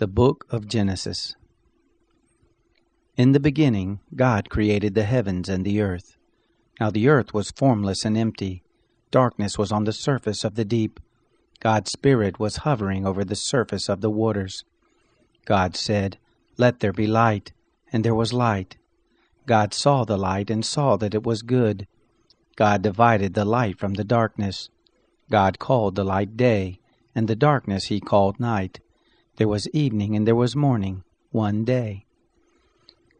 The Book of Genesis. In the beginning, God created the heavens and the earth. Now the earth was formless and empty. Darkness was on the surface of the deep. God's Spirit was hovering over the surface of the waters. God said, "Let there be light," and there was light. God saw the light and saw that it was good. God divided the light from the darkness. God called the light day, and the darkness he called night. There was evening and there was morning, one day.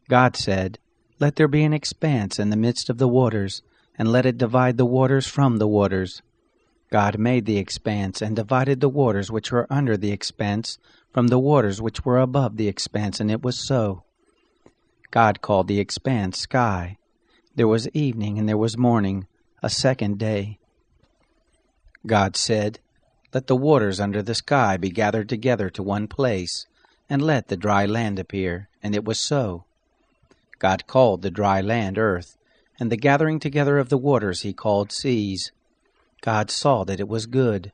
God said, "Let there be an expanse in the midst of the waters, and let it divide the waters from the waters." God made the expanse and divided the waters which were under the expanse from the waters which were above the expanse, and it was so. God called the expanse sky. There was evening and there was morning, a second day. God said, "Let the waters under the sky be gathered together to one place, and let the dry land appear," and it was so. God called the dry land earth, and the gathering together of the waters he called seas. God saw that it was good.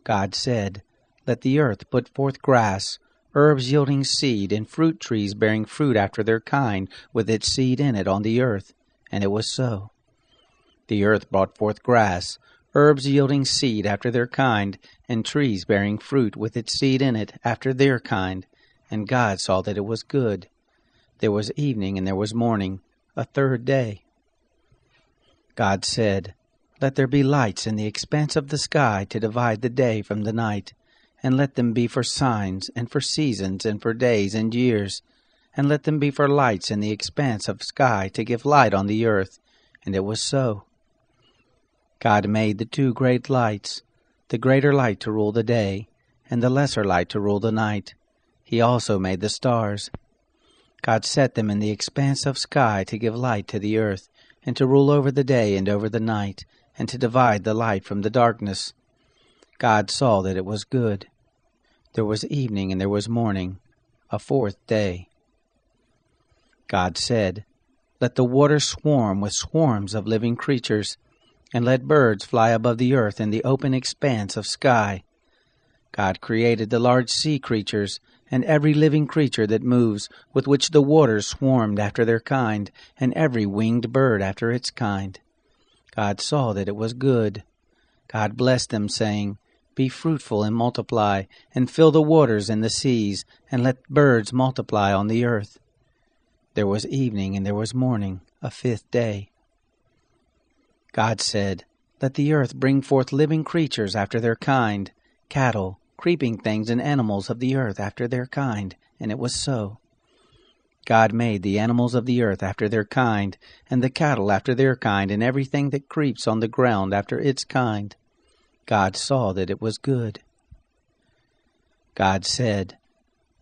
God said, "Let the earth put forth grass, herbs yielding seed, and fruit trees bearing fruit after their kind, with its seed in it on the earth," and it was so. The earth brought forth grass, herbs yielding seed after their kind, and trees bearing fruit with its seed in it after their kind. And God saw that it was good. There was evening and there was morning, a third day. God said, "Let there be lights in the expanse of the sky to divide the day from the night, and let them be for signs, and for seasons, and for days and years, and let them be for lights in the expanse of sky to give light on the earth." And it was so. God made the two great lights, the greater light to rule the day, and the lesser light to rule the night. He also made the stars. God set them in the expanse of sky to give light to the earth, and to rule over the day and over the night, and to divide the light from the darkness. God saw that it was good. There was evening and there was morning, a fourth day. God said, "Let the waters swarm with swarms of living creatures, and let birds fly above the earth in the open expanse of sky." God created the large sea creatures, and every living creature that moves, with which the waters swarmed after their kind, and every winged bird after its kind. God saw that it was good. God blessed them, saying, "Be fruitful and multiply, and fill the waters and the seas, and let birds multiply on the earth." There was evening and there was morning, a fifth day. God said, "Let the earth bring forth living creatures after their kind, cattle, creeping things, and animals of the earth after their kind," and it was so. God made the animals of the earth after their kind, and the cattle after their kind, and everything that creeps on the ground after its kind. God saw that it was good. God said,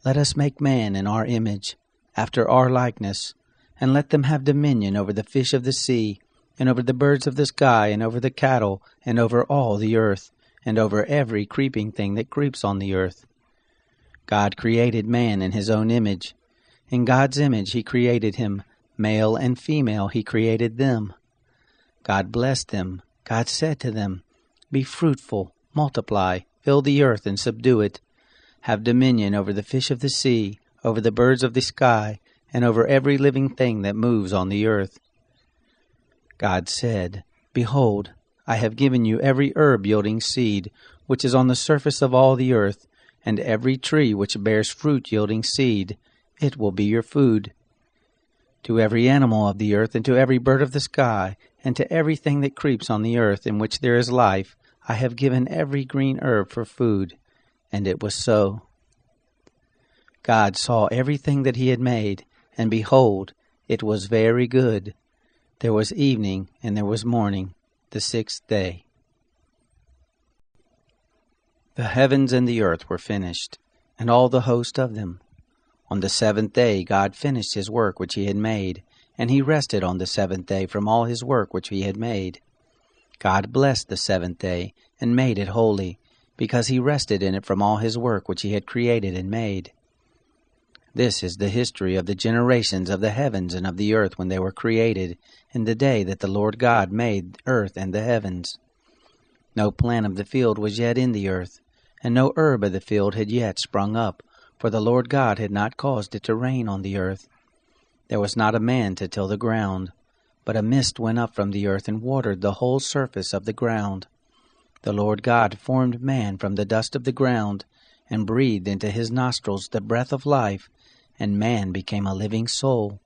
"Let us make man in our image, after our likeness, and let them have dominion over the fish of the sea, and over the birds of the sky, and over the cattle, and over all the earth, and over every creeping thing that creeps on the earth." God created man in his own image. In God's image he created him, male and female he created them. God blessed them. God said to them, "Be fruitful, multiply, fill the earth and subdue it. Have dominion over the fish of the sea, over the birds of the sky, and over every living thing that moves on the earth." God said, "Behold, I have given you every herb yielding seed, which is on the surface of all the earth, and every tree which bears fruit yielding seed. It will be your food. To every animal of the earth, and to every bird of the sky, and to everything that creeps on the earth in which there is life, I have given every green herb for food." And it was so. God saw everything that he had made, and behold, it was very good. There was evening and there was morning, the sixth day. The heavens and the earth were finished, and all the host of them. On the seventh day God finished his work which he had made, and he rested on the seventh day from all his work which he had made. God blessed the seventh day, and made it holy, because he rested in it from all his work which he had created and made. This is the history of the generations of the heavens and of the earth when they were created, in the day that the Lord God made earth and the heavens. No plant of the field was yet in the earth, and no herb of the field had yet sprung up, for the Lord God had not caused it to rain on the earth. There was not a man to till the ground, but a mist went up from the earth and watered the whole surface of the ground. The Lord God formed man from the dust of the ground, and breathed into his nostrils the breath of life, and man became a living soul.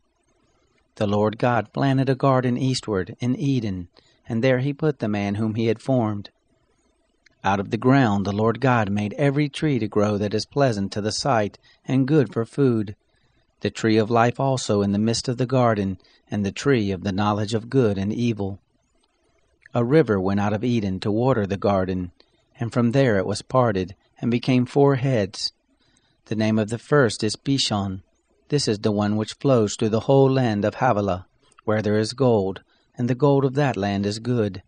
The Lord God planted a garden eastward in Eden, and there he put the man whom he had formed. Out of the ground the Lord God made every tree to grow that is pleasant to the sight and good for food, the tree of life also in the midst of the garden, and the tree of the knowledge of good and evil. A river went out of Eden to water the garden, and from there it was parted, and became 4 heads. The name of the first is Pishon. This is the one which flows through the whole land of Havilah, where there is gold, and the gold of that land is good.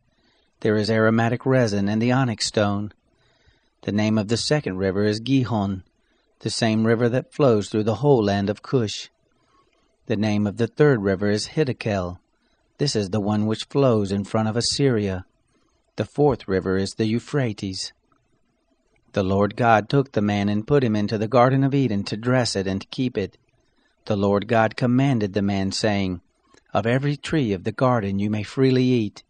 There is aromatic resin and the onyx stone. The name of the second river is Gihon, the same river that flows through the whole land of Cush. The name of the third river is Hiddekel. This is the one which flows in front of Assyria. The fourth river is the Euphrates. The Lord God took the man and put him into the Garden of Eden to dress it and to keep it. The Lord God commanded the man, saying, Of every tree of the garden you may freely eat,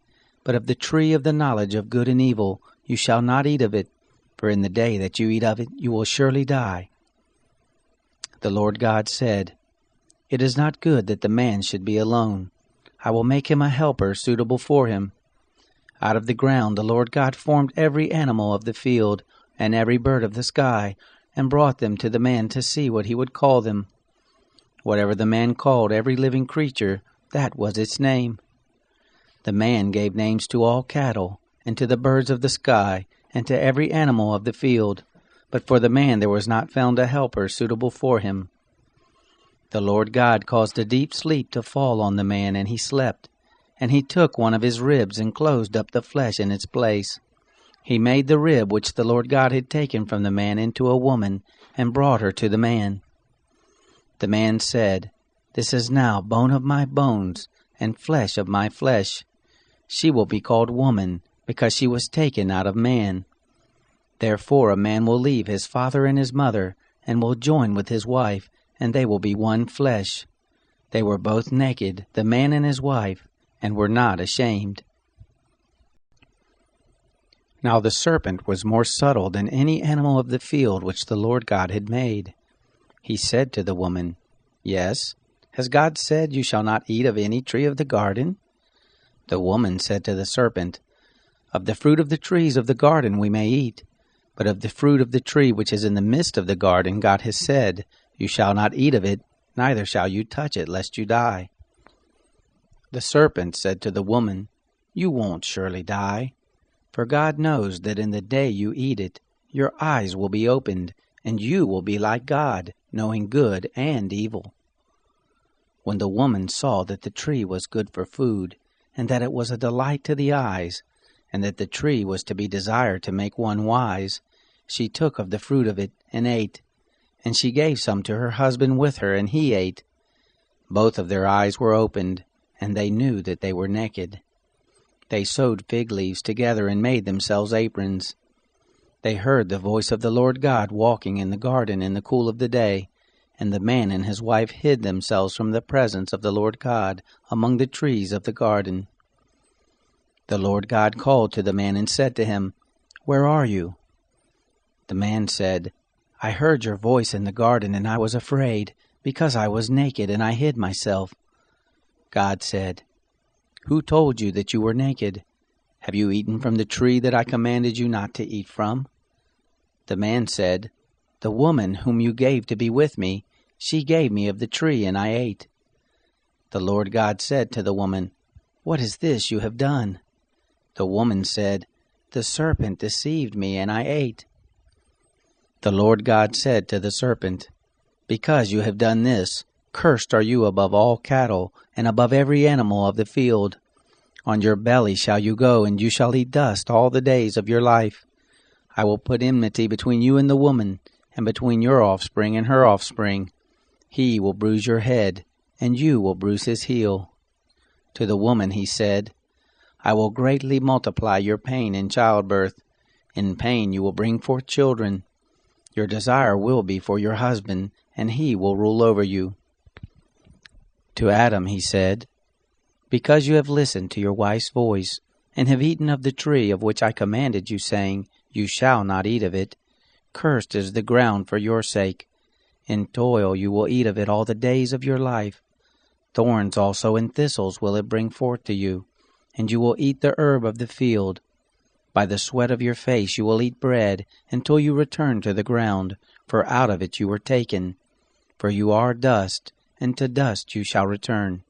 but of the tree of the knowledge of good and evil you shall not eat of it, for in the day that you eat of it you will surely die. The Lord God said, It is not good that the man should be alone. I will make him a helper suitable for him. Out of the ground the Lord God formed every animal of the field, and every bird of the sky, and brought them to the man to see what he would call them. Whatever the man called every living creature, that was its name. The man gave names to all cattle, and to the birds of the sky, and to every animal of the field, but for the man there was not found a helper suitable for him. The Lord God caused a deep sleep to fall on the man, and he slept. And he took one of his ribs and closed up the flesh in its place. He made the rib which the Lord God had taken from the man into a woman, and brought her to the man. The man said, This is now bone of my bones, and flesh of my flesh. She will be called woman, because she was taken out of man. Therefore a man will leave his father and his mother, and will join with his wife, and they will be one flesh. They were both naked, the man and his wife, and were not ashamed. Now the serpent was more subtle than any animal of the field which the Lord God had made. He said to the woman, Yes, has God said, You shall not eat of any tree of the garden? The woman said to the serpent, Of the fruit of the trees of the garden we may eat, but of the fruit of the tree which is in the midst of the garden God has said, You shall not eat of it, neither shall you touch it, lest you die. The serpent said to the woman, You won't surely die. For God knows that in the day you eat it, your eyes will be opened, and you will be like God, knowing good and evil. When the woman saw that the tree was good for food, and that it was a delight to the eyes, and that the tree was to be desired to make one wise, she took of the fruit of it and ate. And she gave some to her husband with her, and he ate. Both of their eyes were opened, and they knew that they were naked. They sewed fig leaves together and made themselves aprons. They heard the voice of the Lord God walking in the garden in the cool of the day, and the man and his wife hid themselves from the presence of the Lord God among the trees of the garden. The Lord God called to the man and said to him, Where are you? The man said, I heard your voice in the garden, and I was afraid, because I was naked, and I hid myself. God said, Who told you that you were naked? Have you eaten from the tree that I commanded you not to eat from? The man said, The woman whom you gave to be with me, she gave me of the tree, and I ate. The Lord God said to the woman, What is this you have done? The woman said, The serpent deceived me, and I ate. The Lord God said to the serpent, Because you have done this, cursed are you above all cattle, and above every animal of the field. On your belly shall you go, and you shall eat dust all the days of your life. I will put enmity between you and the woman, and between your offspring and her offspring. He will bruise your head, and you will bruise his heel. To the woman he said, I will greatly multiply your pain in childbirth. In pain you will bring forth children. Your desire will be for your husband, and he will rule over you." To Adam he said, "Because you have listened to your wife's voice, and have eaten of the tree of which I commanded you, saying, 'You shall not eat of it,' cursed is the ground for your sake. In toil you will eat of it all the days of your life. Thorns also and thistles will it bring forth to you, and you will eat the herb of the field. By the sweat of your face you will eat bread, until you return to the ground, for out of it you were taken. For you are dust, and to dust you shall return."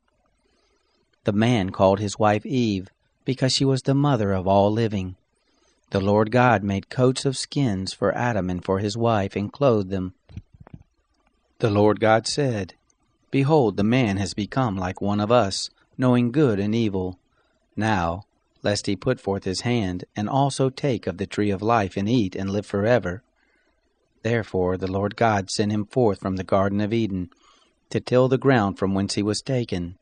The man called his wife Eve, because she was the mother of all living. The Lord God made coats of skins for Adam and for his wife, and clothed them. The Lord God said, "Behold, the man has become like one of us, knowing good and evil. Now, lest he put forth his hand, and also take of the tree of life, and eat, and live forever." Therefore the Lord God sent him forth from the Garden of Eden, to till the ground from whence he was taken.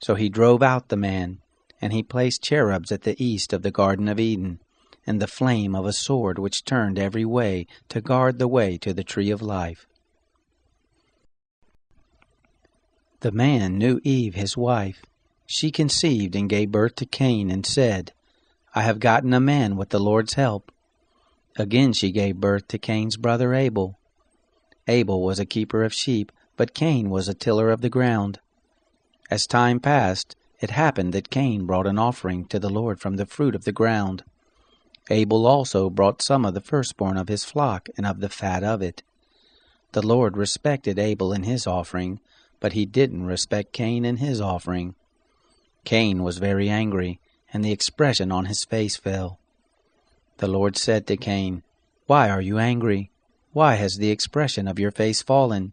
So he drove out the man, and he placed cherubs at the east of the Garden of Eden, and the flame of a sword which turned every way, to guard the way to the tree of life. The man knew Eve his wife. She conceived and gave birth to Cain, and said, "I have gotten a man with the Lord's help." Again she gave birth to Cain's brother Abel. Abel was a keeper of sheep, but Cain was a tiller of the ground. As time passed, it happened that Cain brought an offering to the Lord from the fruit of the ground. Abel also brought some of the firstborn of his flock and of the fat of it. The Lord respected Abel in his offering, but he didn't respect Cain in his offering. Cain was very angry, and the expression on his face fell. The Lord said to Cain, "Why are you angry? Why has the expression of your face fallen?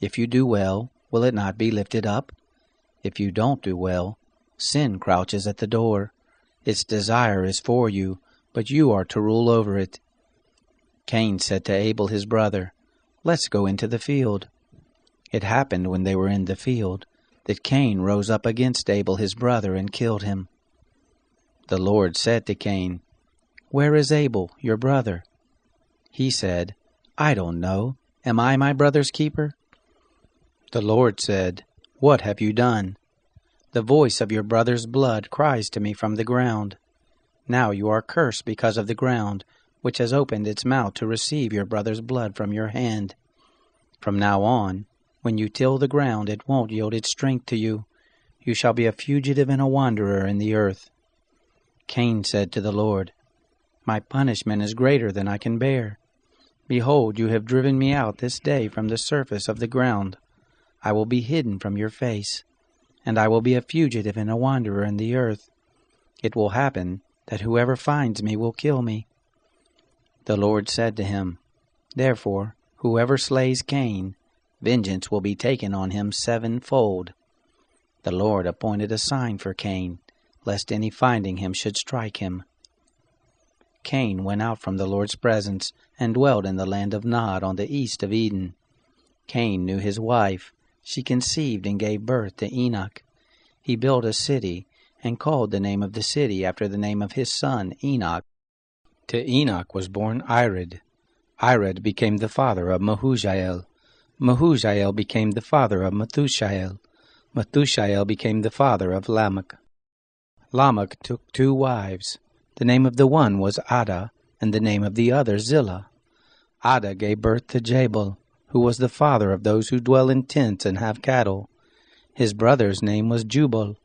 If you do well, will it not be lifted up? If you don't do well, sin crouches at the door. Its desire is for you, but you are to rule over it." Cain said to Abel his brother, "Let's go into the field." It happened when they were in the field, that Cain rose up against Abel his brother and killed him. The Lord said to Cain, "Where is Abel, your brother?" He said, "I don't know. Am I my brother's keeper?" The Lord said, "What have you done? The voice of your brother's blood cries to me from the ground. Now you are cursed because of the ground, which has opened its mouth to receive your brother's blood from your hand. From now on, when you till the ground, it won't yield its strength to you. You shall be a fugitive and a wanderer in the earth." Cain said to the Lord, "My punishment is greater than I can bear. Behold, you have driven me out this day from the surface of the ground. I will be hidden from your face, and I will be a fugitive and a wanderer in the earth. It will happen that whoever finds me will kill me." The Lord said to him, "Therefore, whoever slays Cain, vengeance will be taken on him sevenfold." The Lord appointed a sign for Cain, lest any finding him should strike him. Cain went out from the Lord's presence, and dwelt in the land of Nod on the east of Eden. Cain knew his wife. She conceived and gave birth to Enoch. He built a city, and called the name of the city after the name of his son Enoch. To Enoch was born Irad. Irad became the father of Mehujael. Mehujael became the father of Methushael. Methushael became the father of Lamech. Lamech took 2 wives. The name of the one was Adah, and the name of the other Zillah. Adah gave birth to Jabal, who was the father of those who dwell in tents and have cattle. His brother's name was Jubal,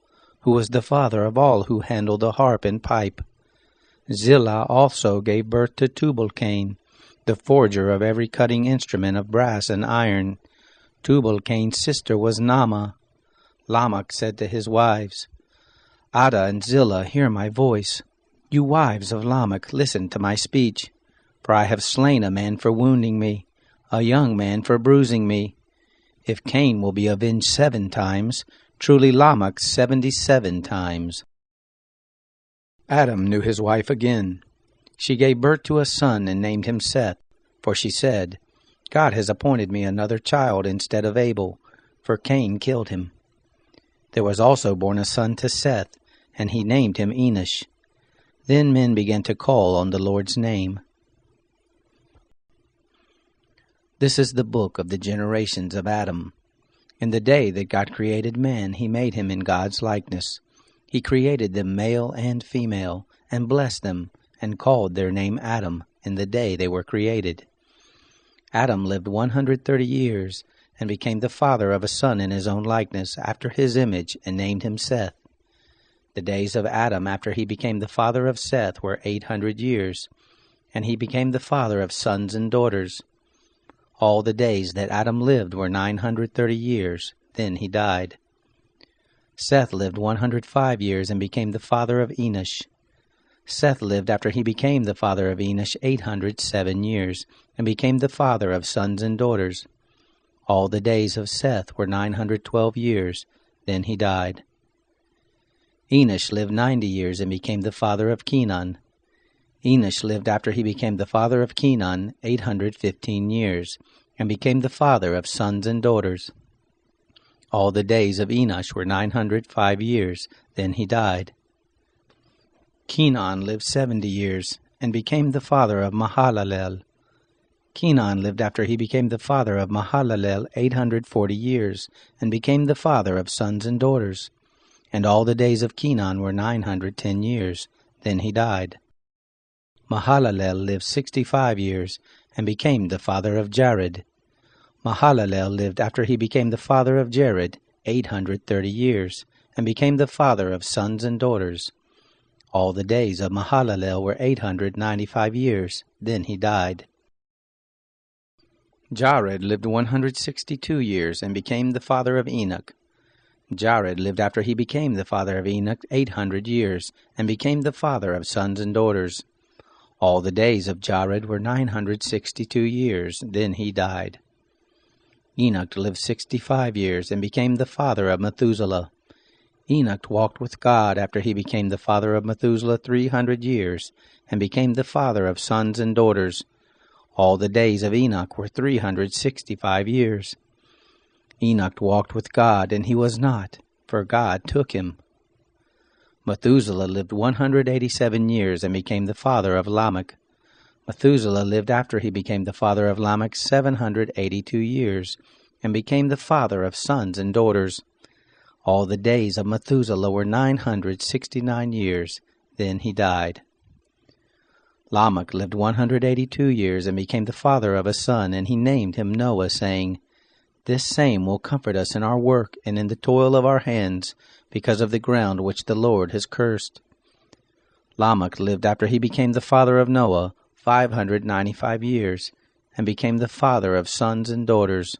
who was the father of all who handle the harp and pipe. Zillah also gave birth to Tubal-Cain, the forger of every cutting instrument of brass and iron. Tubal-Cain's sister was Naamah. Lamech said to his wives, "Adah and Zillah, hear my voice. You wives of Lamech, listen to my speech. For I have slain a man for wounding me, a young man for bruising me. If Cain will be avenged 7 times, truly Lamech 77 times. Adam knew his wife again. She gave birth to a son and named him Seth, for she said, God has appointed me another child instead of Abel, for Cain killed him. There was also born a son to Seth, and he named him Enosh. Then men began to call on the Lord's name. This is the book of the generations of Adam. In the day that God created man, he made him in God's likeness. He created them male and female, and blessed them, and called their name Adam in the day they were created. Adam lived 130 years, and became the father of a son in his own likeness, after his image, and named him Seth. The days of Adam after he became the father of Seth were 800 years, and he became the father of sons and daughters. All the days that Adam lived were 930 years, then he died. Seth lived 105 years and became the father of Enosh. Seth lived after he became the father of Enosh 807 years, and became the father of sons and daughters. All the days of Seth were 912 years, then he died. Enosh lived 90 years and became the father of Kenan. Enosh lived after he became the father of Kenan 815 years, and became the father of sons and daughters. All the days of Enosh were 905 years, then he died. Kenan lived 70 years, and became the father of Mahalalel. Kenan lived after he became the father of Mahalalel 840 years, and became the father of sons and daughters. And all the days of Kenan were 910 years, then he died. Mahalalel lived 65 years, and became the father of Jared. Mahalalel lived after he became the father of Jared 830 years, and became the father of sons and daughters. All the days of Mahalalel were 895 years, then he died. Jared lived 162 years, and became the father of Enoch. Jared lived after he became the father of Enoch 800 years, and became the father of sons and daughters. All the days of Jared were 962 years, then he died. Enoch lived 65 years, and became the father of Methuselah. Enoch walked with God after he became the father of Methuselah 300 years, and became the father of sons and daughters. All the days of Enoch were 365 years. Enoch walked with God, and he was not, for God took him. Methuselah lived 187 years, and became the father of Lamech. Methuselah lived after he became the father of Lamech 782 years, and became the father of sons and daughters. All the days of Methuselah were 969 years, then he died. Lamech lived 182 years, and became the father of a son, and he named him Noah, saying, "This same will comfort us in our work and in the toil of our hands, because of the ground which the Lord has cursed." Lamech lived after he became the father of Noah 595 years, and became the father of sons and daughters.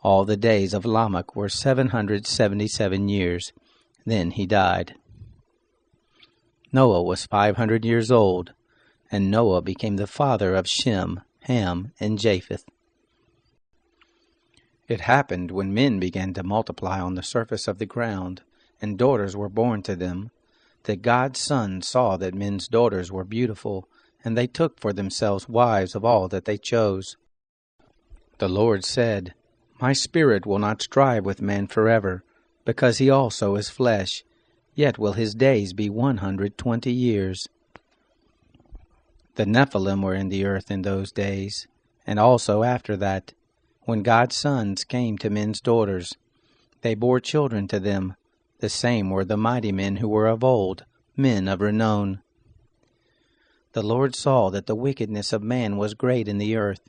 All the days of Lamech were 777 years, then he died. Noah was 500 years old, and Noah became the father of Shem, Ham, and Japheth. It happened when men began to multiply on the surface of the ground, and daughters were born to them, that God's sons saw that men's daughters were beautiful, and they took for themselves wives of all that they chose. The Lord said, "My spirit will not strive with man forever, because he also is flesh, yet will his days be 120 years. The Nephilim were in the earth in those days, and also after that, when God's sons came to men's daughters. They bore children to them. The same were the mighty men who were of old, men of renown. The Lord saw that the wickedness of man was great in the earth,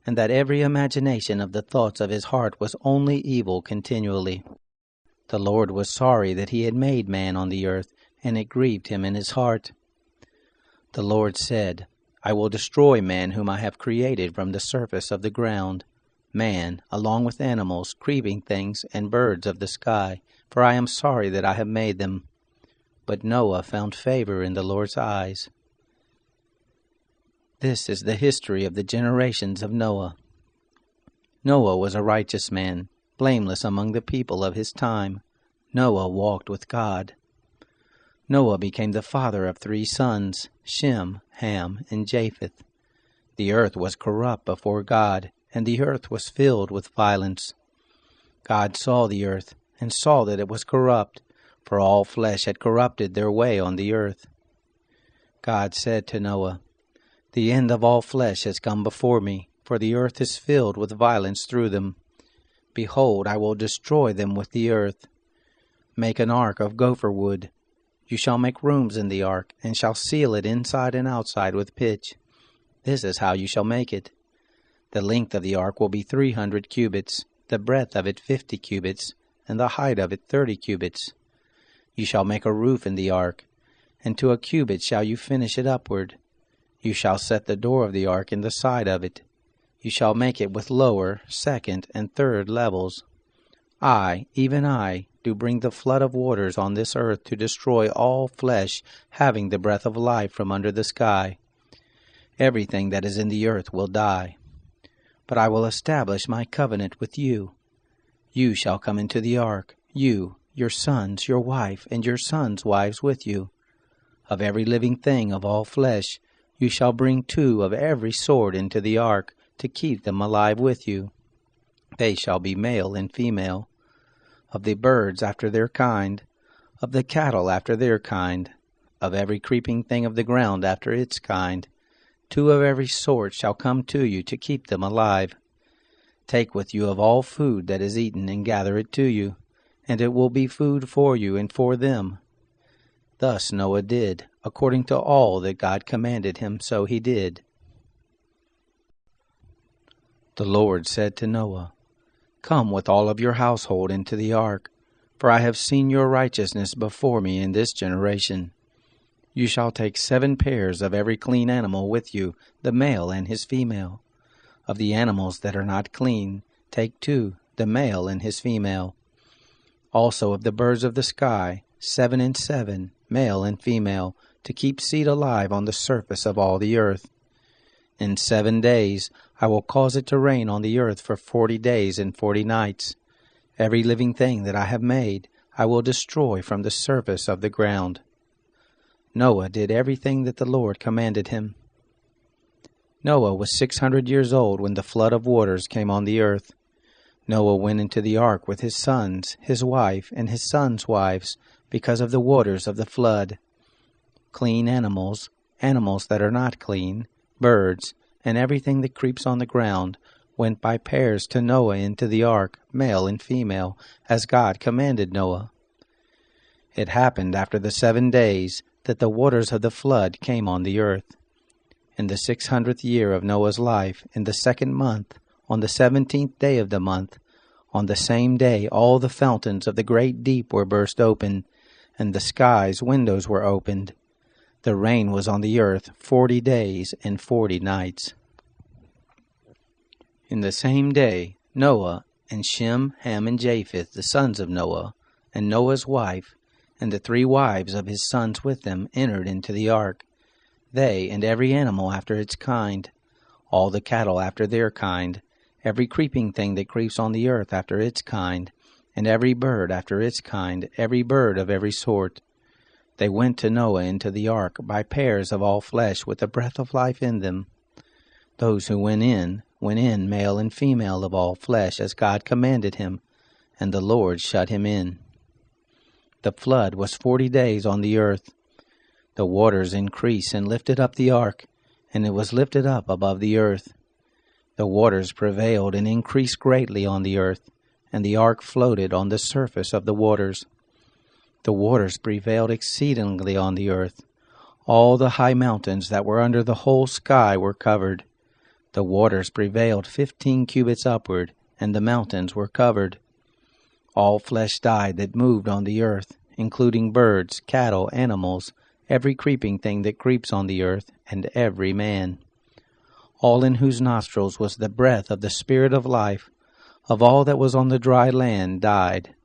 and that every imagination of the thoughts of his heart was only evil continually. The Lord was sorry that he had made man on the earth, and it grieved him in his heart. The Lord said, "I will destroy man whom I have created from the surface of the ground, man, along with animals, creeping things, and birds of the sky, for I am sorry that I have made them." But Noah found favor in the Lord's eyes. This is the history of the generations of Noah. Noah was a righteous man, blameless among the people of his time. Noah walked with God. Noah became the father of 3 sons, Shem, Ham, and Japheth. The earth was corrupt before God, and the earth was filled with violence. God saw the earth, and saw that it was corrupt, for all flesh had corrupted their way on the earth. God said to Noah, "The end of all flesh has come before me, for the earth is filled with violence through them. Behold, I will destroy them with the earth. Make an ark of gopher wood. You shall make rooms in the ark, and shall seal it inside and outside with pitch. This is how you shall make it. The length of the ark will be 300 cubits, the breadth of it 50 cubits, and the height of it 30 cubits. You shall make a roof in the ark, and to a cubit shall you finish it upward. You shall set the door of the ark in the side of it. You shall make it with lower, second, and third levels. I, even I, do bring the flood of waters on this earth to destroy all flesh having the breath of life from under the sky. Everything that is in the earth will die. But I will establish my covenant with you. You shall come into the ark, you, your sons, your wife, and your sons' wives with you. Of every living thing of all flesh, you shall bring 2 of every sort into the ark, to keep them alive with you. They shall be male and female. Of the birds after their kind, of the cattle after their kind, of every creeping thing of the ground after its kind, 2 of every sort shall come to you to keep them alive. Take with you of all food that is eaten, and gather it to you, and it will be food for you and for them. Thus Noah did, according to all that God commanded him, so he did. The Lord said to Noah, Come with all of your household into the ark, for I have seen your righteousness before me in this generation. You shall take 7 pairs of every clean animal with you, the male and his female. Of the animals that are not clean, take 2, the male and his female. Also of the birds of the sky, 7 and 7, male and female, to keep seed alive on the surface of all the earth. In 7 days I will cause it to rain on the earth for 40 days and 40 nights. Every living thing that I have made I will destroy from the surface of the ground. Noah did everything that the Lord commanded him. Noah was 600 years old when the flood of waters came on the earth. Noah went into the ark with his sons, his wife, and his sons' wives, because of the waters of the flood. Clean animals, animals that are not clean, birds, and everything that creeps on the ground, went by pairs to Noah into the ark, male and female, as God commanded Noah. It happened after the 7 days that the waters of the flood came on the earth. In the 600th year of Noah's life, in the 2nd month, on the 17th day of the month, on the same day all the fountains of the great deep were burst open, and the sky's windows were opened. The rain was on the earth 40 days and 40 nights. In the same day, Noah and Shem, Ham, and Japheth, the sons of Noah, and Noah's wife, and the 3 wives of his sons with them, entered into the ark, they and every animal after its kind, all the cattle after their kind, every creeping thing that creeps on the earth after its kind, and every bird after its kind, every bird of every sort. They went to Noah into the ark by pairs of all flesh with the breath of life in them. Those who went in, male and female of all flesh, as God commanded him, and the Lord shut him in. The flood was 40 days on the earth. The waters increased and lifted up the ark, and it was lifted up above the earth. The waters prevailed and increased greatly on the earth, and the ark floated on the surface of the waters. The waters prevailed exceedingly on the earth. All the high mountains that were under the whole sky were covered. The waters prevailed 15 cubits upward, and the mountains were covered. All flesh died that moved on the earth, including birds, cattle, animals, every creeping thing that creeps on the earth, and every man. All in whose nostrils was the breath of the Spirit of life, of all that was on the dry land, died.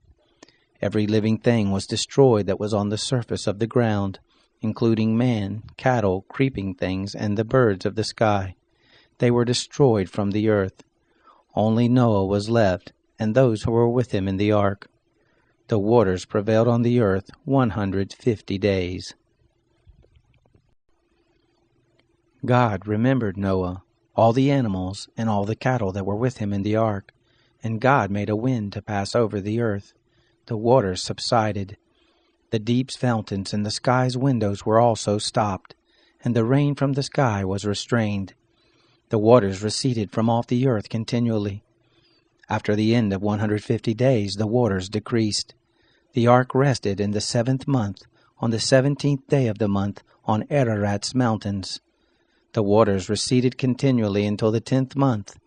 Every living thing was destroyed that was on the surface of the ground, including man, cattle, creeping things, and the birds of the sky. They were destroyed from the earth. Only Noah was left, and those who were with him in the ark. The waters prevailed on the earth 150 days. God remembered Noah, all the animals, and all the cattle that were with him in the ark. And God made a wind to pass over the earth. The waters subsided. The deep's fountains and the sky's windows were also stopped, and the rain from the sky was restrained. The waters receded from off the earth continually. After the end of 150 days, the waters decreased. The ark rested in the 7th month, on the 17th day of the month, on Ararat's mountains. The waters receded continually until the 10th month.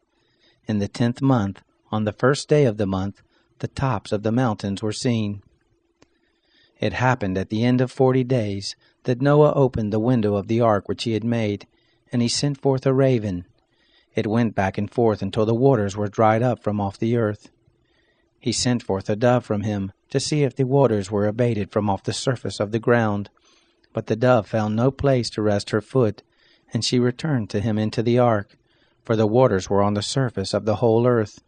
In the 10th month, on the 1st day of the month, the tops of the mountains were seen. It happened at the end of 40 days that Noah opened the window of the ark which he had made, and he sent forth a raven. It went back and forth until the waters were dried up from off the earth. He sent forth a dove from him to see if the waters were abated from off the surface of the ground. But the dove found no place to rest her foot, and she returned to him into the ark, for the waters were on the surface of the whole earth.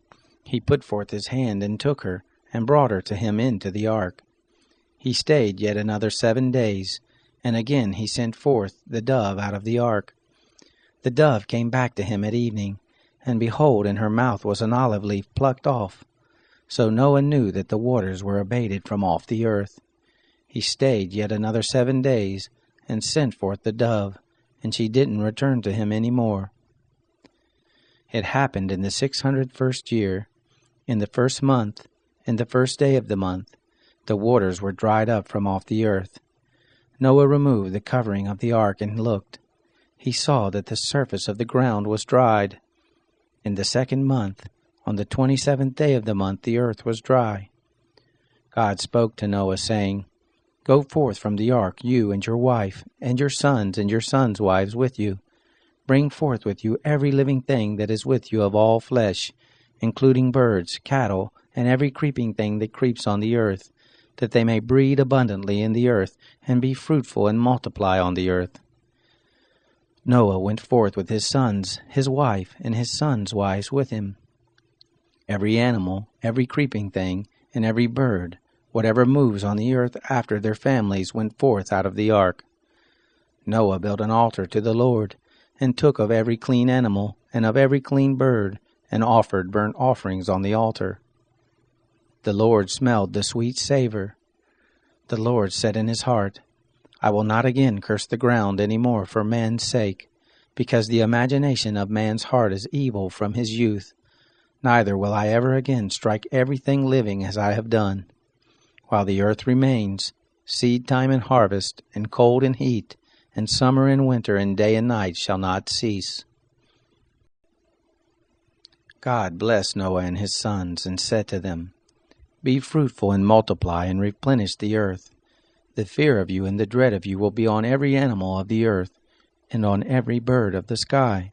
He put forth his hand and took her, and brought her to him into the ark. He stayed yet another 7 days, and again he sent forth the dove out of the ark. The dove came back to him at evening, and behold, in her mouth was an olive leaf plucked off. So Noah knew that the waters were abated from off the earth. He stayed yet another 7 days, and sent forth the dove, and she didn't return to him any more. It happened in the 601st year, in the 1st month, in the 1st day of the month, the waters were dried up from off the earth. Noah removed the covering of the ark and looked. He saw that the surface of the ground was dried. In the 2nd month, on the 27th day of the month, the earth was dry. God spoke to Noah, saying, Go forth from the ark, you and your wife, and your sons' wives with you. Bring forth with you every living thing that is with you of all flesh, including birds, cattle, and every creeping thing that creeps on the earth, that they may breed abundantly in the earth, and be fruitful and multiply on the earth. Noah went forth with his sons, his wife, and his sons' wives with him. Every animal, every creeping thing, and every bird, whatever moves on the earth after their families, went forth out of the ark. Noah built an altar to the Lord, and took of every clean animal, and of every clean bird, and offered burnt offerings on the altar. The Lord smelled the sweet savor. The Lord said in his heart, I will not again curse the ground any more for man's sake, because the imagination of man's heart is evil from his youth. Neither will I ever again strike everything living as I have done. While the earth remains, seed time and harvest, and cold and heat, and summer and winter, and day and night shall not cease. God blessed Noah and his sons, and said to them, Be fruitful and multiply, and replenish the earth. The fear of you and the dread of you will be on every animal of the earth, and on every bird of the sky.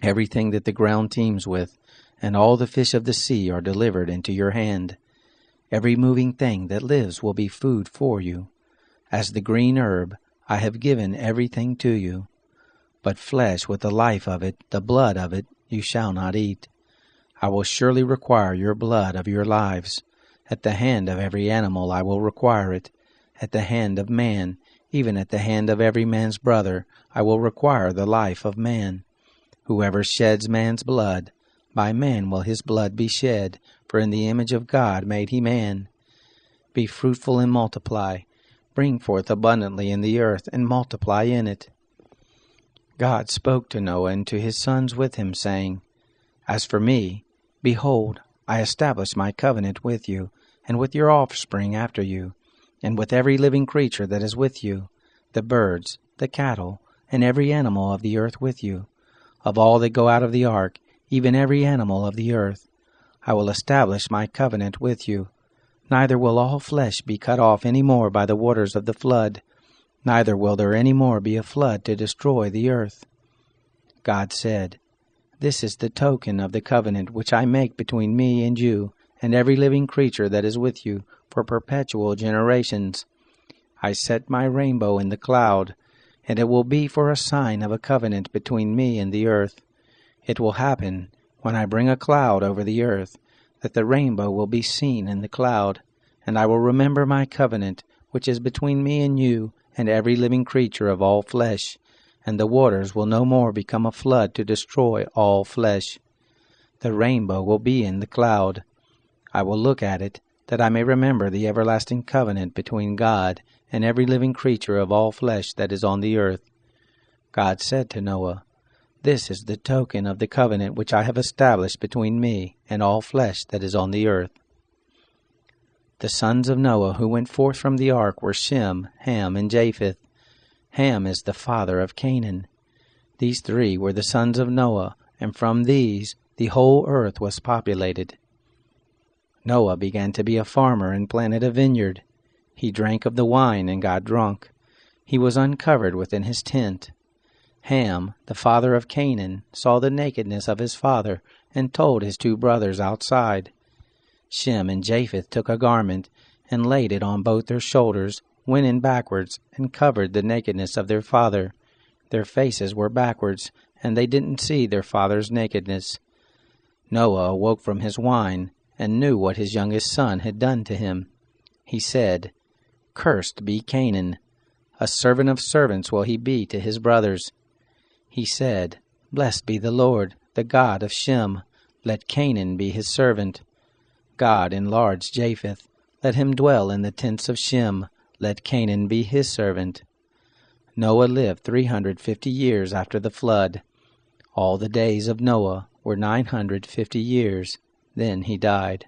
Everything that the ground teems with, and all the fish of the sea are delivered into your hand. Every moving thing that lives will be food for you. As the green herb, I have given everything to you. But flesh with the life of it, the blood of it, you shall not eat. I will surely require your blood of your lives. At the hand of every animal I will require it. At the hand of man, even at the hand of every man's brother, I will require the life of man. Whoever sheds man's blood, by man will his blood be shed, for in the image of God made he man. Be fruitful and multiply. Bring forth abundantly in the earth, and multiply in it. God spoke to Noah and to his sons with him, saying, As for me, behold, I establish my covenant with you, and with your offspring after you, and with every living creature that is with you, the birds, the cattle, and every animal of the earth with you. Of all that go out of the ark, even every animal of the earth, I will establish my covenant with you. Neither will all flesh be cut off any more by the waters of the flood, neither will there any more be a flood to destroy the earth. God said, This is the token of the covenant which I make between me and you, and every living creature that is with you, for perpetual generations. I set my rainbow in the cloud, and it will be for a sign of a covenant between me and the earth. It will happen, when I bring a cloud over the earth, that the rainbow will be seen in the cloud, and I will remember my covenant, which is between me and you, and every living creature of all flesh, and the waters will no more become a flood to destroy all flesh. The rainbow will be in the cloud. I will look at it, that I may remember the everlasting covenant between God and every living creature of all flesh that is on the earth. God said to Noah, This is the token of the covenant which I have established between me and all flesh that is on the earth. The sons of Noah who went forth from the ark were Shem, Ham, and Japheth. Ham is the father of Canaan. These three were the sons of Noah, and from these the whole earth was populated. Noah began to be a farmer and planted a vineyard. He drank of the wine and got drunk. He was uncovered within his tent. Ham, the father of Canaan, saw the nakedness of his father and told his two brothers outside. Shem and Japheth took a garment and laid it on both their shoulders, went in backwards, and covered the nakedness of their father. Their faces were backwards, and they didn't see their father's nakedness. Noah awoke from his wine and knew what his youngest son had done to him. He said, "Cursed be Canaan. A servant of servants will he be to his brothers." He said, "Blessed be the Lord, the God of Shem. Let Canaan be his servant." God enlarged Japheth. Let him dwell in the tents of Shem. Let Canaan be his servant. Noah lived 350 years after the flood. All the days of Noah were 950 years. Then he died.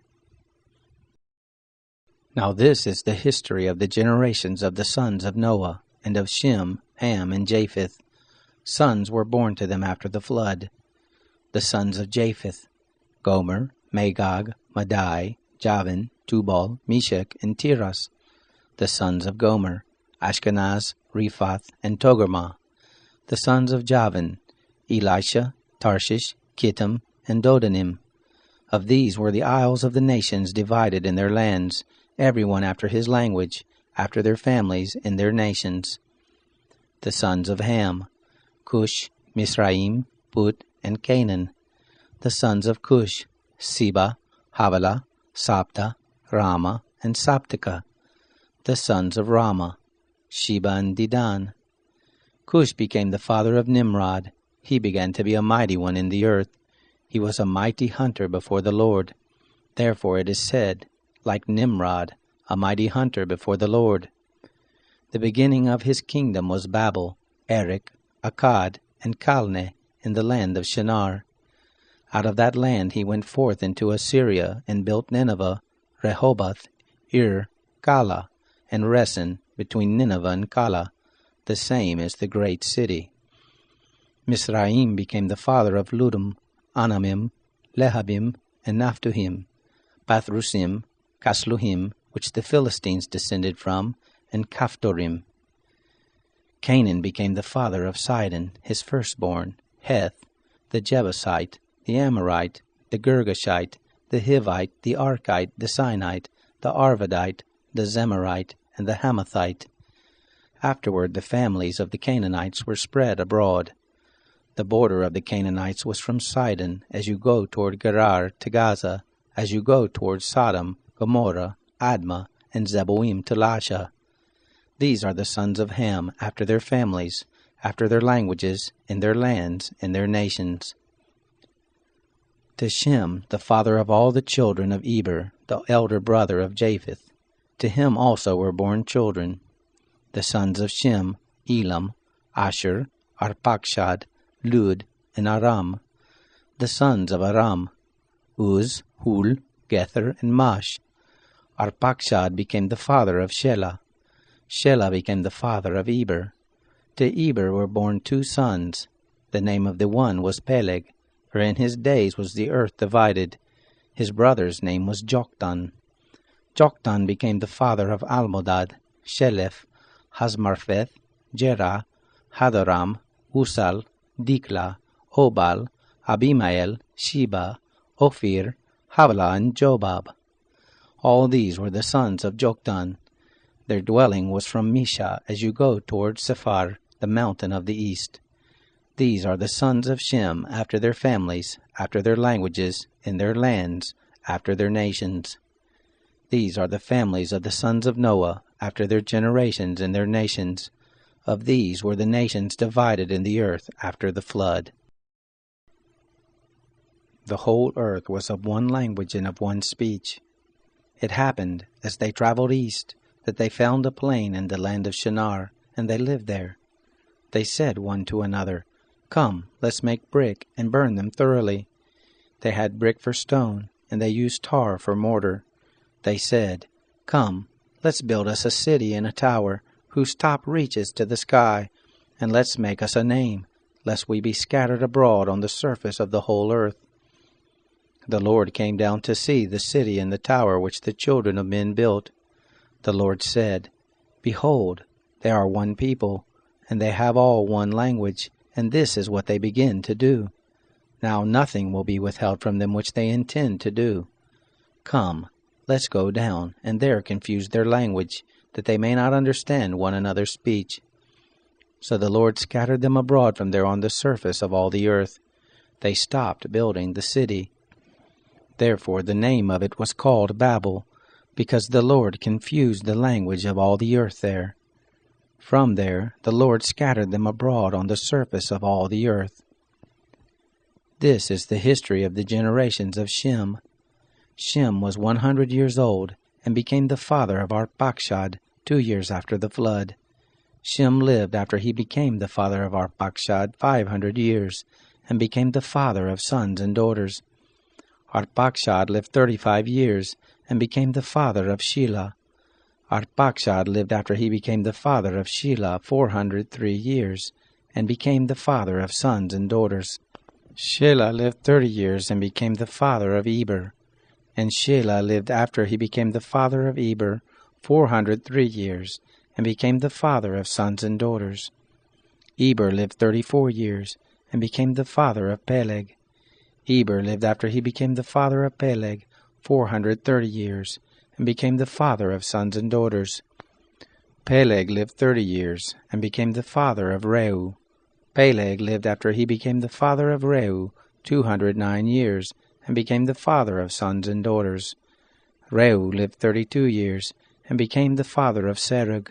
Now this is the history of the generations of the sons of Noah, and of Shem, Ham, and Japheth. Sons were born to them after the flood. The sons of Japheth: Gomer, Magog, Madai, Javan, Tubal, Meshech, and Tiras. The sons of Gomer: Ashkenaz, Riphath, and Togarmah. The sons of Javan: Elisha, Tarshish, Kittim, and Dodanim. Of these were the isles of the nations divided in their lands, everyone after his language, after their families, in their nations. The sons of Ham: Cush, Mizraim, Put, and Canaan. The sons of Cush: Seba, Havilah, Sabta, Rama, and Sabteka. The sons of Rama: Sheba and Dedan. Cush became the father of Nimrod. He began to be a mighty one in the earth. He was a mighty hunter before the Lord. Therefore it is said, like Nimrod, a mighty hunter before the Lord. The beginning of his kingdom was Babel, Erech, Akkad, and Calneh in the land of Shinar. Out of that land he went forth into Assyria and built Nineveh, Rehoboth, Kala, and Resen between Nineveh and Kala. The same is the great city. Mizraim became the father of Ludum, Anamim, Lehabim, and Naphtuhim, Pathrusim, Casluhim, which the Philistines descended from, and Caphtorim. Canaan became the father of Sidon, his firstborn, Heth, the Jebusite, the Amorite, the Girgashite, the Hivite, the Archite, the Sinite, the Arvadite, the Zemarite, and the Hamathite. Afterward the families of the Canaanites were spread abroad. The border of the Canaanites was from Sidon, as you go toward Gerar to Gaza, as you go toward Sodom, Gomorrah, Admah, and Zeboim to Lasha. These are the sons of Ham, after their families, after their languages, in their lands, in their nations. To Shem, the father of all the children of Eber, the elder brother of Japheth, to him also were born children. The sons of Shem: Elam, Asher, Arpachshad, Lud, and Aram. The sons of Aram: Uz, Hul, Gether, and Mash. Arpachshad became the father of Shelah. Shelah became the father of Eber. To Eber were born 2 sons. The name of the one was Peleg, for in his days was the earth divided. His brother's name was Joktan. Joktan became the father of Almodad, Sheleph, Hazmarpheth, Jerah, Hadoram, Usal, Dikla, Obal, Abimael, Sheba, Ophir, Havilah, and Jobab. All these were the sons of Joktan. Their dwelling was from Misha, as you go toward Sephar, the mountain of the east. These are the sons of Shem, after their families, after their languages, in their lands, after their nations. These are the families of the sons of Noah, after their generations in their nations. Of these were the nations divided in the earth after the flood. The whole earth was of one language and of one speech. It happened, as they traveled east, that they found a plain in the land of Shinar, and they lived there. They said one to another, Come, let's make brick and burn them thoroughly. They had brick for stone, and they used tar for mortar. They said, Come, let's build us a city and a tower, whose top reaches to the sky, and let's make us a name, lest we be scattered abroad on the surface of the whole earth. The Lord came down to see the city and the tower which the children of men built. The Lord said, Behold, they are one people, and they have all one language, and this is what they begin to do. Now nothing will be withheld from them which they intend to do. Come, let's go down, and there confuse their language, that they may not understand one another's speech. So the Lord scattered them abroad from there on the surface of all the earth. They stopped building the city. Therefore the name of it was called Babel, because the Lord confused the language of all the earth there. From there the Lord scattered them abroad on the surface of all the earth. This is the history of the generations of Shem. Shem was 100 years old, and became the father of Arpachshad 2 years after the flood. Shem lived after he became the father of Arpachshad 500 years, and became the father of sons and daughters. Arpachshad lived 35 years, and became the father of Shelah. Arpachshad lived after he became the father of Shelah 403 years, and became the father of sons and daughters. Shelah lived 30 years, and became the father of Eber. And Shelah lived after he became the father of Eber 403 years, and became the father of sons and daughters. Eber lived 34 years, and became the father of Peleg. Eber lived after he became the father of Peleg 430 years, and became the father of sons and daughters. Peleg lived 30 years, and became the father of Reu. Peleg lived after he became the father of Reu 209 years, and became the father of sons and daughters. Reu lived 32 years, and became the father of Serug.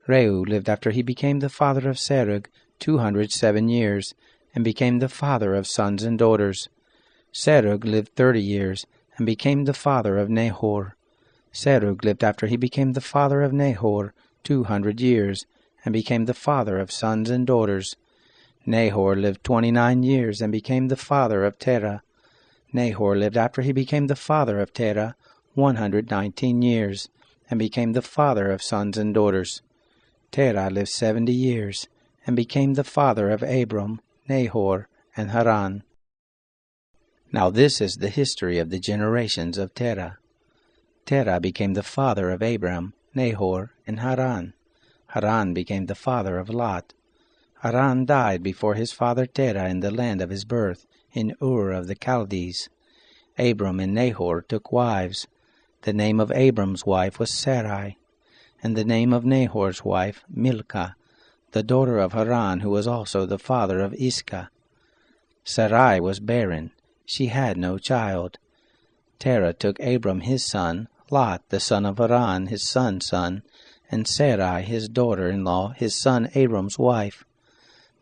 Reu lived after he became the father of Serug 207 years, and became the father of sons and daughters. Serug lived 30 years, and became the father of Nahor. Serug lived after he became the father of Nahor 200 years, and became the father of sons and daughters. Nahor lived 29 years, and became the father of Terah. Nahor lived after he became the father of Terah 119 years, and became the father of sons and daughters. Terah lived 70 years, and became the father of Abram, Nahor, and Haran. Now this is the history of the generations of Terah. Terah became the father of Abram, Nahor, and Haran. Haran became the father of Lot. Haran died before his father Terah in the land of his birth, in Ur of the Chaldees. Abram and Nahor took wives. The name of Abram's wife was Sarai, and the name of Nahor's wife Milcah, the daughter of Haran, who was also the father of Iscah. Sarai was barren. She had no child. Terah took Abram his son, Lot the son of Haran his son's son, and Sarai his daughter-in-law, his son Abram's wife.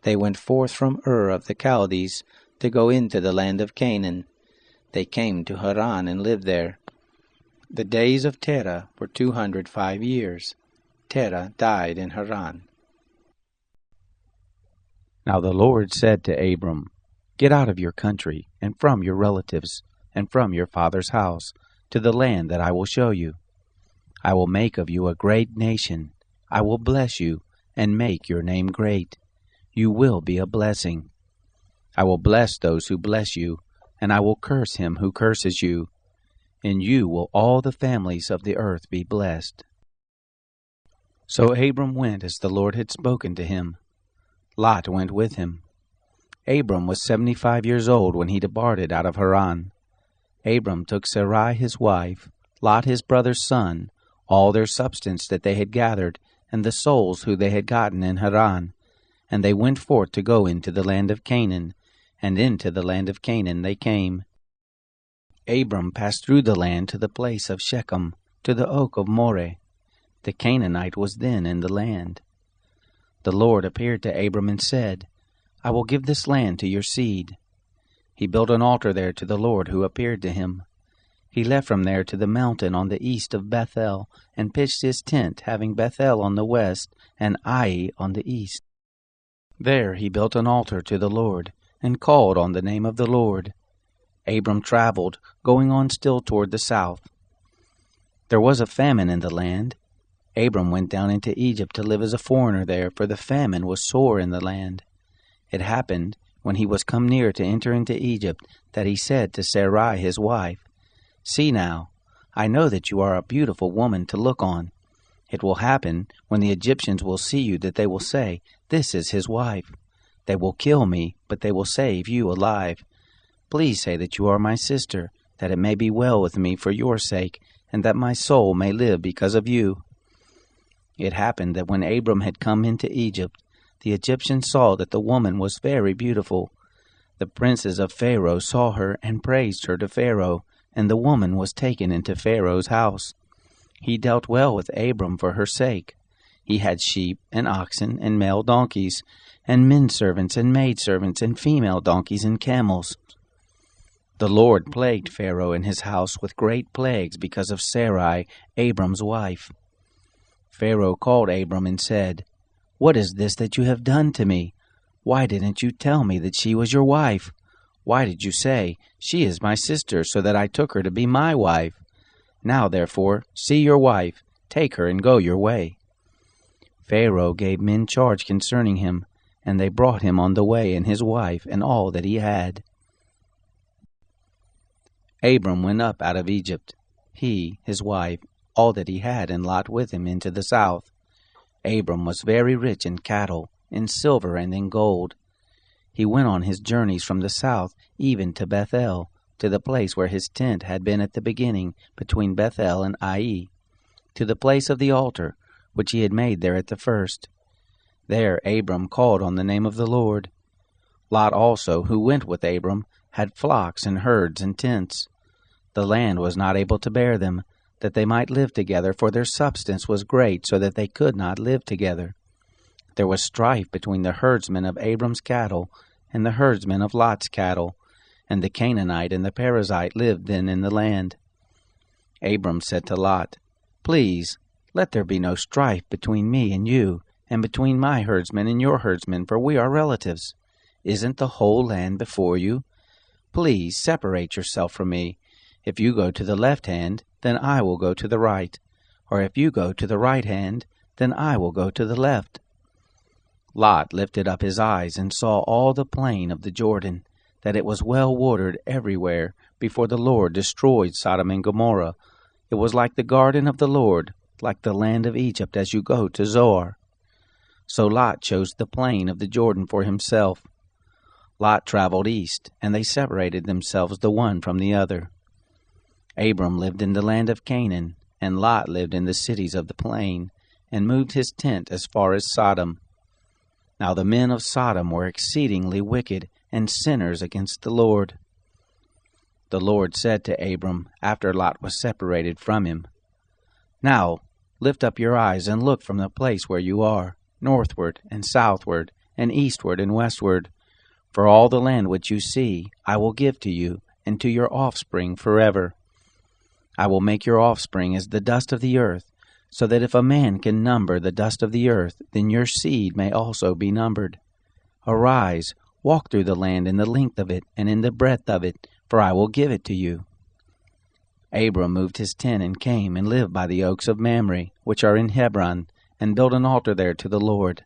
They went forth from Ur of the Chaldees to go into the land of Canaan. They came to Haran and lived there. The days of Terah were 205 years. Terah died in Haran. Now the Lord said to Abram, Get out of your country, and from your relatives, and from your father's house, to the land that I will show you. I will make of you a great nation. I will bless you, and make your name great. You will be a blessing. I will bless those who bless you, and I will curse him who curses you. In you will all the families of the earth be blessed. So Abram went as the Lord had spoken to him. Lot went with him. Abram was 75 years old when he departed out of Haran. Abram took Sarai his wife, Lot his brother's son, all their substance that they had gathered, and the souls who they had gotten in Haran, and they went forth to go into the land of Canaan, and into the land of Canaan they came. Abram passed through the land to the place of Shechem, to the oak of Moreh. The Canaanite was then in the land. The Lord appeared to Abram and said, I will give this land to your seed. He built an altar there to the Lord who appeared to him. He left from there to the mountain on the east of Bethel, and pitched his tent, having Bethel on the west and Ai on the east. There he built an altar to the Lord, and called on the name of the Lord. Abram traveled, going on still toward the south. There was a famine in the land. Abram went down into Egypt to live as a foreigner there, for the famine was sore in the land. It happened, when he was come near to enter into Egypt, that he said to Sarai his wife, See now, I know that you are a beautiful woman to look on. It will happen, when the Egyptians will see you, that they will say, This is his wife. They will kill me, but they will save you alive. Please say that you are my sister, that it may be well with me for your sake, and that my soul may live because of you. It happened that when Abram had come into Egypt, the Egyptians saw that the woman was very beautiful. The princes of Pharaoh saw her and praised her to Pharaoh, and the woman was taken into Pharaoh's house. He dealt well with Abram for her sake. He had sheep and oxen and male donkeys, and men servants and maid servants and female donkeys and camels. The Lord plagued Pharaoh and his house with great plagues because of Sarai, Abram's wife. Pharaoh called Abram and said, What is this that you have done to me? Why didn't you tell me that she was your wife? Why did you say, She is my sister, so that I took her to be my wife? Now, therefore, see your wife, take her and go your way. Pharaoh gave men charge concerning him, and they brought him on the way and his wife and all that he had. Abram went up out of Egypt, he, his wife, all that he had, and Lot with him, into the south. Abram was very rich in cattle, in silver, and in gold. He went on his journeys from the south, even to Bethel, to the place where his tent had been at the beginning, between Bethel and Ai, to the place of the altar, which he had made there at the first. There Abram called on the name of the Lord. Lot also, who went with Abram, had flocks and herds and tents. The land was not able to bear them, that they might live together, for their substance was great, so that they could not live together. There was strife between the herdsmen of Abram's cattle and the herdsmen of Lot's cattle, and the Canaanite and the Perizzite lived then in the land. Abram said to Lot, Please, let there be no strife between me and you, and between my herdsmen and your herdsmen, for we are relatives. Isn't the whole land before you? Please separate yourself from me. If you go to the left hand, then I will go to the right, or if you go to the right hand, then I will go to the left. Lot lifted up his eyes and saw all the plain of the Jordan, that it was well watered everywhere, before the Lord destroyed Sodom and Gomorrah. It was like the garden of the Lord, like the land of Egypt as you go to Zoar. So Lot chose the plain of the Jordan for himself. Lot traveled east, and they separated themselves the one from the other. Abram lived in the land of Canaan, and Lot lived in the cities of the plain, and moved his tent as far as Sodom. Now the men of Sodom were exceedingly wicked, and sinners against the Lord. The Lord said to Abram, after Lot was separated from him, Now lift up your eyes and look from the place where you are, northward and southward, and eastward and westward. For all the land which you see I will give to you, and to your offspring forever. I will make your offspring as the dust of the earth, so that if a man can number the dust of the earth, then your seed may also be numbered. Arise, walk through the land in the length of it, and in the breadth of it, for I will give it to you. Abram moved his tent and came and lived by the oaks of Mamre, which are in Hebron, and built an altar there to the Lord.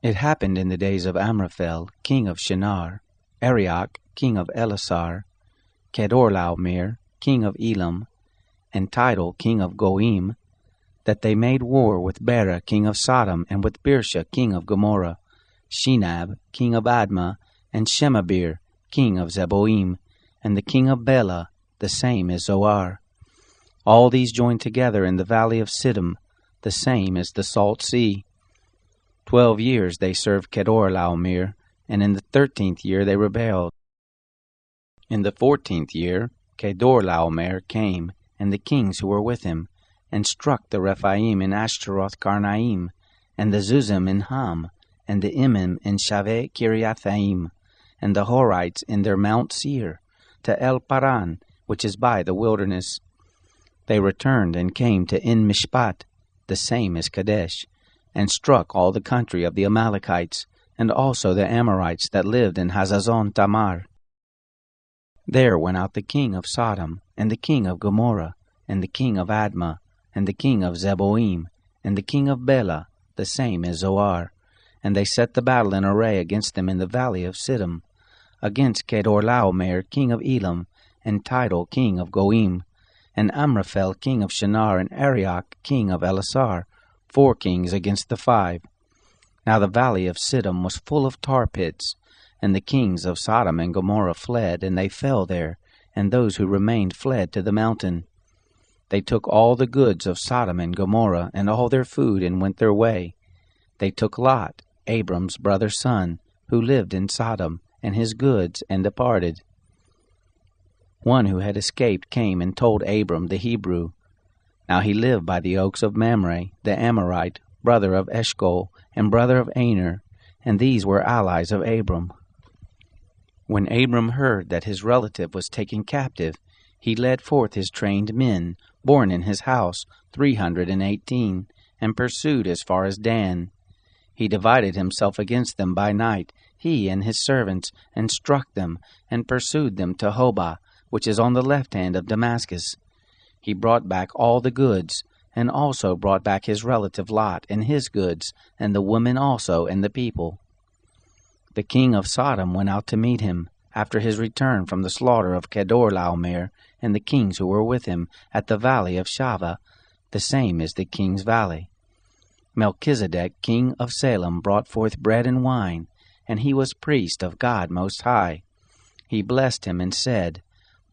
It happened in the days of Amraphel, king of Shinar, Arioch, king of Elasar, Kedorlaomer, king of Elam, and Tidal, king of Goim, that they made war with Bera, king of Sodom, and with Birsha, king of Gomorrah, Shinab, king of Admah, and Shemabir, king of Zeboim, and the king of Bela, the same is Zoar. All these joined together in the valley of Siddim, the same is the Salt Sea. 12 years they served Kedorlaomer, and in the 13th year they rebelled. In the 14th year Kedorlaomer came, and the kings who were with him, and struck the Rephaim in Ashtaroth Karnaim, and the Zuzim in Ham, and the Imim in Shaveh Kiriathaim, and the Horites in their Mount Seir, to El Paran, which is by the wilderness. They returned and came to En Mishpat, the same as Kadesh, and struck all the country of the Amalekites, and also the Amorites that lived in Hazazon Tamar. There went out the king of Sodom, and the king of Gomorrah, and the king of Admah, and the king of Zeboim, and the king of Bela, the same is Zoar. And they set the battle in array against them in the valley of Siddim, against Kedorlaomer king of Elam, and Tidal king of Goim, and Amraphel king of Shinar, and Arioch king of Elasar, 4 kings against the 5. Now the valley of Siddim was full of tar pits, and the kings of Sodom and Gomorrah fled, and they fell there, and those who remained fled to the mountain. They took all the goods of Sodom and Gomorrah, and all their food, and went their way. They took Lot, Abram's brother's son, who lived in Sodom, and his goods, and departed. One who had escaped came and told Abram the Hebrew. Now he lived by the oaks of Mamre, the Amorite, brother of Eshcol, and brother of Aner, and these were allies of Abram. When Abram heard that his relative was taken captive, he led forth his trained men, born in his house, 318, and pursued as far as Dan. He divided himself against them by night, he and his servants, and struck them, and pursued them to Hobah, which is on the left hand of Damascus. He brought back all the goods, and also brought back his relative Lot and his goods, and the women also and the people. The king of Sodom went out to meet him, after his return from the slaughter of Kedorlaomer, and the kings who were with him, at the valley of Shaveh, the same is the king's valley. Melchizedek king of Salem brought forth bread and wine, and he was priest of God Most High. He blessed him and said,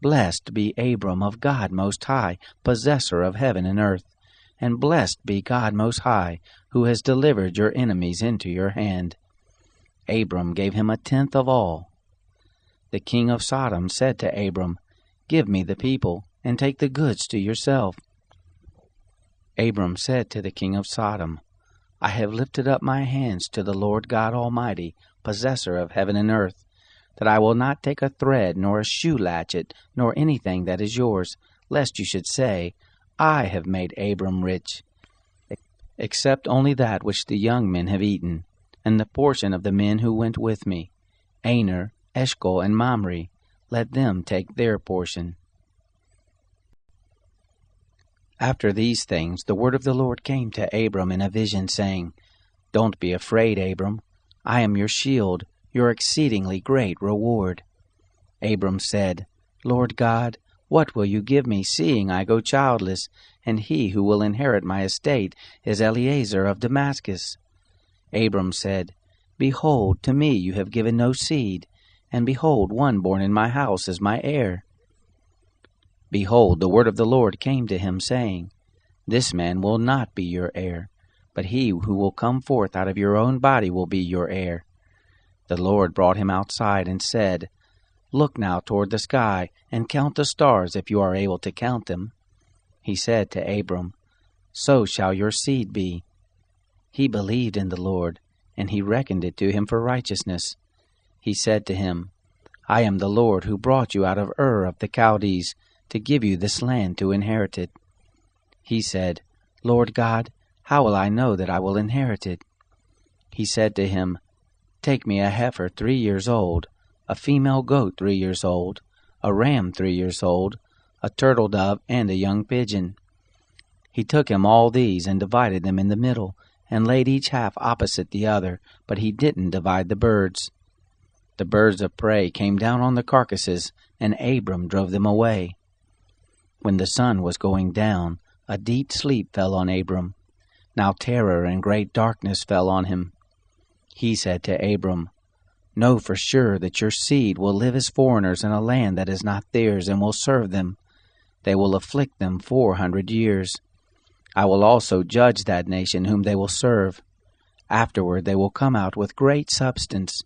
Blessed be Abram of God Most High, possessor of heaven and earth, and blessed be God Most High, who has delivered your enemies into your hand. Abram gave him 1/10 of all. The king of Sodom said to Abram, Give me the people, and take the goods to yourself. Abram said to the king of Sodom, I have lifted up my hands to the Lord God Almighty, possessor of heaven and earth, that I will not take a thread, nor a shoe latchet, nor anything that is yours, lest you should say, I have made Abram rich, except only that which the young men have eaten, and the portion of the men who went with me, Aner, Eshcol, and Mamre, let them take their portion. After these things the word of the Lord came to Abram in a vision, saying, Don't be afraid, Abram. I am your shield, your exceedingly great reward. Abram said, Lord God, what will you give me, seeing I go childless, and he who will inherit my estate is Eliezer of Damascus? Abram said, Behold, to me you have given no seed, and behold, one born in my house is my heir. Behold, the word of the Lord came to him, saying, This man will not be your heir, but he who will come forth out of your own body will be your heir. The Lord brought him outside and said, Look now toward the sky, and count the stars if you are able to count them. He said to Abram, So shall your seed be. He believed in the Lord, and he reckoned it to him for righteousness. He said to him, I am the Lord who brought you out of Ur of the Chaldees, to give you this land to inherit it. He said, Lord God, how will I know that I will inherit it? He said to him, Take me a heifer 3 years old, a female goat 3 years old, a ram 3 years old, a turtle dove, and a young pigeon. He took him all these and divided them in the middle, and laid each half opposite the other, but he didn't divide the birds. The birds of prey came down on the carcasses, and Abram drove them away. When the sun was going down, a deep sleep fell on Abram. Now terror and great darkness fell on him. He said to Abram, Know for sure that your seed will live as foreigners in a land that is not theirs, and will serve them. They will afflict them 400 years. I will also judge that nation whom they will serve. Afterward they will come out with great substance.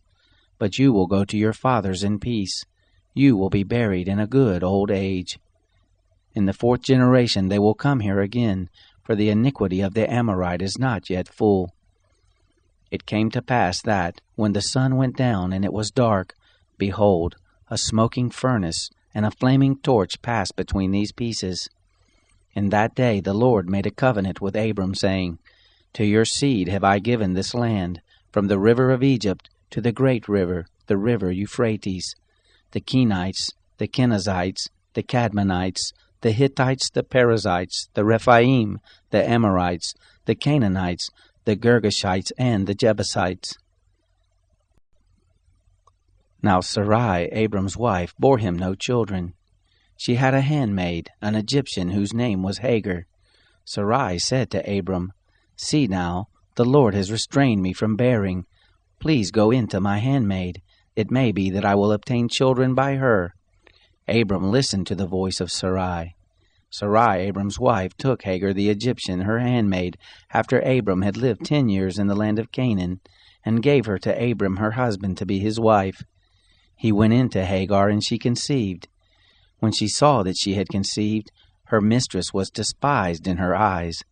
But you will go to your fathers in peace. You will be buried in a good old age. In the 4th generation they will come here again, for the iniquity of the Amorite is not yet full. It came to pass that, when the sun went down and it was dark, behold, a smoking furnace and a flaming torch passed between these pieces. In that day the Lord made a covenant with Abram, saying, To your seed have I given this land, from the river of Egypt to the great river, the river Euphrates. The Kenites, the Kenizzites, the Cadmonites, the Hittites, the Perizzites, the Rephaim, the Amorites, the Canaanites, the Girgashites, and the Jebusites. Now Sarai, Abram's wife, bore him no children. She had a handmaid, an Egyptian, whose name was Hagar. Sarai said to Abram, See now, the Lord has restrained me from bearing. Please go in to my handmaid. It may be that I will obtain children by her. Abram listened to the voice of Sarai. Sarai, Abram's wife, took Hagar the Egyptian, her handmaid, after Abram had lived 10 years in the land of Canaan, and gave her to Abram her husband to be his wife. He went in to Hagar, and she conceived. When she saw that she had conceived, her mistress was despised in her eyes.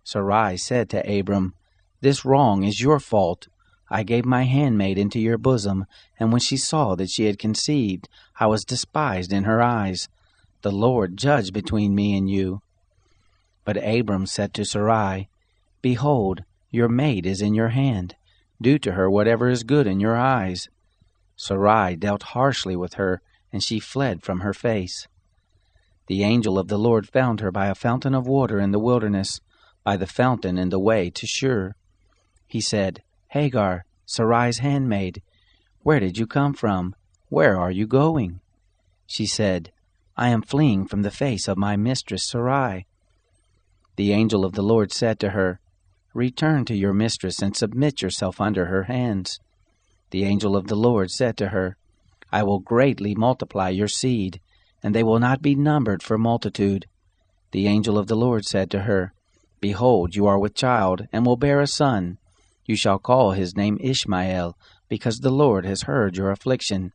Sarai said to Abram, This wrong is your fault. I gave my handmaid into your bosom, and when she saw that she had conceived, I was despised in her eyes. The Lord judge between me and you. But Abram said to Sarai, Behold, your maid is in your hand. Do to her whatever is good in your eyes. Sarai dealt harshly with her, and she fled from her face. The angel of the Lord found her by a fountain of water in the wilderness, by the fountain in the way to Shur. He said, Hagar, Sarai's handmaid, where did you come from? Where are you going? She said, I am fleeing from the face of my mistress Sarai. The angel of the Lord said to her, Return to your mistress and submit yourself under her hands. The angel of the Lord said to her, I will greatly multiply your seed, and they will not be numbered for multitude. The angel of the Lord said to her, Behold, you are with child, and will bear a son. You shall call his name Ishmael, because the Lord has heard your affliction.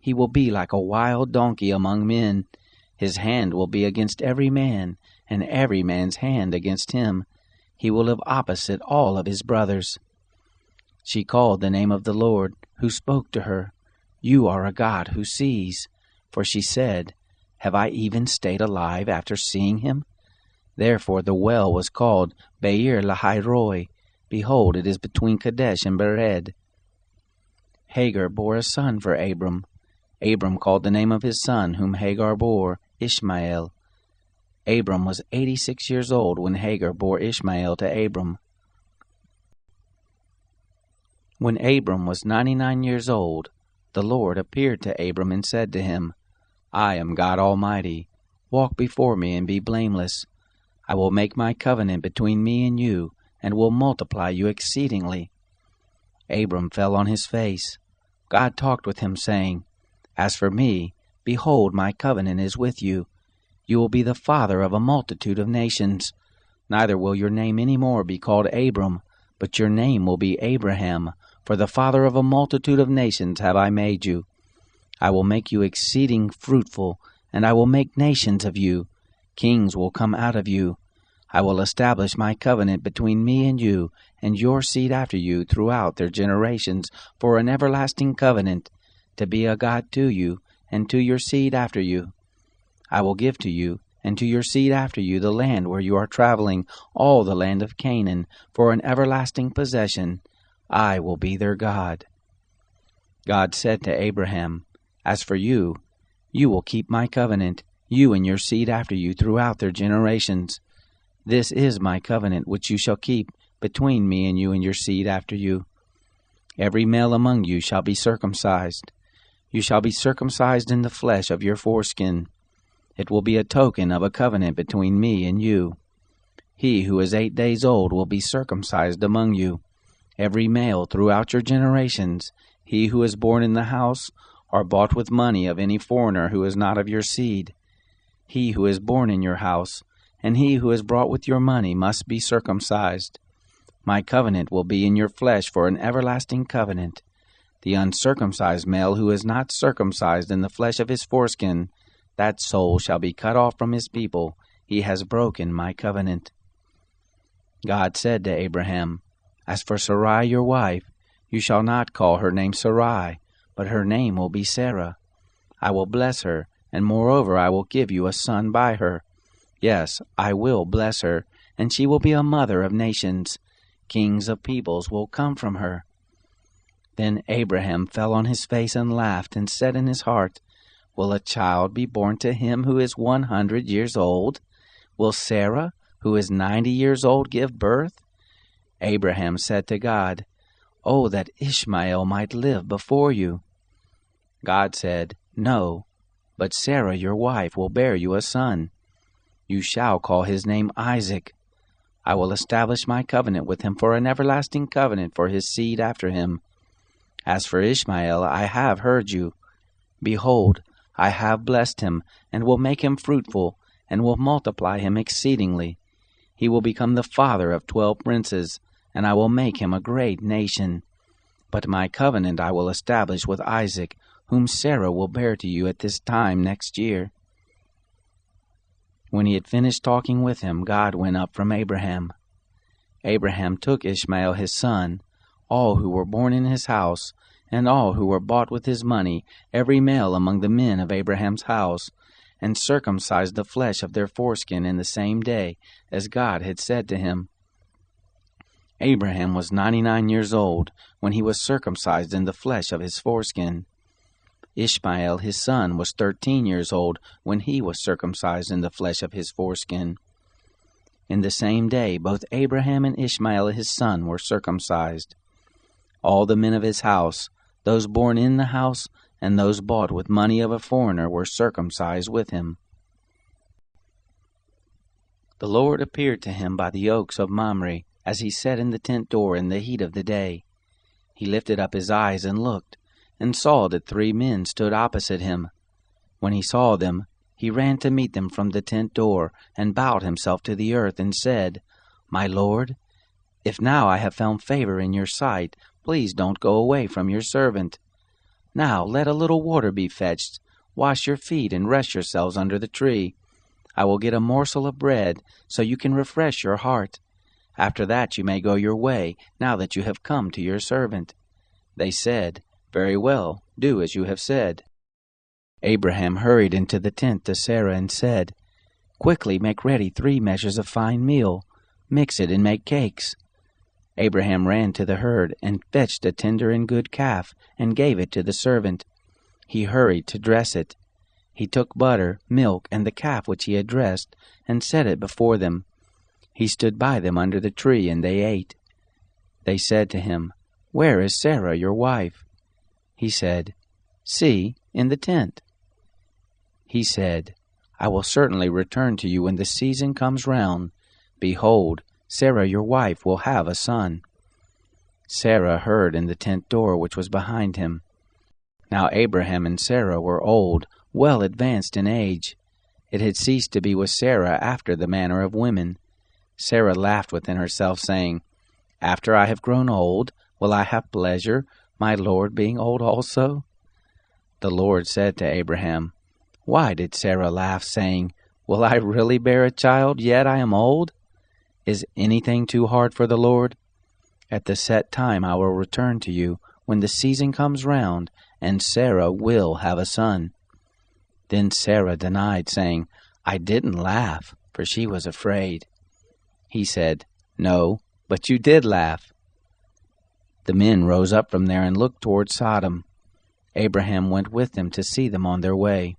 He will be like a wild donkey among men. His hand will be against every man, and every man's hand against him. He will live opposite all of his brothers. She called the name of the Lord, who spoke to her, You are a God who sees. For she said, Have I even stayed alive after seeing him? Therefore the well was called Beer Lahairoi. Behold, it is between Kadesh and Bered. Hagar bore a son for Abram. Abram called the name of his son, whom Hagar bore, Ishmael. Abram was 86 years old when Hagar bore Ishmael to Abram. When Abram was 99 years old, the Lord appeared to Abram and said to him, I am God Almighty. Walk before me and be blameless. I will make my covenant between me and you, and will multiply you exceedingly. Abram fell on his face. God talked with him, saying, As for me, behold, my covenant is with you. You will be the father of a multitude of nations. Neither will your name any more be called Abram, but your name will be Abraham, for the father of a multitude of nations have I made you. I will make you exceeding fruitful, and I will make nations of you. Kings will come out of you. I will establish my covenant between me and you, and your seed after you throughout their generations, for an everlasting covenant, to be a God to you, and to your seed after you. I will give to you, and to your seed after you, the land where you are traveling, all the land of Canaan, for an everlasting possession. I will be their God. God said to Abraham, As for you, you will keep my covenant, you and your seed after you throughout their generations. This is my covenant which you shall keep between me and your seed after you. Every male among you shall be circumcised. You shall be circumcised in the flesh of your foreskin. It will be a token of a covenant between me and you. He who is 8 days old will be circumcised among you. Every male throughout your generations, he who is born in the house, or bought with money of any foreigner who is not of your seed. He who is born in your house, and he who is brought with your money must be circumcised. My covenant will be in your flesh for an everlasting covenant. The uncircumcised male who is not circumcised in the flesh of his foreskin, that soul shall be cut off from his people. He has broken my covenant. God said to Abraham, As for Sarai your wife, you shall not call her name Sarai, but her name will be Sarah. I will bless her, and moreover I will give you a son by her. Yes, I will bless her, and she will be a mother of nations. Kings of peoples will come from her." Then Abraham fell on his face and laughed, and said in his heart, "Will a child be born to him who is 100 years old? Will Sarah, who is 90 years old, give birth?" Abraham said to God, "Oh, that Ishmael might live before you." God said, "No, but Sarah your wife will bear you a son. You shall call his name Isaac. I will establish my covenant with him for an everlasting covenant for his seed after him. As for Ishmael, I have heard you. Behold, I have blessed him, and will make him fruitful, and will multiply him exceedingly. He will become the father of 12 princes, and I will make him a great nation. But my covenant I will establish with Isaac, whom Sarah will bear to you at this time next year." When he had finished talking with him, God went up from Abraham. Abraham took Ishmael his son, all who were born in his house, and all who were bought with his money, every male among the men of Abraham's house, and circumcised the flesh of their foreskin in the same day, as God had said to him. Abraham was 99 years old when he was circumcised in the flesh of his foreskin. Ishmael his son was 13 years old when he was circumcised in the flesh of his foreskin. In the same day both Abraham and Ishmael his son were circumcised. All the men of his house, those born in the house and those bought with money of a foreigner, were circumcised with him. The Lord appeared to him by the oaks of Mamre, as he sat in the tent door in the heat of the day. He lifted up his eyes and looked, and saw that 3 men stood opposite him. When he saw them, he ran to meet them from the tent door, and bowed himself to the earth, and said, "My Lord, if now I have found favor in your sight, please don't go away from your servant. Now let a little water be fetched, wash your feet, and rest yourselves under the tree. I will get a morsel of bread, so you can refresh your heart. After that you may go your way, now that you have come to your servant." They said, "Very well, do as you have said." Abraham hurried into the tent to Sarah and said, "Quickly make ready 3 measures of fine meal. Mix it and make cakes." Abraham ran to the herd and fetched a tender and good calf and gave it to the servant. He hurried to dress it. He took butter, milk, and the calf which he had dressed, and set it before them. He stood by them under the tree, and they ate. They said to him, "Where is Sarah your wife?" He said, "See, in the tent." He said, "I will certainly return to you when the season comes round. Behold, Sarah your wife will have a son." Sarah heard in the tent door which was behind him. Now Abraham and Sarah were old, well advanced in age. It had ceased to be with Sarah after the manner of women. Sarah laughed within herself, saying, "After I have grown old, will I have pleasure, my Lord being old also?" The Lord said to Abraham, "Why did Sarah laugh, saying, 'Will I really bear a child, yet I am old?' Is anything too hard for the Lord? At the set time I will return to you, when the season comes round, and Sarah will have a son." Then Sarah denied, saying, "I didn't laugh," for she was afraid. He said, "No, but you did laugh." The men rose up from there and looked toward Sodom. Abraham went with them to see them on their way.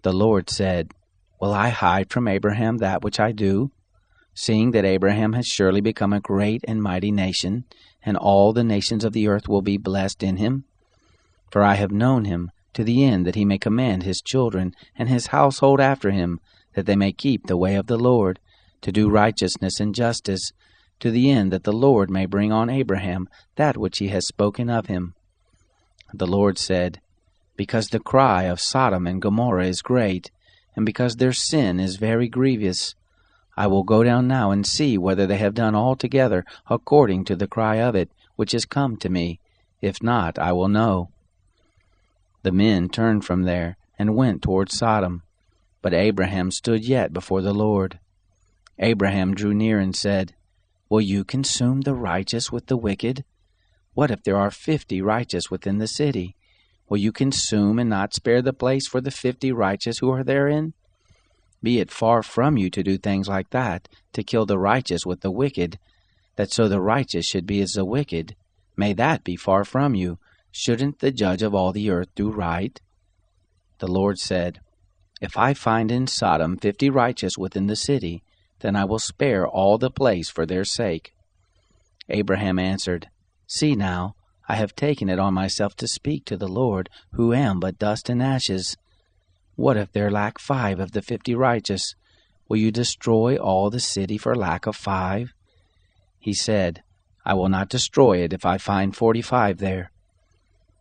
The Lord said, "Will I hide from Abraham that which I do? Seeing that Abraham has surely become a great and mighty nation, and all the nations of the earth will be blessed in him. For I have known him, to the end that he may command his children and his household after him, that they may keep the way of the Lord, to do righteousness and justice, to the end that the Lord may bring on Abraham that which he has spoken of him." The Lord said, "Because the cry of Sodom and Gomorrah is great, and because their sin is very grievous, I will go down now and see whether they have done altogether according to the cry of it, which is come to me. If not, I will know." The men turned from there and went toward Sodom, but Abraham stood yet before the Lord. Abraham drew near and said, "Will you consume the righteous with the wicked? What if there are 50 righteous within the city? Will you consume and not spare the place for the 50 righteous who are therein? Be it far from you to do things like that, to kill the righteous with the wicked, that so the righteous should be as the wicked? May that be far from you. Shouldn't the judge of all the earth do right?" The Lord said, "If I find in Sodom 50 righteous within the city, then I will spare all the place for their sake." Abraham answered, "See now, I have taken it on myself to speak to the Lord, who am but dust and ashes. What if there lack 5 of the 50 righteous? Will you destroy all the city for lack of 5? He said, "I will not destroy it if I find 45 there."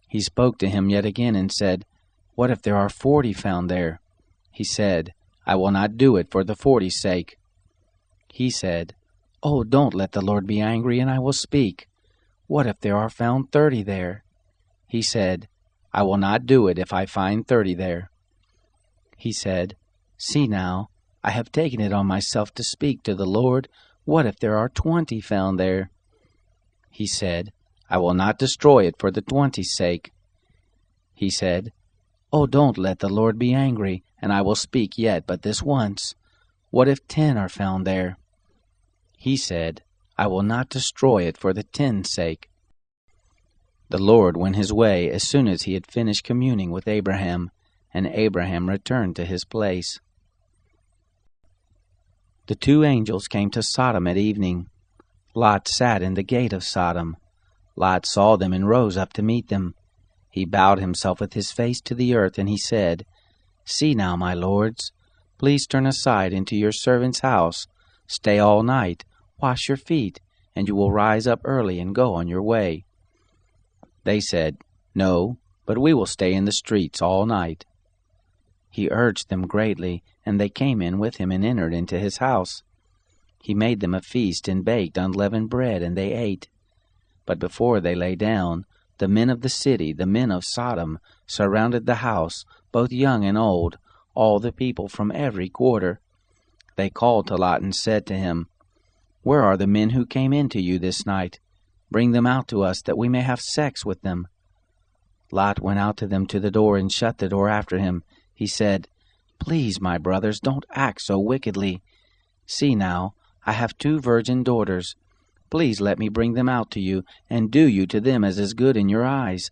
He spoke to him yet again and said, "What if there are 40 found there?" He said, "I will not do it for the 40's sake." He said, "Oh, don't let the Lord be angry, and I will speak. What if there are found 30 there?" He said, "I will not do it if I find 30 there." He said, "See now, I have taken it on myself to speak to the Lord. What if there are 20 found there?" He said, "I will not destroy it for the 20's sake." He said, "Oh, don't let the Lord be angry, and I will speak yet but this once. What if 10 are found there?" He said, "I will not destroy it for the 10's sake." The Lord went his way as soon as he had finished communing with Abraham, and Abraham returned to his place. The 2 angels came to Sodom at evening. Lot sat in the gate of Sodom. Lot saw them and rose up to meet them. He bowed himself with his face to the earth, and he said, "See now, my lords, please turn aside into your servant's house. Stay all night, wash your feet, and you will rise up early and go on your way." They said, "No, but we will stay in the streets all night." He urged them greatly, and they came in with him and entered into his house. He made them a feast and baked unleavened bread, and they ate. But before they lay down, the men of the city, the men of Sodom, surrounded the house, both young and old, all the people from every quarter. They called to Lot and said to him, "Where are the men who came in to you this night? Bring them out to us, that we may have sex with them." Lot went out to them to the door and shut the door after him. He said, "Please, my brothers, don't act so wickedly. See now, I have 2 virgin daughters. Please let me bring them out to you, and do you to them as is good in your eyes.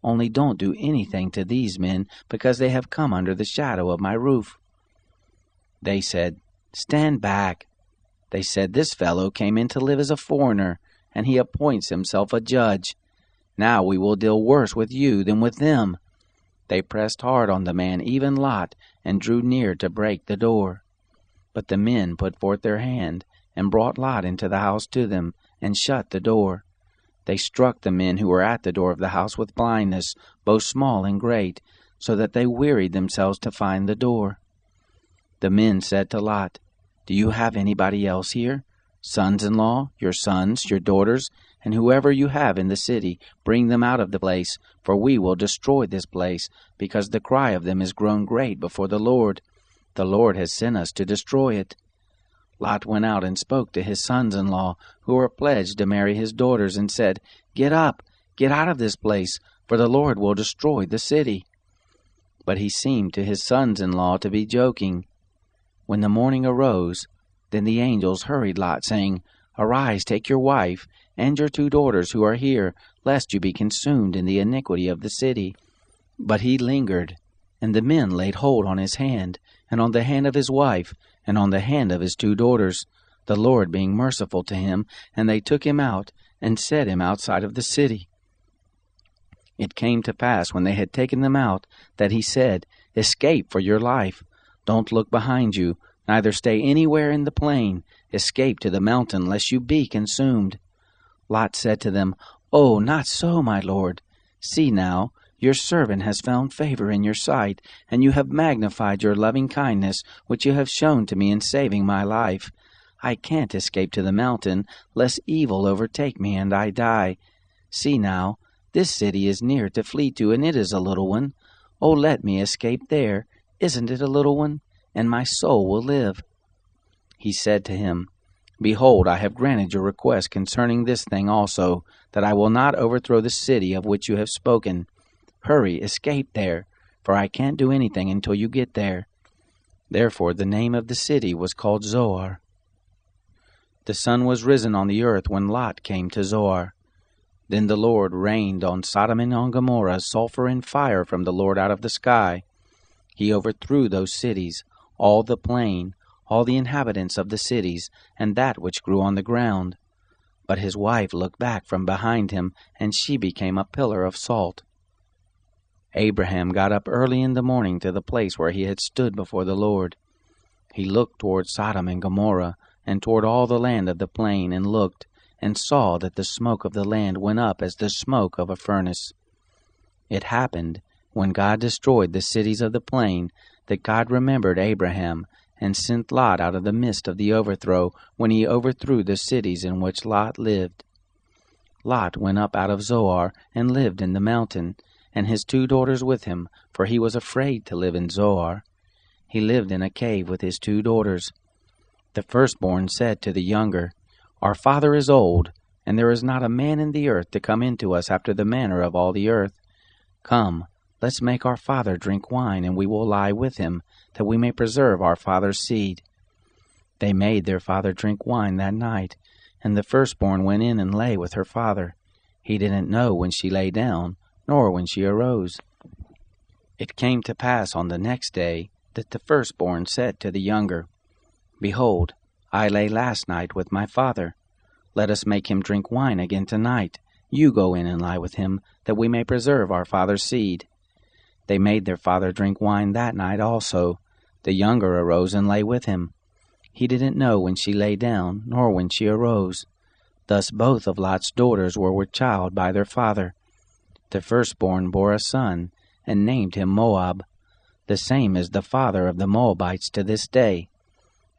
Only don't do anything to these men, because they have come under the shadow of my roof." They said, "Stand back." They said, "This fellow came in to live as a foreigner, and he appoints himself a judge. Now we will deal worse with you than with them." They pressed hard on the man, even Lot, and drew near to break the door. But the men put forth their hand, and brought Lot into the house to them, and shut the door. They struck the men who were at the door of the house with blindness, both small and great, so that they wearied themselves to find the door. The men said to Lot, "Do you have anybody else here? Sons-in-law, your sons, your daughters, and whoever you have in the city, bring them out of the place, for we will destroy this place, because the cry of them is grown great before the Lord. The Lord has sent us to destroy it." Lot went out and spoke to his sons-in-law, who were pledged to marry his daughters, and said, "Get up, get out of this place, for the Lord will destroy the city." But he seemed to his sons-in-law to be joking. When the morning arose, then the angels hurried Lot, saying, "Arise, take your wife, and your 2 daughters who are here, lest you be consumed in the iniquity of the city." But he lingered, and the men laid hold on his hand, and on the hand of his wife, and on the hand of his 2 daughters, the Lord being merciful to him, and they took him out, and set him outside of the city. It came to pass, when they had taken them out, that he said, "Escape for your life. Don't look behind you, neither stay anywhere in the plain. Escape to the mountain, lest you be consumed." Lot said to them, "Oh, not so, my lord. See now, your servant has found favor in your sight, and you have magnified your loving kindness, which you have shown to me in saving my life. I can't escape to the mountain, lest evil overtake me and I die. See now, this city is near to flee to, and it is a little one. Oh, let me escape there. Isn't it a little one? And my soul will live." He said to him, "Behold, I have granted your request concerning this thing also, that I will not overthrow the city of which you have spoken. Hurry, escape there, for I can't do anything until you get there." Therefore the name of the city was called Zoar. The sun was risen on the earth when Lot came to Zoar. Then the Lord rained on Sodom and on Gomorrah sulfur and fire from the Lord out of the sky. He overthrew those cities, all the plain, all the inhabitants of the cities, and that which grew on the ground. But his wife looked back from behind him, and she became a pillar of salt. Abraham got up early in the morning to the place where he had stood before the Lord. He looked toward Sodom and Gomorrah, and toward all the land of the plain, and looked, and saw that the smoke of the land went up as the smoke of a furnace. It happened, when God destroyed the cities of the plain, that God remembered Abraham, and sent Lot out of the midst of the overthrow, when he overthrew the cities in which Lot lived. Lot went up out of Zoar, and lived in the mountain, and his 2 daughters with him, for he was afraid to live in Zoar. He lived in a cave with his 2 daughters. The firstborn said to the younger, Our father is old, and there is not a man in the earth to come into us after the manner of all the earth. Come, let's make our father drink wine, and we will lie with him, that we may preserve our father's seed. They made their father drink wine that night, and the firstborn went in and lay with her father. He didn't know when she lay down, nor when she arose. It came to pass on the next day that the firstborn said to the younger, Behold, I lay last night with my father. Let us make him drink wine again tonight. You go in and lie with him, that we may preserve our father's seed. They made their father drink wine that night also. The younger arose and lay with him. He didn't know when she lay down, nor when she arose. Thus both of Lot's daughters were with child by their father. The firstborn bore a son, and named him Moab. The same is the father of the Moabites to this day.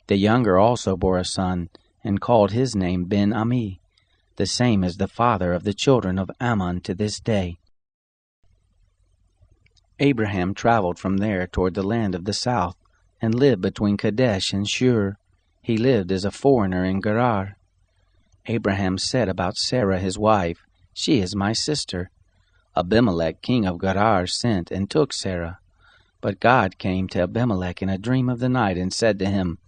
The younger also bore a son, and called his name Ben-Ammi. The same is the father of the children of Ammon to this day. Abraham traveled from there toward the land of the south, and lived between Kadesh and Shur. He lived as a foreigner in Gerar. Abraham said about Sarah his wife, She is my sister. Abimelech king of Gerar sent and took Sarah. But God came to Abimelech in a dream of the night, and said to him,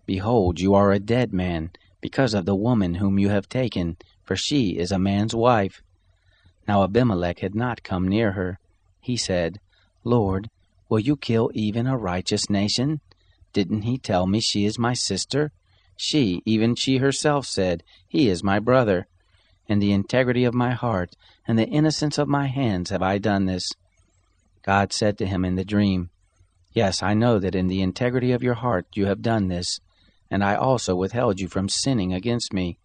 Behold, you are a dead man, because of the woman whom you have taken, for she is a man's wife. Now Abimelech had not come near her. He said, Lord, will you kill even a righteous nation? Didn't he tell me she is my sister? She, even she herself, said, He is my brother. In the integrity of my heart and the innocence of my hands have I done this. God said to him in the dream, Yes, I know that in the integrity of your heart you have done this, and I also withheld you from sinning against me.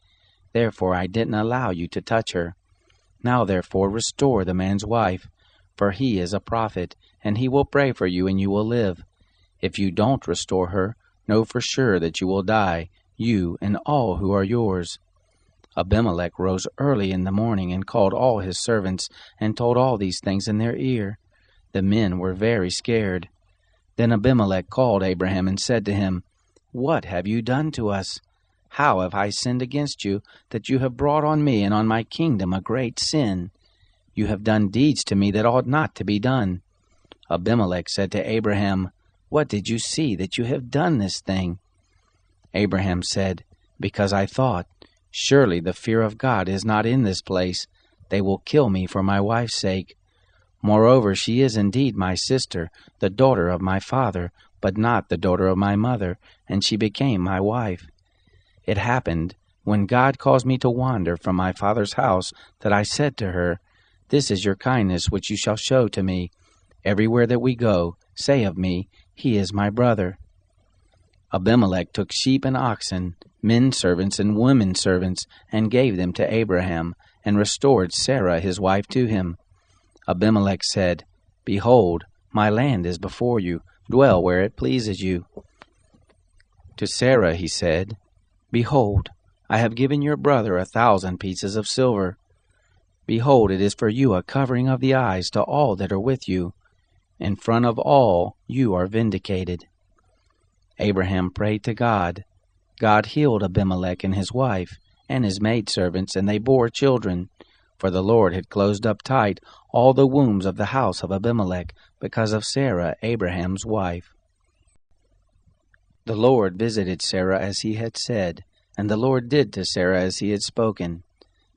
Therefore I didn't allow you to touch her. Now therefore restore the man's wife, for he is a prophet, and he will pray for you, and you will live. If you don't restore her, know for sure that you will die, you and all who are yours. Abimelech rose early in the morning, and called all his servants, and told all these things in their ear. The men were very scared. Then Abimelech called Abraham, and said to him, What have you done to us? How have I sinned against you, that you have brought on me and on my kingdom a great sin? You have done deeds to me that ought not to be done. Abimelech said to Abraham, What did you see that you have done this thing? Abraham said, Because I thought, Surely the fear of God is not in this place. They will kill me for my wife's sake. Moreover, she is indeed my sister, the daughter of my father, but not the daughter of my mother, and she became my wife. It happened, when God caused me to wander from my father's house, that I said to her, This is your kindness which you shall show to me. Everywhere that we go, say of me, He is my brother. Abimelech took sheep and oxen, men servants and women servants, and gave them to Abraham, and restored Sarah his wife to him. Abimelech said, Behold, my land is before you, dwell where it pleases you. To Sarah he said, Behold, I have given your brother 1,000 pieces of silver. Behold, it is for you a covering of the eyes to all that are with you. In front of all you are vindicated. Abraham prayed to God. God healed Abimelech and his wife, and his maidservants, and they bore children. For the Lord had closed up tight all the wombs of the house of Abimelech, because of Sarah, Abraham's wife. The Lord visited Sarah as he had said, And the Lord did to Sarah as he had spoken.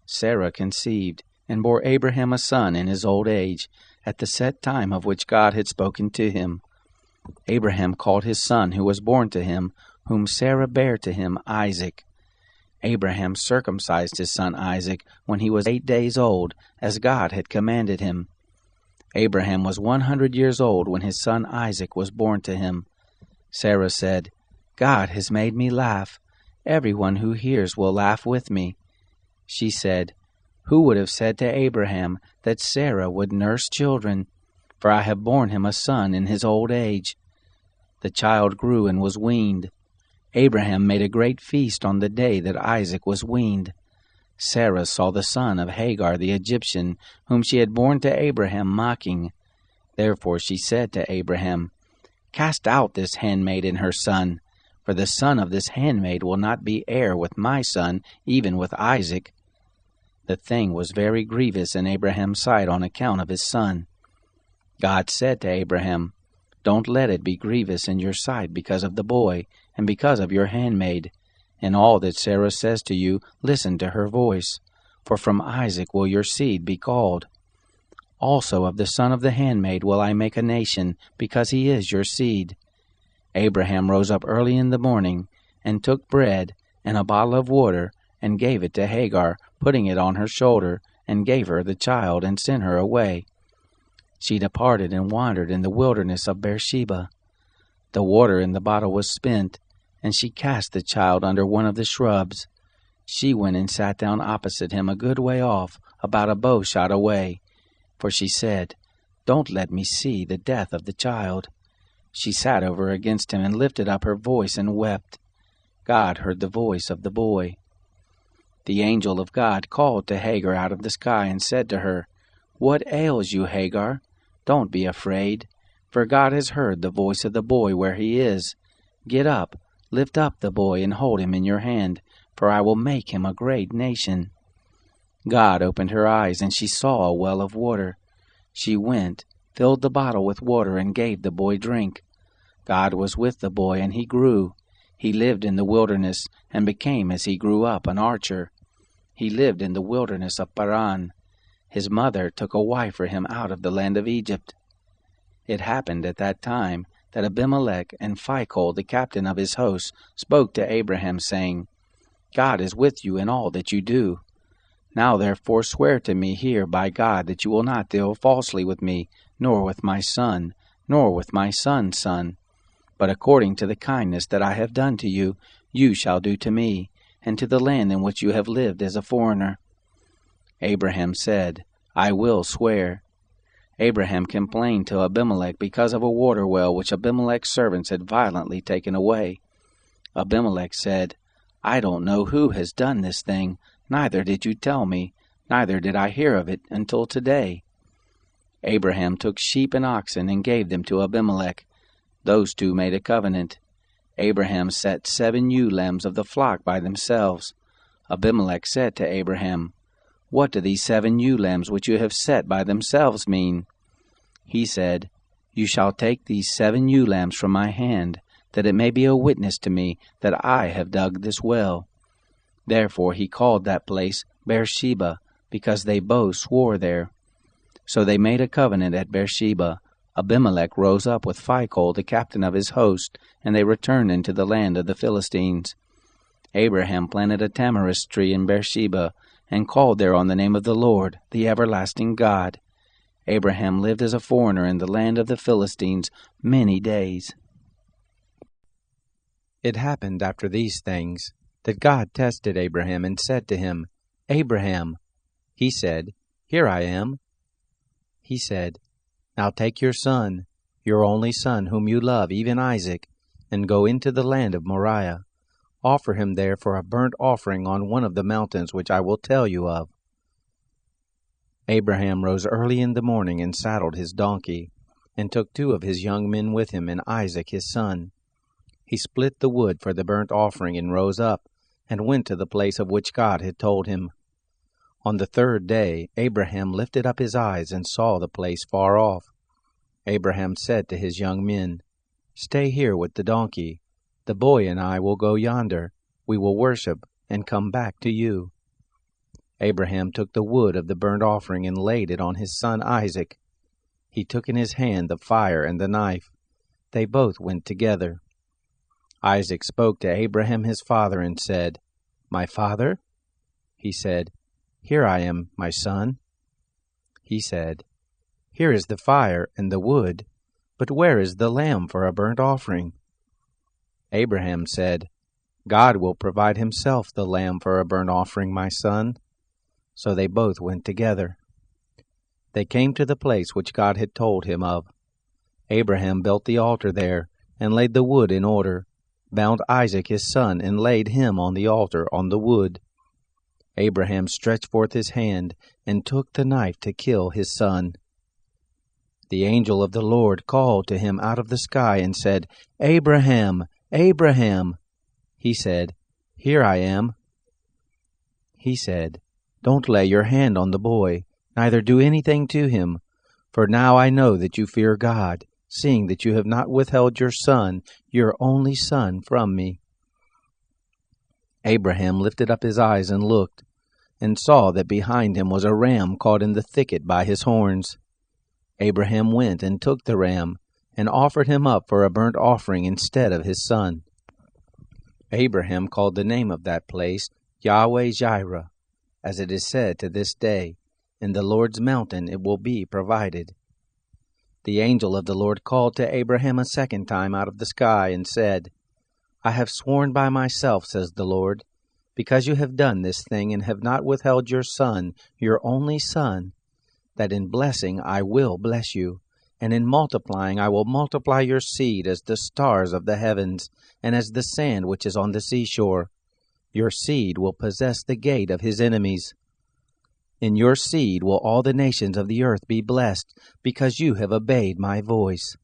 Sarah conceived, and bore Abraham a son in his old age, at the set time of which God had spoken to him. Abraham called his son who was born to him, whom Sarah bare to him, Isaac. Abraham circumcised his son Isaac when he was 8 days old, as God had commanded him. Abraham was 100 years old when his son Isaac was born to him. Sarah said, God has made me laugh. Everyone who hears will laugh with me. She said, Who would have said to Abraham that Sarah would nurse children? For I have borne him a son in his old age. The child grew and was weaned. Abraham made a great feast on the day that Isaac was weaned. Sarah saw the son of Hagar the Egyptian, whom she had borne to Abraham, mocking. Therefore she said to Abraham, Cast out this handmaid and her son, for the son of this handmaid will not be heir with my son, even with Isaac. The thing was very grievous in Abraham's sight on account of his son. God said to Abraham, Don't let it be grievous in your sight because of the boy, and because of your handmaid. In all that Sarah says to you, listen to her voice, for from Isaac will your seed be called. Also of the son of the handmaid will I make a nation, because he is your seed. Abraham rose up early in the morning, and took bread and a bottle of water, and gave it to Hagar, putting it on her shoulder, and gave her the child, and sent her away. She departed and wandered in the wilderness of Beersheba. The water in the bottle was spent, and she cast the child under one of the shrubs. She went and sat down opposite him a good way off, about a bow shot away. For she said, Don't let me see the death of the child. She sat over against him and lifted up her voice and wept. God heard the voice of the boy. The angel of God called to Hagar out of the sky and said to her, What ails you, Hagar? Don't be afraid, for God has heard the voice of the boy where he is. Get up, lift up the boy, and hold him in your hand, for I will make him a great nation. God opened her eyes, and she saw a well of water. She went, filled the bottle with water, and gave the boy drink. God was with the boy, and he grew. He lived in the wilderness, and became, as he grew up, an archer. He lived in the wilderness of Paran. His mother took a wife for him out of the land of Egypt. It happened at that time that Abimelech and Phicol, the captain of his host, spoke to Abraham, saying, God is with you in all that you do. Now therefore swear to me here by God that you will not deal falsely with me, nor with my son, nor with my son's son. But according to the kindness that I have done to you, you shall do to me, and to the land in which you have lived as a foreigner. Abraham said, I will swear. Abraham complained to Abimelech because of a water well which Abimelech's servants had violently taken away. Abimelech said, I don't know who has done this thing, neither did you tell me, neither did I hear of it until today. Abraham took sheep and oxen and gave them to Abimelech. Those two made a covenant. Abraham set 7 ewe lambs of the flock by themselves. Abimelech said to Abraham, What do these 7 ewe lambs which you have set by themselves mean? He said, You shall take these 7 ewe lambs from my hand, that it may be a witness to me that I have dug this well. Therefore he called that place Beersheba, because they both swore there. So they made a covenant at Beersheba. Abimelech rose up with Phicol, the captain of his host, and they returned into the land of the Philistines. Abraham planted a tamarisk tree in Beersheba, and called there on the name of the Lord, the everlasting God. Abraham lived as a foreigner in the land of the Philistines many days. It happened after these things that God tested Abraham and said to him, Abraham. He said, Here I am. He said, Now take your son, your only son whom you love, even Isaac, and go into the land of Moriah. Offer him there for a burnt offering on one of the mountains which I will tell you of. Abraham rose early in the morning and saddled his donkey, and took 2 of his young men with him and Isaac his son. He split the wood for the burnt offering and rose up, and went to the place of which God had told him. On the 3rd day Abraham lifted up his eyes and saw the place far off. Abraham said to his young men, Stay here with the donkey. The boy and I will go yonder. We will worship and come back to you." Abraham took the wood of the burnt offering and laid it on his son Isaac. He took in his hand the fire and the knife. They both went together. Isaac spoke to Abraham his father and said, "My father?" He said, "Here I am, my son." He said, "Here is the fire and the wood, but where is the lamb for a burnt offering?" Abraham said, "God will provide himself the lamb for a burnt offering, my son." So they both went together. They came to the place which God had told him of. Abraham built the altar there, and laid the wood in order, bound Isaac his son, and laid him on the altar on the wood. Abraham stretched forth his hand, and took the knife to kill his son. The angel of the Lord called to him out of the sky and said, "Abraham, Abraham!" He said, "Here I am." He said, "Don't lay your hand on the boy, neither do anything to him, for now I know that you fear God, seeing that you have not withheld your son, your only son, from me." Abraham lifted up his eyes and looked, and saw that behind him was a ram caught in the thicket by his horns. Abraham went and took the ram, and offered him up for a burnt offering instead of his son. Abraham called the name of that place Yahweh-Jireh, as it is said to this day, "In the Lord's mountain it will be provided." The angel of the Lord called to Abraham a second time out of the sky and said, "I have sworn by myself, says the Lord, because you have done this thing and have not withheld your son, your only son, that in blessing I will bless you, and in multiplying I will multiply your seed as the stars of the heavens, and as the sand which is on the seashore. Your seed will possess the gate of his enemies. In your seed will all the nations of the earth be blessed, because you have obeyed my voice."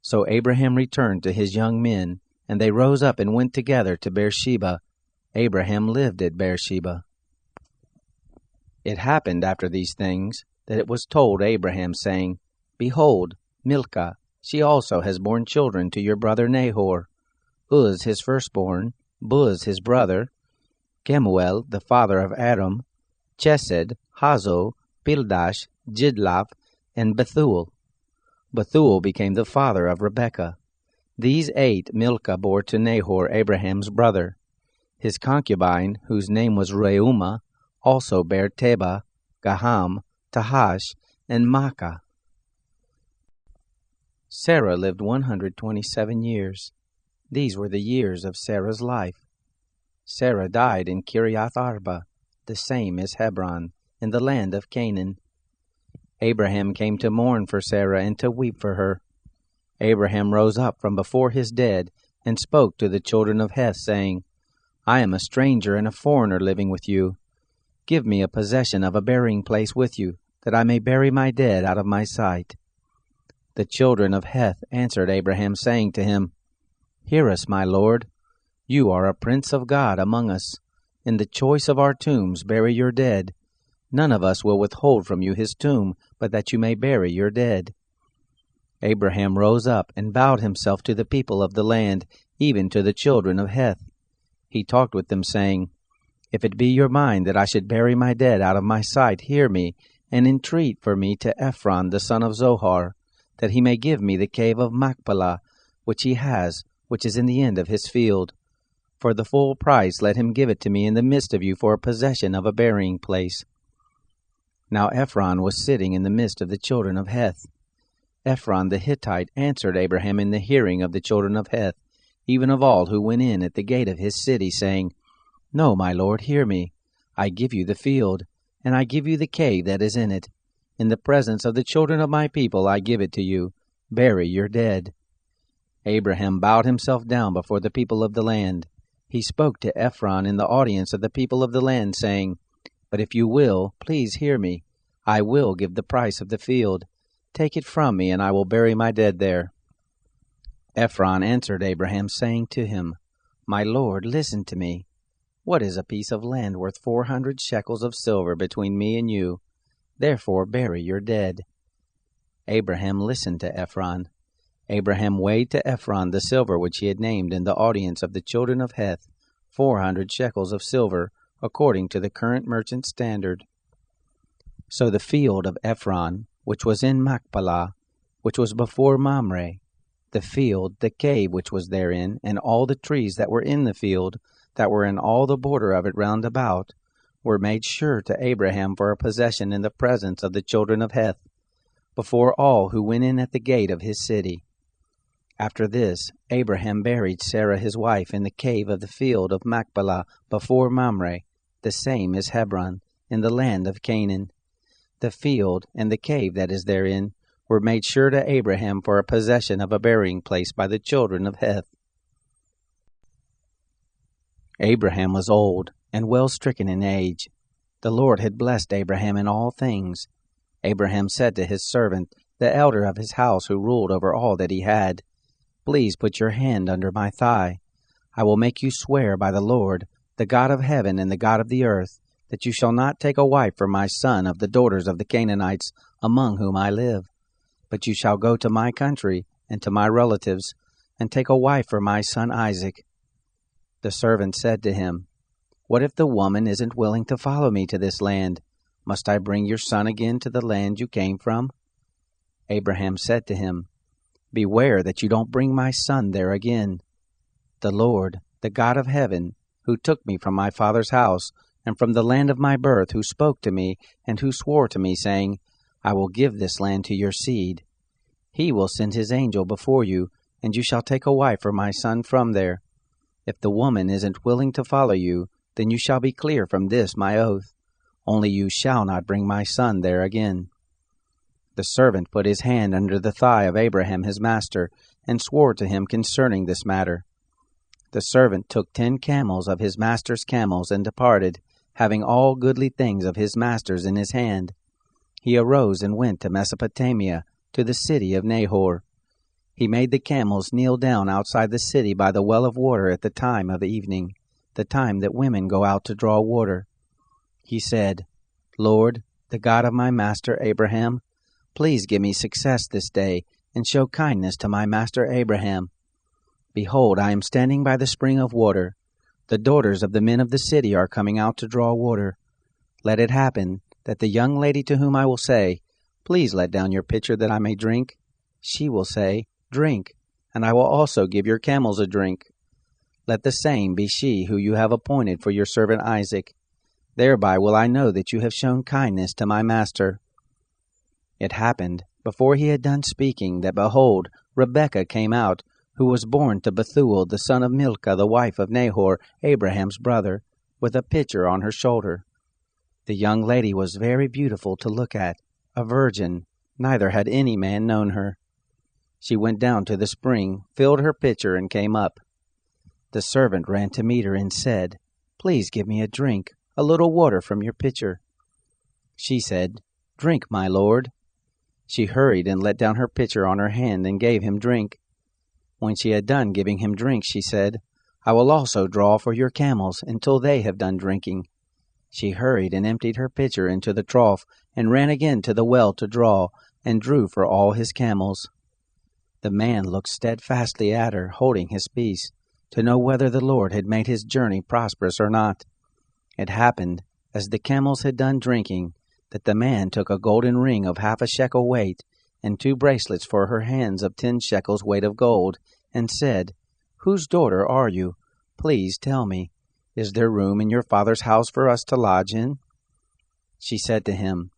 So Abraham returned to his young men, and they rose up and went together to Beersheba. Abraham lived at Beersheba. It happened after these things that it was told Abraham, saying, "Behold, Milcah, she also has borne children to your brother Nahor, Uz his firstborn, Buz his brother, Kemuel the father of Aram, Chesed, Hazo, Pildash, Jidlaph, and Bethuel. Bethuel became the father of Rebekah. These 8 Milcah bore to Nahor, Abraham's brother. His concubine, whose name was Reumah, also bare Tebah, Gaham, Tahash, and Maacah. Sarah lived 127 years. These were the years of Sarah's life. Sarah died in Kiriath Arba, the same as Hebron, in the land of Canaan. Abraham came to mourn for Sarah and to weep for her. Abraham rose up from before his dead, and spoke to the children of Heth, saying, "I am a stranger and a foreigner living with you. Give me a possession of a burying place with you, that I may bury my dead out of my sight." The children of Heth answered Abraham, saying to him, "Hear us, my lord. You are a prince of God among us. In the choice of our tombs bury your dead. None of us will withhold from you his tomb, but that you may bury your dead." Abraham rose up and bowed himself to the people of the land, even to the children of Heth. He talked with them, saying, "If it be your mind that I should bury my dead out of my sight, hear me, and entreat for me to Ephron the son of Zohar, that he may give me the cave of Machpelah, which he has, which is in the end of his field. For the full price let him give it to me in the midst of you for a possession of a burying place." Now Ephron was sitting in the midst of the children of Heth. Ephron the Hittite answered Abraham in the hearing of the children of Heth, even of all who went in at the gate of his city, saying, "No, my lord, hear me. I give you the field, and I give you the cave that is in it. In the presence of the children of my people I give it to you. Bury your dead." Abraham bowed himself down before the people of the land. He spoke to Ephron in the audience of the people of the land, saying, "But if you will, please hear me. I will give the price of the field. Take it from me, and I will bury my dead there." Ephron answered Abraham, saying to him, "My lord, listen to me. What is a piece of land worth 400 shekels of silver between me and you? Therefore bury your dead." Abraham listened to Ephron. Abraham weighed to Ephron the silver which he had named in the audience of the children of Heth, 400 shekels of silver, according to the current merchant standard. So the field of Ephron, which was in Machpelah, which was before Mamre, the field, the cave which was therein, and all the trees that were in the field, that were in all the border of it round about, were made sure to Abraham for a possession in the presence of the children of Heth, before all who went in at the gate of his city. After this, Abraham buried Sarah his wife in the cave of the field of Machpelah before Mamre, the same is Hebron, in the land of Canaan. The field and the cave that is therein were made sure to Abraham for a possession of a burying place by the children of Heth. Abraham was old and well stricken in age. The Lord had blessed Abraham in all things. Abraham said to his servant, the elder of his house who ruled over all that he had, Please put your hand under my thigh. I will make you swear by the Lord, the God of heaven and the God of the earth, that you shall not take a wife for my son of the daughters of the Canaanites among whom I live. But you shall go to my country and to my relatives, and take a wife for my son Isaac. The servant said to him, What if the woman isn't willing to follow me to this land? Must I bring your son again to the land you came from? Abraham said to him, Beware that you don't bring my son there again. The Lord, the God of heaven, who took me from my father's house, and from the land of my birth, who spoke to me, and who swore to me, saying, I will give this land to your seed. He will send his angel before you, and you shall take a wife for my son from there. If the woman isn't willing to follow you, then you shall be clear from this my oath. Only you shall not bring my son there again. The servant put his hand under the thigh of Abraham his master, and swore to him concerning this matter. The servant took 10 camels of his master's camels, and departed, having all goodly things of his master's in his hand. He arose and went to Mesopotamia, to the city of Nahor. He made the camels kneel down outside the city by the well of water at the time of evening, the time that women go out to draw water. He said, Lord, the God of my master Abraham, please give me success this day, and show kindness to my master Abraham. Behold, I am standing by the spring of water. The daughters of the men of the city are coming out to draw water. Let it happen that the young lady to whom I will say, Please let down your pitcher that I may drink, she will say, Drink, and I will also give your camels a drink. Let the same be she who you have appointed for your servant Isaac. Thereby will I know that you have shown kindness to my master. It happened, before he had done speaking, that behold, Rebekah came out, who was born to Bethuel the son of Milcah, the wife of Nahor, Abraham's brother, with a pitcher on her shoulder. The young lady was very beautiful to look at, a virgin, neither had any man known her. She went down to the spring, filled her pitcher, and came up. The servant ran to meet her and said, Please give me a drink, a little water from your pitcher. She said, Drink, my lord. She hurried and let down her pitcher on her hand and gave him drink. When she had done giving him drink, she said, I will also draw for your camels until they have done drinking. She hurried and emptied her pitcher into the trough, and ran again to the well to draw, and drew for all his camels. The man looked steadfastly at her, holding his peace, to know whether the Lord had made his journey prosperous or not. It happened, as the camels had done drinking, that the man took a golden ring of 1/2 shekel weight, and 2 bracelets for her hands of 10 shekels weight of gold, and said, Whose daughter are you? Please tell me. Is there room in your father's house for us to lodge in? She said to him,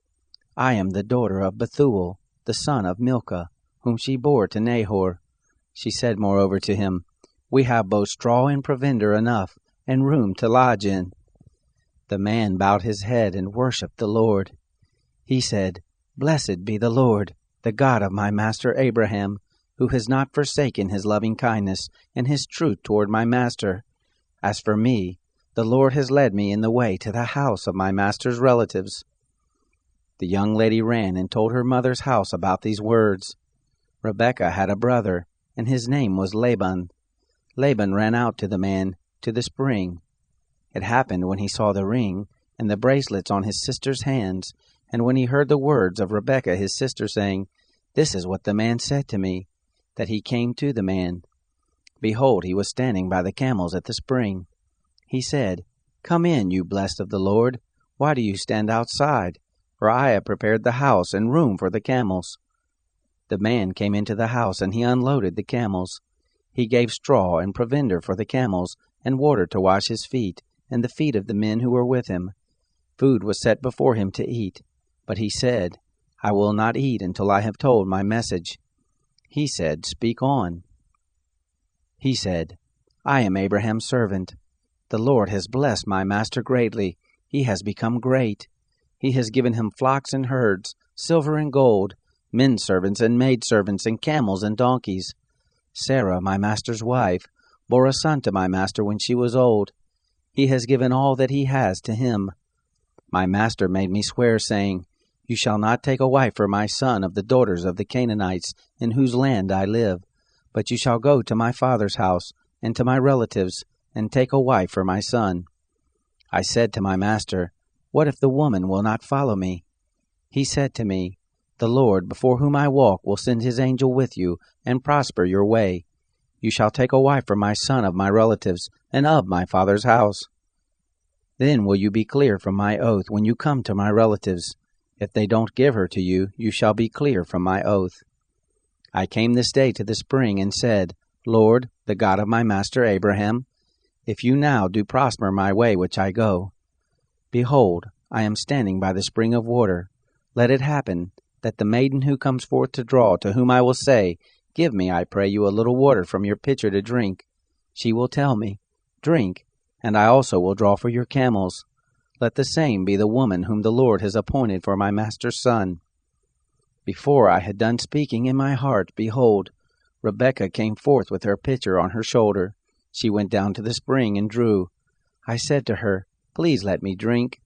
I am the daughter of Bethuel, the son of Milcah, whom she bore to Nahor. She said moreover to him, We have both straw and provender enough, and room to lodge in. The man bowed his head and worshipped the Lord. He said, Blessed be the Lord, the God of my master Abraham, who has not forsaken his loving kindness and his truth toward my master. As for me, the Lord has led me in the way to the house of my master's relatives. The young lady ran and told her mother's house about these words. Rebekah had a brother, and his name was Laban. Laban ran out to the man, to the spring. It happened when he saw the ring and the bracelets on his sister's hands, and when he heard the words of Rebekah his sister saying, This is what the man said to me, that he came to the man. Behold, he was standing by the camels at the spring. He said, "Come in, you blessed of the Lord. Why do you stand outside? For I have prepared the house and room for the camels." The man came into the house, and he unloaded the camels. He gave straw and provender for the camels, and water to wash his feet, and the feet of the men who were with him. Food was set before him to eat, but he said, "I will not eat until I have told my message." He said, "Speak on." He said, "I am Abraham's servant. The Lord has blessed my master greatly. He has become great. He has given him flocks and herds, silver and gold, men servants and maidservants, and camels and donkeys. Sarah, my master's wife, bore a son to my master when she was old. He has given all that he has to him. My master made me swear, saying, 'You shall not take a wife for my son of the daughters of the Canaanites in whose land I live, but you shall go to my father's house and to my relatives, and take a wife for my son.' I said to my master, 'What if the woman will not follow me?' He said to me, 'The Lord, before whom I walk, will send his angel with you, and prosper your way. You shall take a wife for my son of my relatives, and of my father's house. Then will you be clear from my oath when you come to my relatives. If they don't give her to you, you shall be clear from my oath.' I came this day to the spring, and said, 'Lord, the God of my master Abraham, if you now do prosper my way which I go, behold, I am standing by the spring of water. Let it happen that the maiden who comes forth to draw, to whom I will say, Give me, I pray you, a little water from your pitcher to drink, she will tell me, Drink, and I also will draw for your camels. Let the same be the woman whom the Lord has appointed for my master's son.' Before I had done speaking in my heart, behold, Rebekah came forth with her pitcher on her shoulder. She went down to the spring and drew. I said to her, 'Please let me drink.'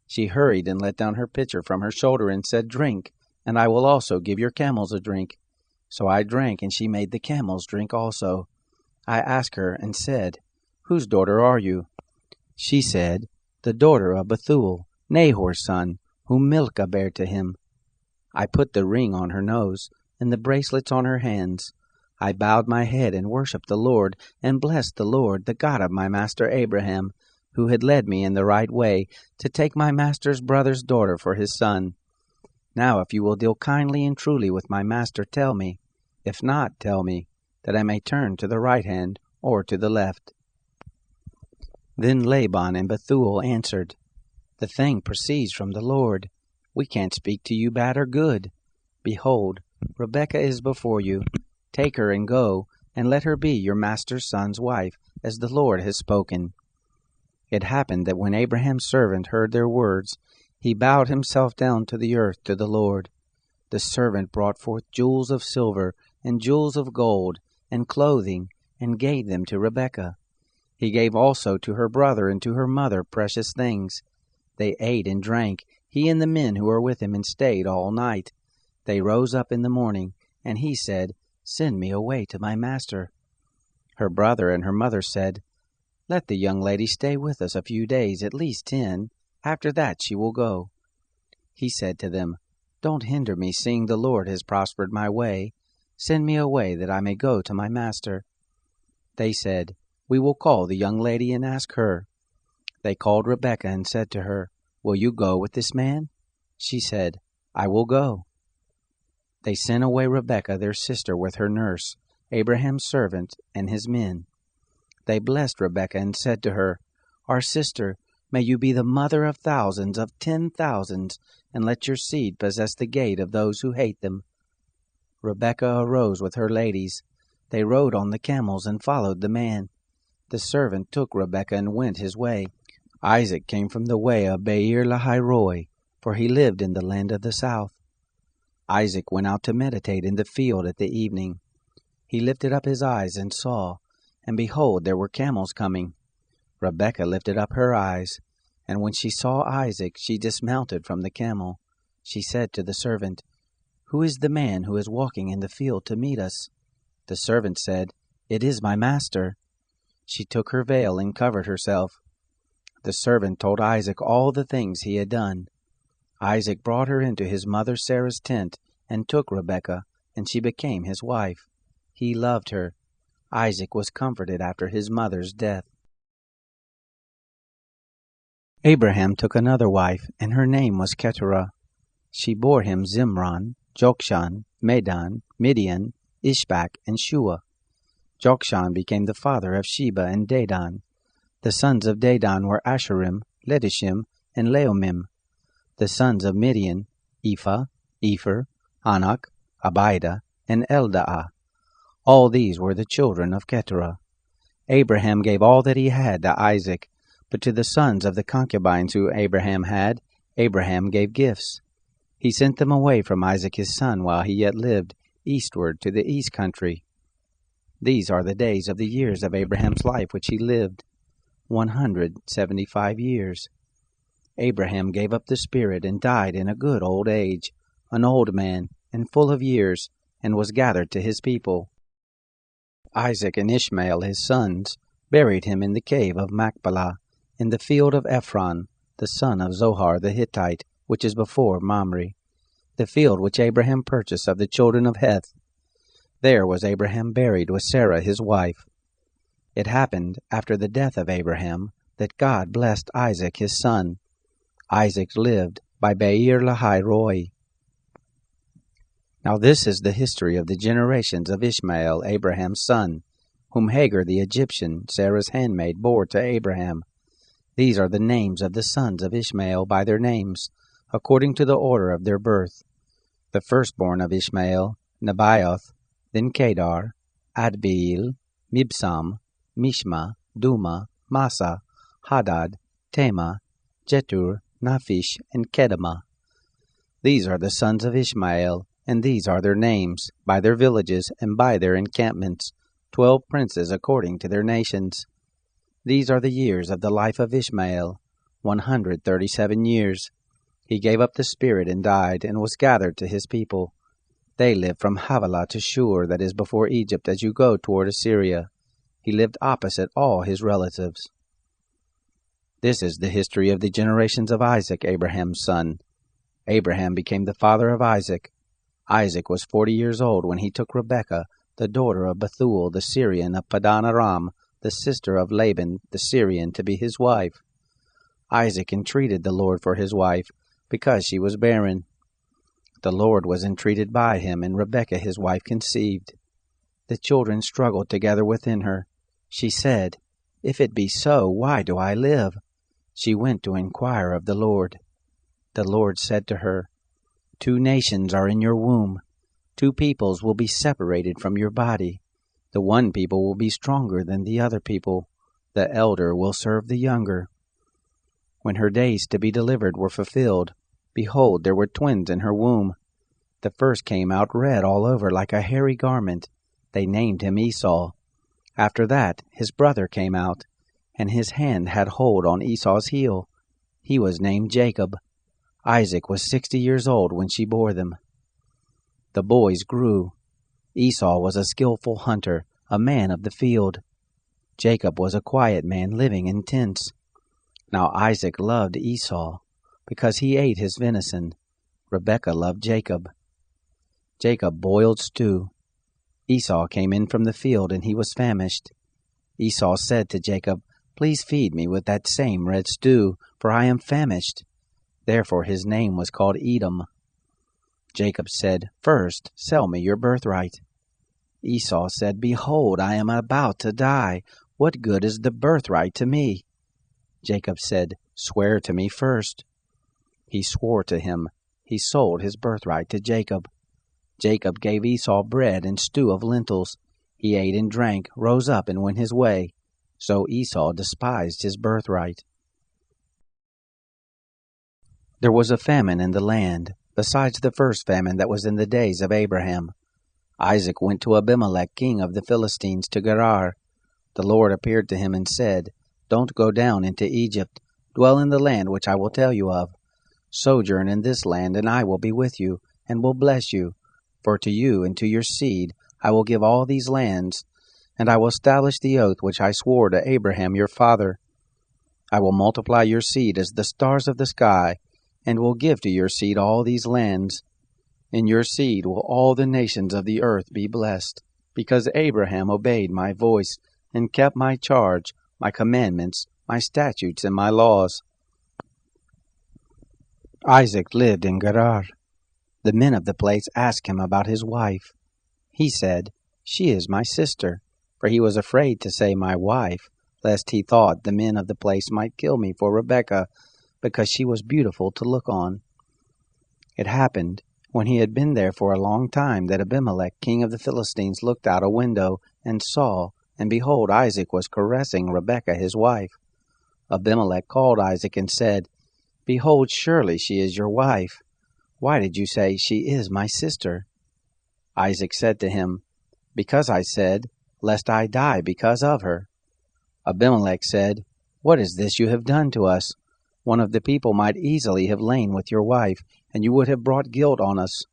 She hurried and let down her pitcher from her shoulder and said, 'Drink, and I will also give your camels a drink.' So I drank, and she made the camels drink also. I asked her and said, 'Whose daughter are you?' She said, 'The daughter of Bethuel, Nahor's son, whom Milcah bare to him.' I put the ring on her nose, and the bracelets on her hands. I bowed my head and worshipped the Lord, and blessed the Lord, the God of my master Abraham, who had led me in the right way to take my master's brother's daughter for his son. Now if you will deal kindly and truly with my master, tell me. If not, tell me, that I may turn to the right hand or to the left." Then Laban and Bethuel answered, "The thing proceeds from the Lord. We can't speak to you bad or good. Behold, Rebekah is before you. Take her and go, and let her be your master's son's wife, as the Lord has spoken." It happened that when Abraham's servant heard their words, he bowed himself down to the earth to the Lord. The servant brought forth jewels of silver and jewels of gold and clothing, and gave them to Rebekah. He gave also to her brother and to her mother precious things. They ate and drank, he and the men who were with him, and stayed all night. They rose up in the morning, and he said, "Send me away to my master." Her brother and her mother said, "Let the young lady stay with us a few days, at least 10. After that she will go." He said to them, "Don't hinder me, seeing the Lord has prospered my way. Send me away, that I may go to my master." They said, "We will call the young lady and ask her." They called Rebekah and said to her, "Will you go with this man?" She said, "I will go." They sent away Rebekah their sister with her nurse, Abraham's servant, and his men. They blessed Rebekah and said to her, "Our sister, may you be the mother of thousands, of 10,000s, and let your seed possess the gate of those who hate them." Rebekah arose with her ladies. They rode on the camels and followed the man. The servant took Rebekah and went his way. Isaac came from the way of Beer Lahairoi, for he lived in the land of the south. Isaac went out to meditate in the field at the evening. He lifted up his eyes and saw, and behold, there were camels coming. Rebekah lifted up her eyes, and when she saw Isaac, she dismounted from the camel. She said to the servant, "Who is the man who is walking in the field to meet us?" The servant said, "It is my master." She took her veil and covered herself. The servant told Isaac all the things he had done. Isaac brought her into his mother Sarah's tent and took Rebekah, and she became his wife. He loved her. Isaac was comforted after his mother's death. Abraham took another wife, and her name was Keturah. She bore him Zimran, Jokshan, Medan, Midian, Ishbak, and Shua. Jokshan became the father of Sheba and Dedan. The sons of Dedan were Asherim, Letishim, and Leomim. The sons of Midian, Ephah, Epher, Anak, Abida, and Eldaah. All these were the children of Keturah. Abraham gave all that he had to Isaac, but to the sons of the concubines who Abraham had, Abraham gave gifts. He sent them away from Isaac his son while he yet lived, eastward to the east country. These are the days of the years of Abraham's life which he lived, 175 years. Abraham gave up the spirit and died in a good old age, an old man and full of years, and was gathered to his people. Isaac and Ishmael his sons buried him in the cave of Machpelah, in the field of Ephron, the son of Zohar the Hittite, which is before Mamre, the field which Abraham purchased of the children of Heth. There was Abraham buried with Sarah his wife. It happened after the death of Abraham that God blessed Isaac his son. Isaac lived by Beer Lahai Roi. Now this is the history of the generations of Ishmael, Abraham's son, whom Hagar the Egyptian, Sarah's handmaid, bore to Abraham. These are the names of the sons of Ishmael by their names, according to the order of their birth. The firstborn of Ishmael, Nebaioth, then Kedar, Adbeel, Mibsam, Mishma, Duma, Massa, Hadad, Tema, Jetur, Naphish, and Kedemah. These are the sons of Ishmael, and these are their names, by their villages and by their encampments, 12 princes according to their nations. These are the years of the life of Ishmael, 137 years. He gave up the spirit and died, and was gathered to his people. They lived from Havilah to Shur, that is before Egypt, as you go toward Assyria. He lived opposite all his relatives. This is the history of the generations of Isaac, Abraham's son. Abraham became the father of Isaac. Isaac was 40 years old when he took Rebekah, the daughter of Bethuel the Syrian of Padan Aram, the sister of Laban the Syrian, to be his wife. Isaac entreated the Lord for his wife, because she was barren. The Lord was entreated by him, and Rebekah his wife conceived. The children struggled together within her. She said, "If it be so, why do I live?" She went to inquire of the Lord. The Lord said to her, 2 nations are in your womb. 2 peoples will be separated from your body. The one people will be stronger than the other people. The elder will serve the younger. When her days to be delivered were fulfilled, behold, there were twins in her womb. The first came out red all over like a hairy garment. They named him Esau. After that, his brother came out, and his hand had hold on Esau's heel. He was named Jacob. Isaac was 60 years old when she bore them. The boys grew. Esau was a skillful hunter, a man of the field. Jacob was a quiet man living in tents. Now Isaac loved Esau, because he ate his venison. Rebekah loved Jacob. Jacob boiled stew. Esau came in from the field, and he was famished. Esau said to Jacob, "Please feed me with that same red stew, for I am famished." Therefore his name was called Edom. Jacob said, "First, sell me your birthright." Esau said, "Behold, I am about to die. What good is the birthright to me?" Jacob said, "Swear to me first." He swore to him. He sold his birthright to Jacob. Jacob gave Esau bread and stew of lentils. He ate and drank, rose up, and went his way. So Esau despised his birthright. There was a famine in the land, besides the first famine that was in the days of Abraham. Isaac went to Abimelech, king of the Philistines, to Gerar. The Lord appeared to him and said, "Don't go down into Egypt. Dwell in the land which I will tell you of. Sojourn in this land, and I will be with you, and will bless you. For to you and to your seed I will give all these lands, and I will establish the oath which I swore to Abraham your father. I will multiply your seed as the stars of the sky, and will give to your seed all these lands. In your seed will all the nations of the earth be blessed, because Abraham obeyed my voice, and kept my charge, my commandments, my statutes, and my laws. Isaac lived in Gerar. The men of the place asked him about his wife. He said, "She is my sister," for he was afraid to say my wife, lest he thought the men of the place might kill me for Rebekah, because she was beautiful to look on. It happened, when he had been there for a long time, that Abimelech, king of the Philistines, looked out a window, and saw, and behold, Isaac was caressing Rebekah his wife. Abimelech called Isaac and said, "Behold, surely she is your wife. Why did you say, 'She is my sister'?" Isaac said to him, "Because I said, lest I die because of her." Abimelech said, "What is this you have done to us? One of the people might easily have lain with your wife, and you would have brought guilt on us."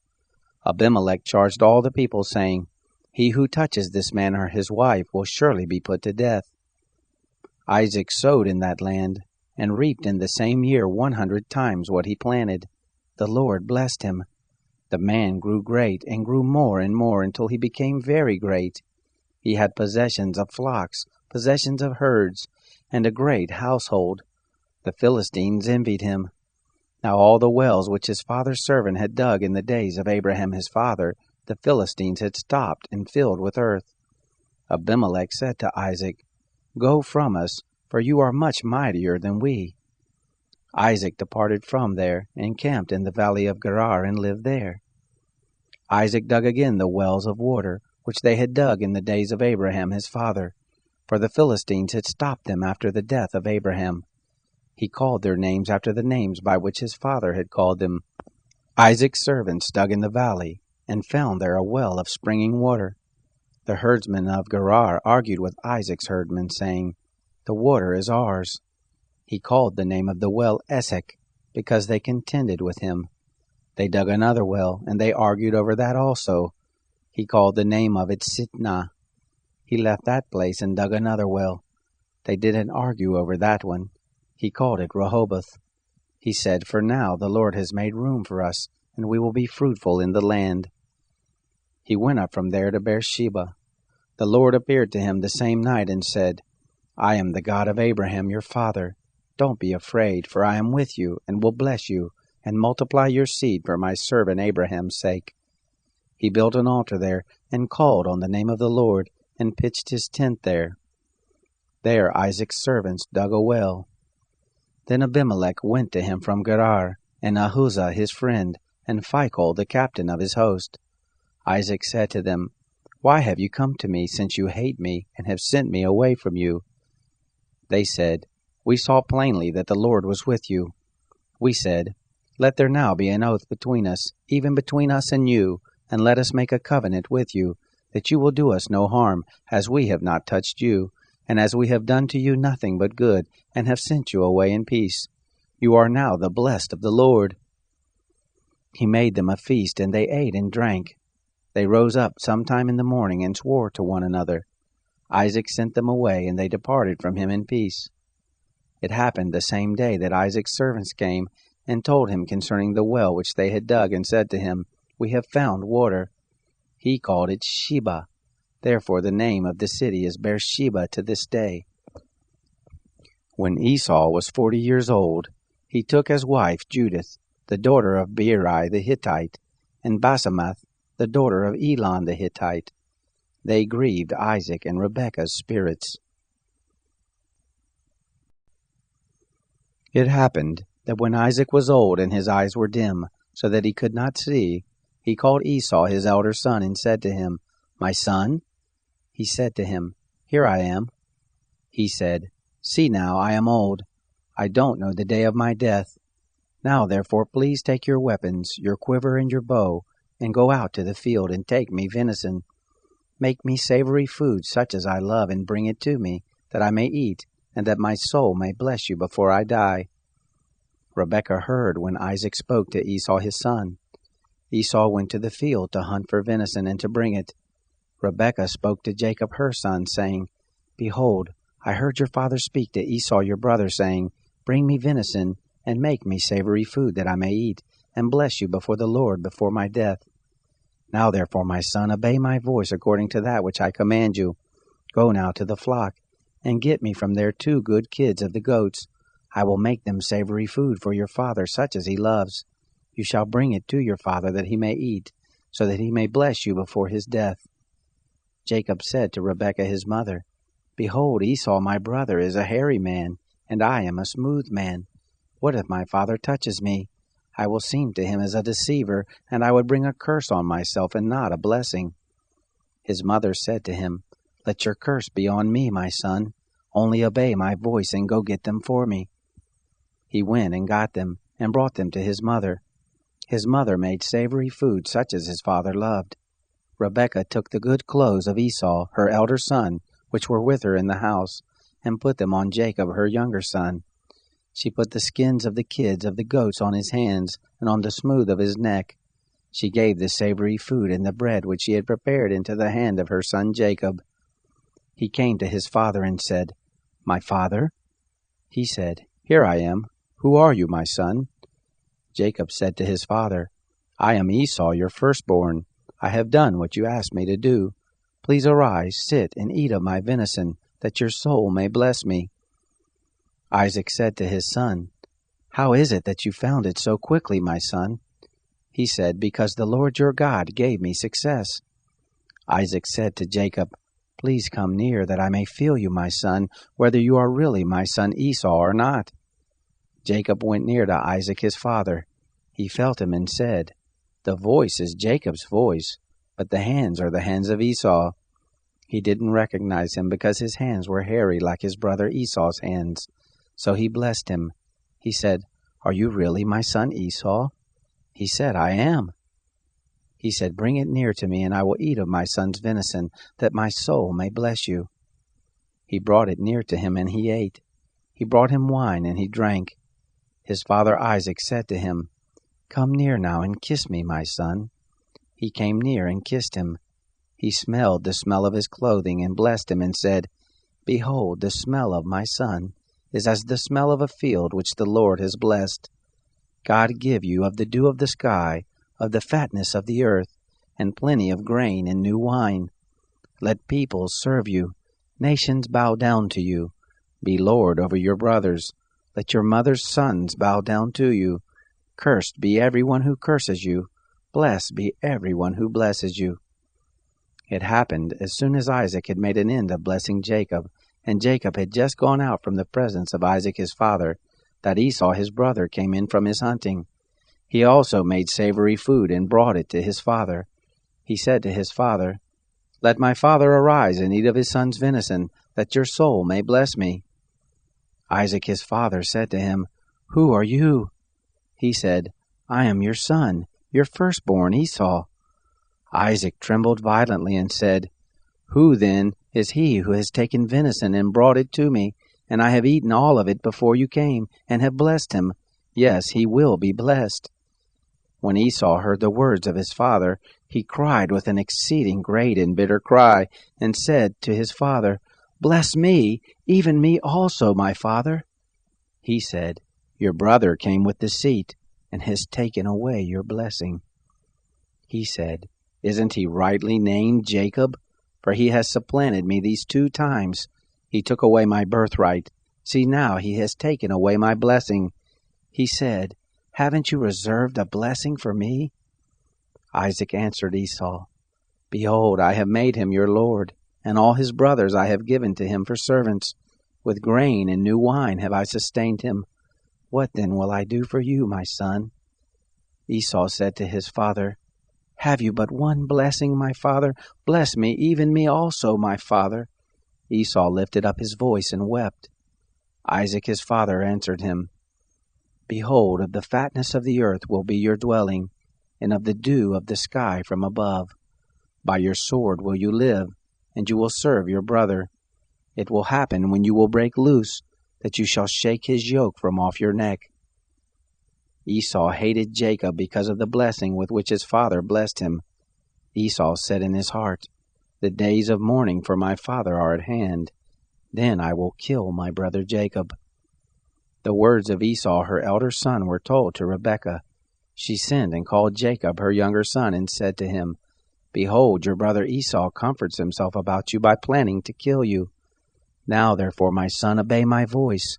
Abimelech charged all the people, saying, "He who touches this man or his wife will surely be put to death." Isaac sowed in that land, and reaped in the same year 100 times what he planted. The Lord blessed him. The man grew great, and grew more and more, until he became very great. He had possessions of flocks, possessions of herds, and a great household. The Philistines envied him. Now all the wells which his father's servant had dug in the days of Abraham his father, the Philistines had stopped and filled with earth. Abimelech said to Isaac, "Go from us, for you are much mightier than we." Isaac departed from there, and camped in the valley of Gerar, and lived there. Isaac dug again the wells of water, which they had dug in the days of Abraham his father, for the Philistines had stopped them after the death of Abraham. He called their names after the names by which his father had called them. Isaac's servants dug in the valley, and found there a well of springing water. The herdsmen of Gerar argued with Isaac's herdmen, saying, "The water is ours." He called the name of the well Esek, because they contended with him. They dug another well, and they argued over that also. He called the name of it Sitnah. He left that place and dug another well. They didn't argue over that one. He called it Rehoboth. He said, "For now the Lord has made room for us, and we will be fruitful in the land." He went up from there to Beersheba. The Lord appeared to him the same night and said, "I am the God of Abraham your father. Don't be afraid, for I am with you, and will bless you, and multiply your seed for my servant Abraham's sake." He built an altar there, and called on the name of the Lord, and pitched his tent there. There Isaac's servants dug a well. Then Abimelech went to him from Gerar, and Ahuzah his friend, and Phicol the captain of his host. Isaac said to them, "Why have you come to me, since you hate me, and have sent me away from you?" They said, "We saw plainly that the Lord was with you." We said, "Let there now be an oath between us, even between us and you, and let us make a covenant with you, that you will do us no harm, as we have not touched you, and as we have done to you nothing but good, and have sent you away in peace. You are now the blessed of the Lord." He made them a feast, and they ate and drank. They rose up sometime in the morning, and swore to one another. Isaac sent them away, and they departed from him in peace. It happened the same day that Isaac's servants came, and told him concerning the well which they had dug, and said to him, "We have found water." He called it Sheba. Therefore the name of the city is Beersheba to this day. When Esau was 40 years old, he took as wife Judith, the daughter of Beeri the Hittite, and Basemath, the daughter of Elon the Hittite. They grieved Isaac and Rebekah's spirits. It happened that when Isaac was old and his eyes were dim, so that he could not see, he called Esau his elder son, and said to him, "My son?" He said to him, "Here I am." He said, "See now, I am old. I don't know the day of my death. Now therefore please take your weapons, your quiver and your bow, and go out to the field, and take me venison. Make me savory food such as I love, and bring it to me, that I may eat, and that my soul may bless you before I die." Rebekah heard when Isaac spoke to Esau his son. Esau went to the field to hunt for venison, and to bring it. Rebekah spoke to Jacob her son, saying, "Behold, I heard your father speak to Esau your brother, saying, 'Bring me venison, and make me savory food, that I may eat, and bless you before the Lord before my death.' Now therefore, my son, obey my voice according to that which I command you. Go now to the flock, and get me from there 2 good kids of the goats. I will make them savory food for your father, such as he loves. You shall bring it to your father, that he may eat, so that he may bless you before his death." Jacob said to Rebekah his mother, "Behold, Esau my brother is a hairy man, and I am a smooth man. What if my father touches me? I will seem to him as a deceiver, and I would bring a curse on myself and not a blessing." His mother said to him, "Let your curse be on me, my son. Only obey my voice and go get them for me." He went and got them, and brought them to his mother. His mother made savory food such as his father loved. Rebekah took the good clothes of Esau, her elder son, which were with her in the house, and put them on Jacob, her younger son. She put the skins of the kids of the goats on his hands and on the smooth of his neck. She gave the savory food and the bread which she had prepared into the hand of her son Jacob. He came to his father and said, "My father?" He said, "Here I am. Who are you, my son?" Jacob said to his father, "I am Esau, your firstborn. I have done what you asked me to do. Please arise, sit, and eat of my venison, that your soul may bless me." Isaac said to his son, "How is it that you found it so quickly, my son?" He said, "Because the Lord your God gave me success." Isaac said to Jacob, "Please come near, that I may feel you, my son, whether you are really my son Esau or not." Jacob went near to Isaac his father. He felt him and said, "The voice is Jacob's voice, but the hands are the hands of Esau." He didn't recognize him because his hands were hairy like his brother Esau's hands. So he blessed him. He said, "Are you really my son Esau?" He said, "I am." He said, "Bring it near to me, and I will eat of my son's venison, that my soul may bless you." He brought it near to him, and he ate. He brought him wine, and he drank. His father Isaac said to him, "Come near now and kiss me, my son." He came near and kissed him. He smelled the smell of his clothing and blessed him and said, "Behold, the smell of my son is as the smell of a field which the Lord has blessed. God give you of the dew of the sky, of the fatness of the earth, and plenty of grain and new wine. Let peoples serve you, nations bow down to you. Be lord over your brothers. Let your mother's sons bow down to you. Cursed be everyone who curses you. Blessed be everyone who blesses you." It happened, as soon as Isaac had made an end of blessing Jacob, and Jacob had just gone out from the presence of Isaac his father, that Esau his brother came in from his hunting. He also made savory food and brought it to his father. He said to his father, "Let my father arise and eat of his son's venison, that your soul may bless me." Isaac his father said to him, "Who are you?" He said, "I am your son, your firstborn Esau." Isaac trembled violently and said, "Who then is he who has taken venison and brought it to me? And I have eaten all of it before you came, and have blessed him. Yes, he will be blessed." When Esau heard the words of his father, he cried with an exceeding great and bitter cry, and said to his father, "Bless me, even me also, my father." He said, "Your brother came with deceit, and has taken away your blessing." He said, "Isn't he rightly named Jacob? For he has supplanted me these 2 times. He took away my birthright. See, now he has taken away my blessing." He said, "Haven't you reserved a blessing for me?" Isaac answered Esau, "Behold, I have made him your lord, and all his brothers I have given to him for servants. With grain and new wine have I sustained him. What then will I do for you, my son?" Esau said to his father, "Have you but one blessing, my father? Bless me, even me also, my father." Esau lifted up his voice and wept. Isaac his father answered him, "Behold, of the fatness of the earth will be your dwelling, and of the dew of the sky from above. By your sword will you live, and you will serve your brother. It will happen when you will break loose, that you shall shake his yoke from off your neck." Esau hated Jacob because of the blessing with which his father blessed him. Esau said in his heart, "The days of mourning for my father are at hand. Then I will kill my brother Jacob." The words of Esau her elder son were told to Rebekah. She sent and called Jacob her younger son, and said to him, "Behold, your brother Esau comforts himself about you by planning to kill you. Now therefore, my son, obey my voice.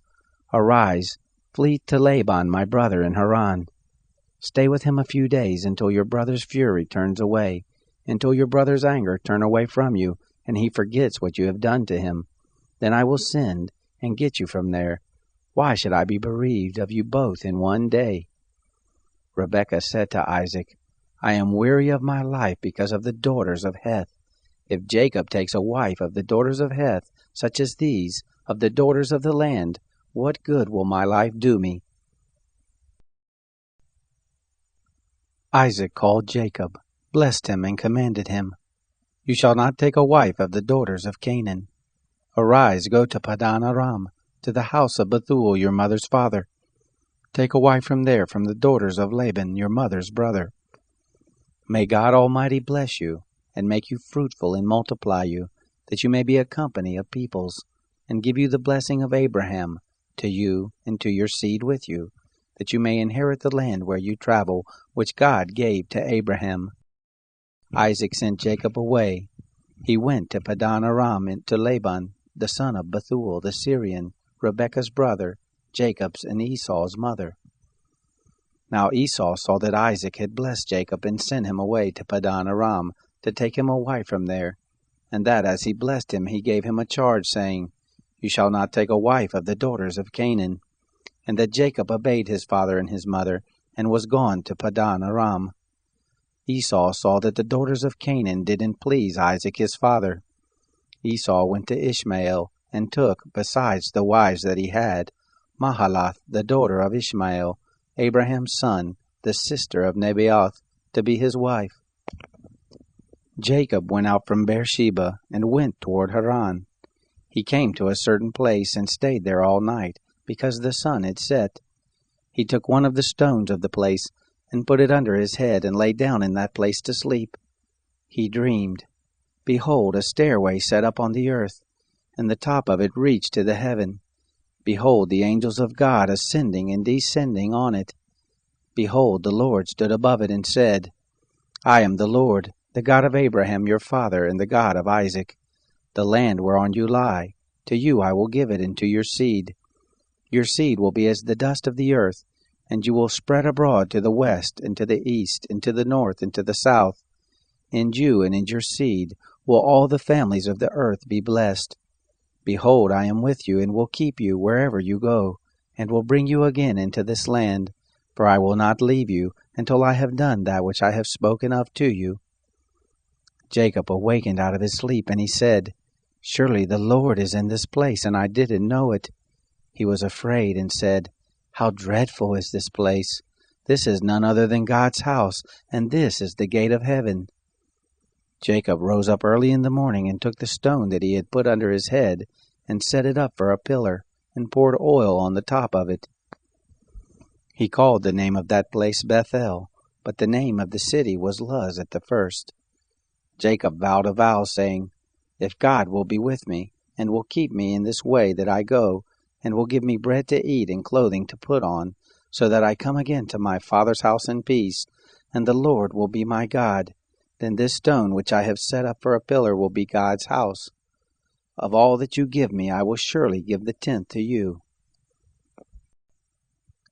Arise, Flee to Laban my brother in Haran. Stay with him a few days until your brother's fury turns away, until your brother's anger turn away from you, and he forgets what you have done to him. Then I will send and get you from there. Why should I be bereaved of you both in one day?" Rebekah said to Isaac, "I am weary of my life because of the daughters of Heth. If Jacob takes a wife of the daughters of Heth, such as these, of the daughters of the land, what good will my life do me?" Isaac called Jacob, blessed him, and commanded him, "You shall not take a wife of the daughters of Canaan. Arise, go to Padan Aram, to the house of Bethuel your mother's father. Take a wife from there, from the daughters of Laban your mother's brother. May God Almighty bless you, and make you fruitful and multiply you, that you may be a company of peoples, and give you the blessing of Abraham, to you and to your seed with you, that you may inherit the land where you travel, which God gave to Abraham." Isaac sent Jacob away. He went to Padan Aram to Laban, the son of Bethuel the Syrian, Rebekah's brother, Jacob's and Esau's mother. Now Esau saw that Isaac had blessed Jacob and sent him away to Padan Aram to take him a wife from there, and that as he blessed him he gave him a charge, saying, "You shall not take a wife of the daughters of Canaan." And that Jacob obeyed his father and his mother, and was gone to Padan Aram. Esau saw that the daughters of Canaan didn't please Isaac his father. Esau went to Ishmael, and took, besides the wives that he had, Mahalath the daughter of Ishmael, Abraham's son, the sister of Nebaioth, to be his wife. Jacob went out from Beersheba, and went toward Haran. He came to a certain place, and stayed there all night, because the sun had set. He took one of the stones of the place, and put it under his head, and lay down in that place to sleep. He dreamed, behold, a stairway set up on the earth, and the top of it reached to the heaven. Behold, the angels of God ascending and descending on it. Behold, the Lord stood above it, and said, "I am the Lord, the God of Abraham your father, and the God of Isaac. The land whereon you lie, to you I will give it, and to your seed. Your seed will be as the dust of the earth, and you will spread abroad to the west, and to the east, and to the north, and to the south. In you and in your seed will all the families of the earth be blessed. Behold, I am with you, and will keep you wherever you go, and will bring you again into this land, for I will not leave you until I have done that which I have spoken of to you." Jacob awakened out of his sleep, and he said, "Surely the Lord is in this place, and I didn't know it." He was afraid, and said, "How dreadful is this place! This is none other than God's house, and this is the gate of heaven." Jacob rose up early in the morning, and took the stone that he had put under his head, and set it up for a pillar, and poured oil on the top of it. He called the name of that place Bethel, but the name of the city was Luz at the first. Jacob vowed a vow, saying, "If God will be with me, and will keep me in this way that I go, and will give me bread to eat and clothing to put on, so that I come again to my father's house in peace, and the Lord will be my God, then this stone which I have set up for a pillar will be God's house. Of all that you give me, I will surely give the tenth to you."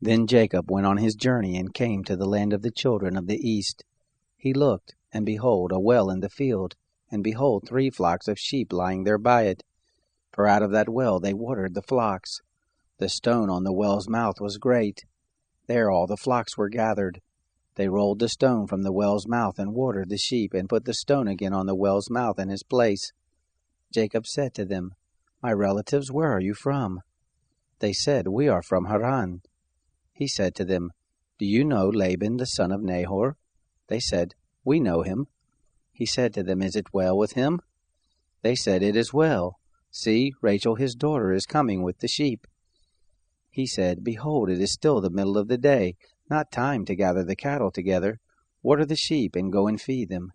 Then Jacob went on his journey, and came to the land of the children of the east. He looked, and behold, a well in the field, and behold, 3 flocks of sheep lying there by it. For out of that well they watered the flocks. The stone on the well's mouth was great. There all the flocks were gathered. They rolled the stone from the well's mouth, and watered the sheep, and put the stone again on the well's mouth in his place. Jacob said to them, "My relatives, where are you from?" They said, "We are from Haran." He said to them, "Do you know Laban the son of Nahor?" They said, "We know him." He said to them, "Is it well with him?" They said, "It is well. See, Rachel his daughter is coming with the sheep." He said, "Behold, it is still the middle of the day, not time to gather the cattle together. Water the sheep, and go and feed them."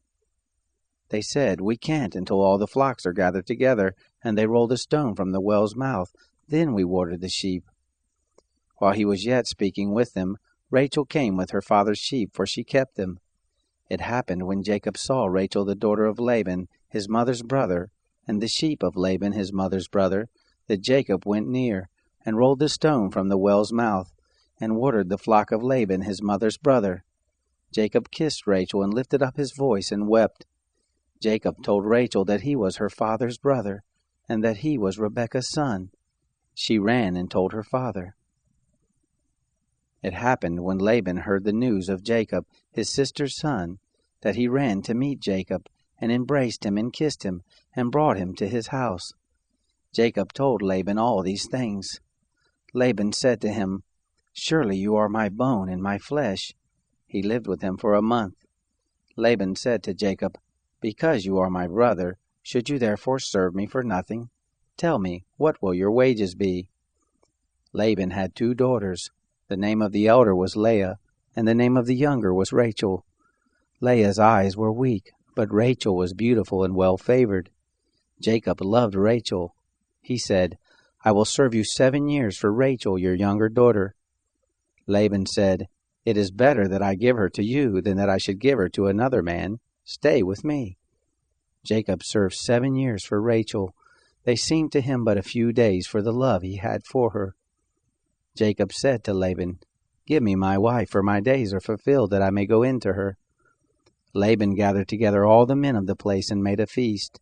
They said, "We can't until all the flocks are gathered together, and they roll the stone from the well's mouth. Then we water the sheep." While he was yet speaking with them, Rachel came with her father's sheep, for she kept them. It happened, when Jacob saw Rachel the daughter of Laban, his mother's brother, and the sheep of Laban his mother's brother, that Jacob went near, and rolled the stone from the well's mouth, and watered the flock of Laban his mother's brother. Jacob kissed Rachel and lifted up his voice and wept. Jacob told Rachel that he was her father's brother, and that he was Rebekah's son. She ran and told her father. It happened when Laban heard the news of Jacob, his sister's son, that he ran to meet Jacob, and embraced him and kissed him, and brought him to his house. Jacob told Laban all these things. Laban said to him, "Surely you are my bone and my flesh." He lived with him for a month. Laban said to Jacob, "Because you are my brother, should you therefore serve me for nothing? Tell me, what will your wages be?" Laban had 2 daughters. The name of the elder was Leah, and the name of the younger was Rachel. Leah's eyes were weak, but Rachel was beautiful and well-favored. Jacob loved Rachel. He said, "I will serve you 7 years for Rachel, your younger daughter." Laban said, "It is better that I give her to you than that I should give her to another man. Stay with me." Jacob served 7 years for Rachel. They seemed to him but a few days for the love he had for her. Jacob said to Laban, "Give me my wife, for my days are fulfilled, that I may go in to her." Laban gathered together all the men of the place and made a feast.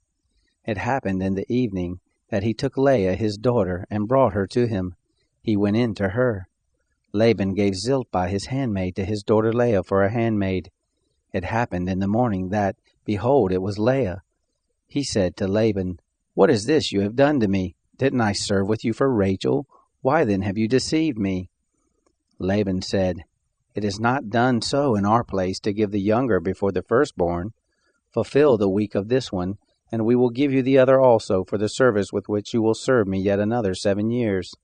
It happened in the evening that he took Leah his daughter and brought her to him. He went in to her. Laban gave Zilpah his handmaid to his daughter Leah for a handmaid. It happened in the morning that, behold, it was Leah. He said to Laban, "What is this you have done to me? Didn't I serve with you for Rachel? Why then have you deceived me?" Laban said, "It is not done so in our place to give the younger before the firstborn. Fulfill the week of this one, and we will give you the other also for the service with which you will serve me yet another 7 years."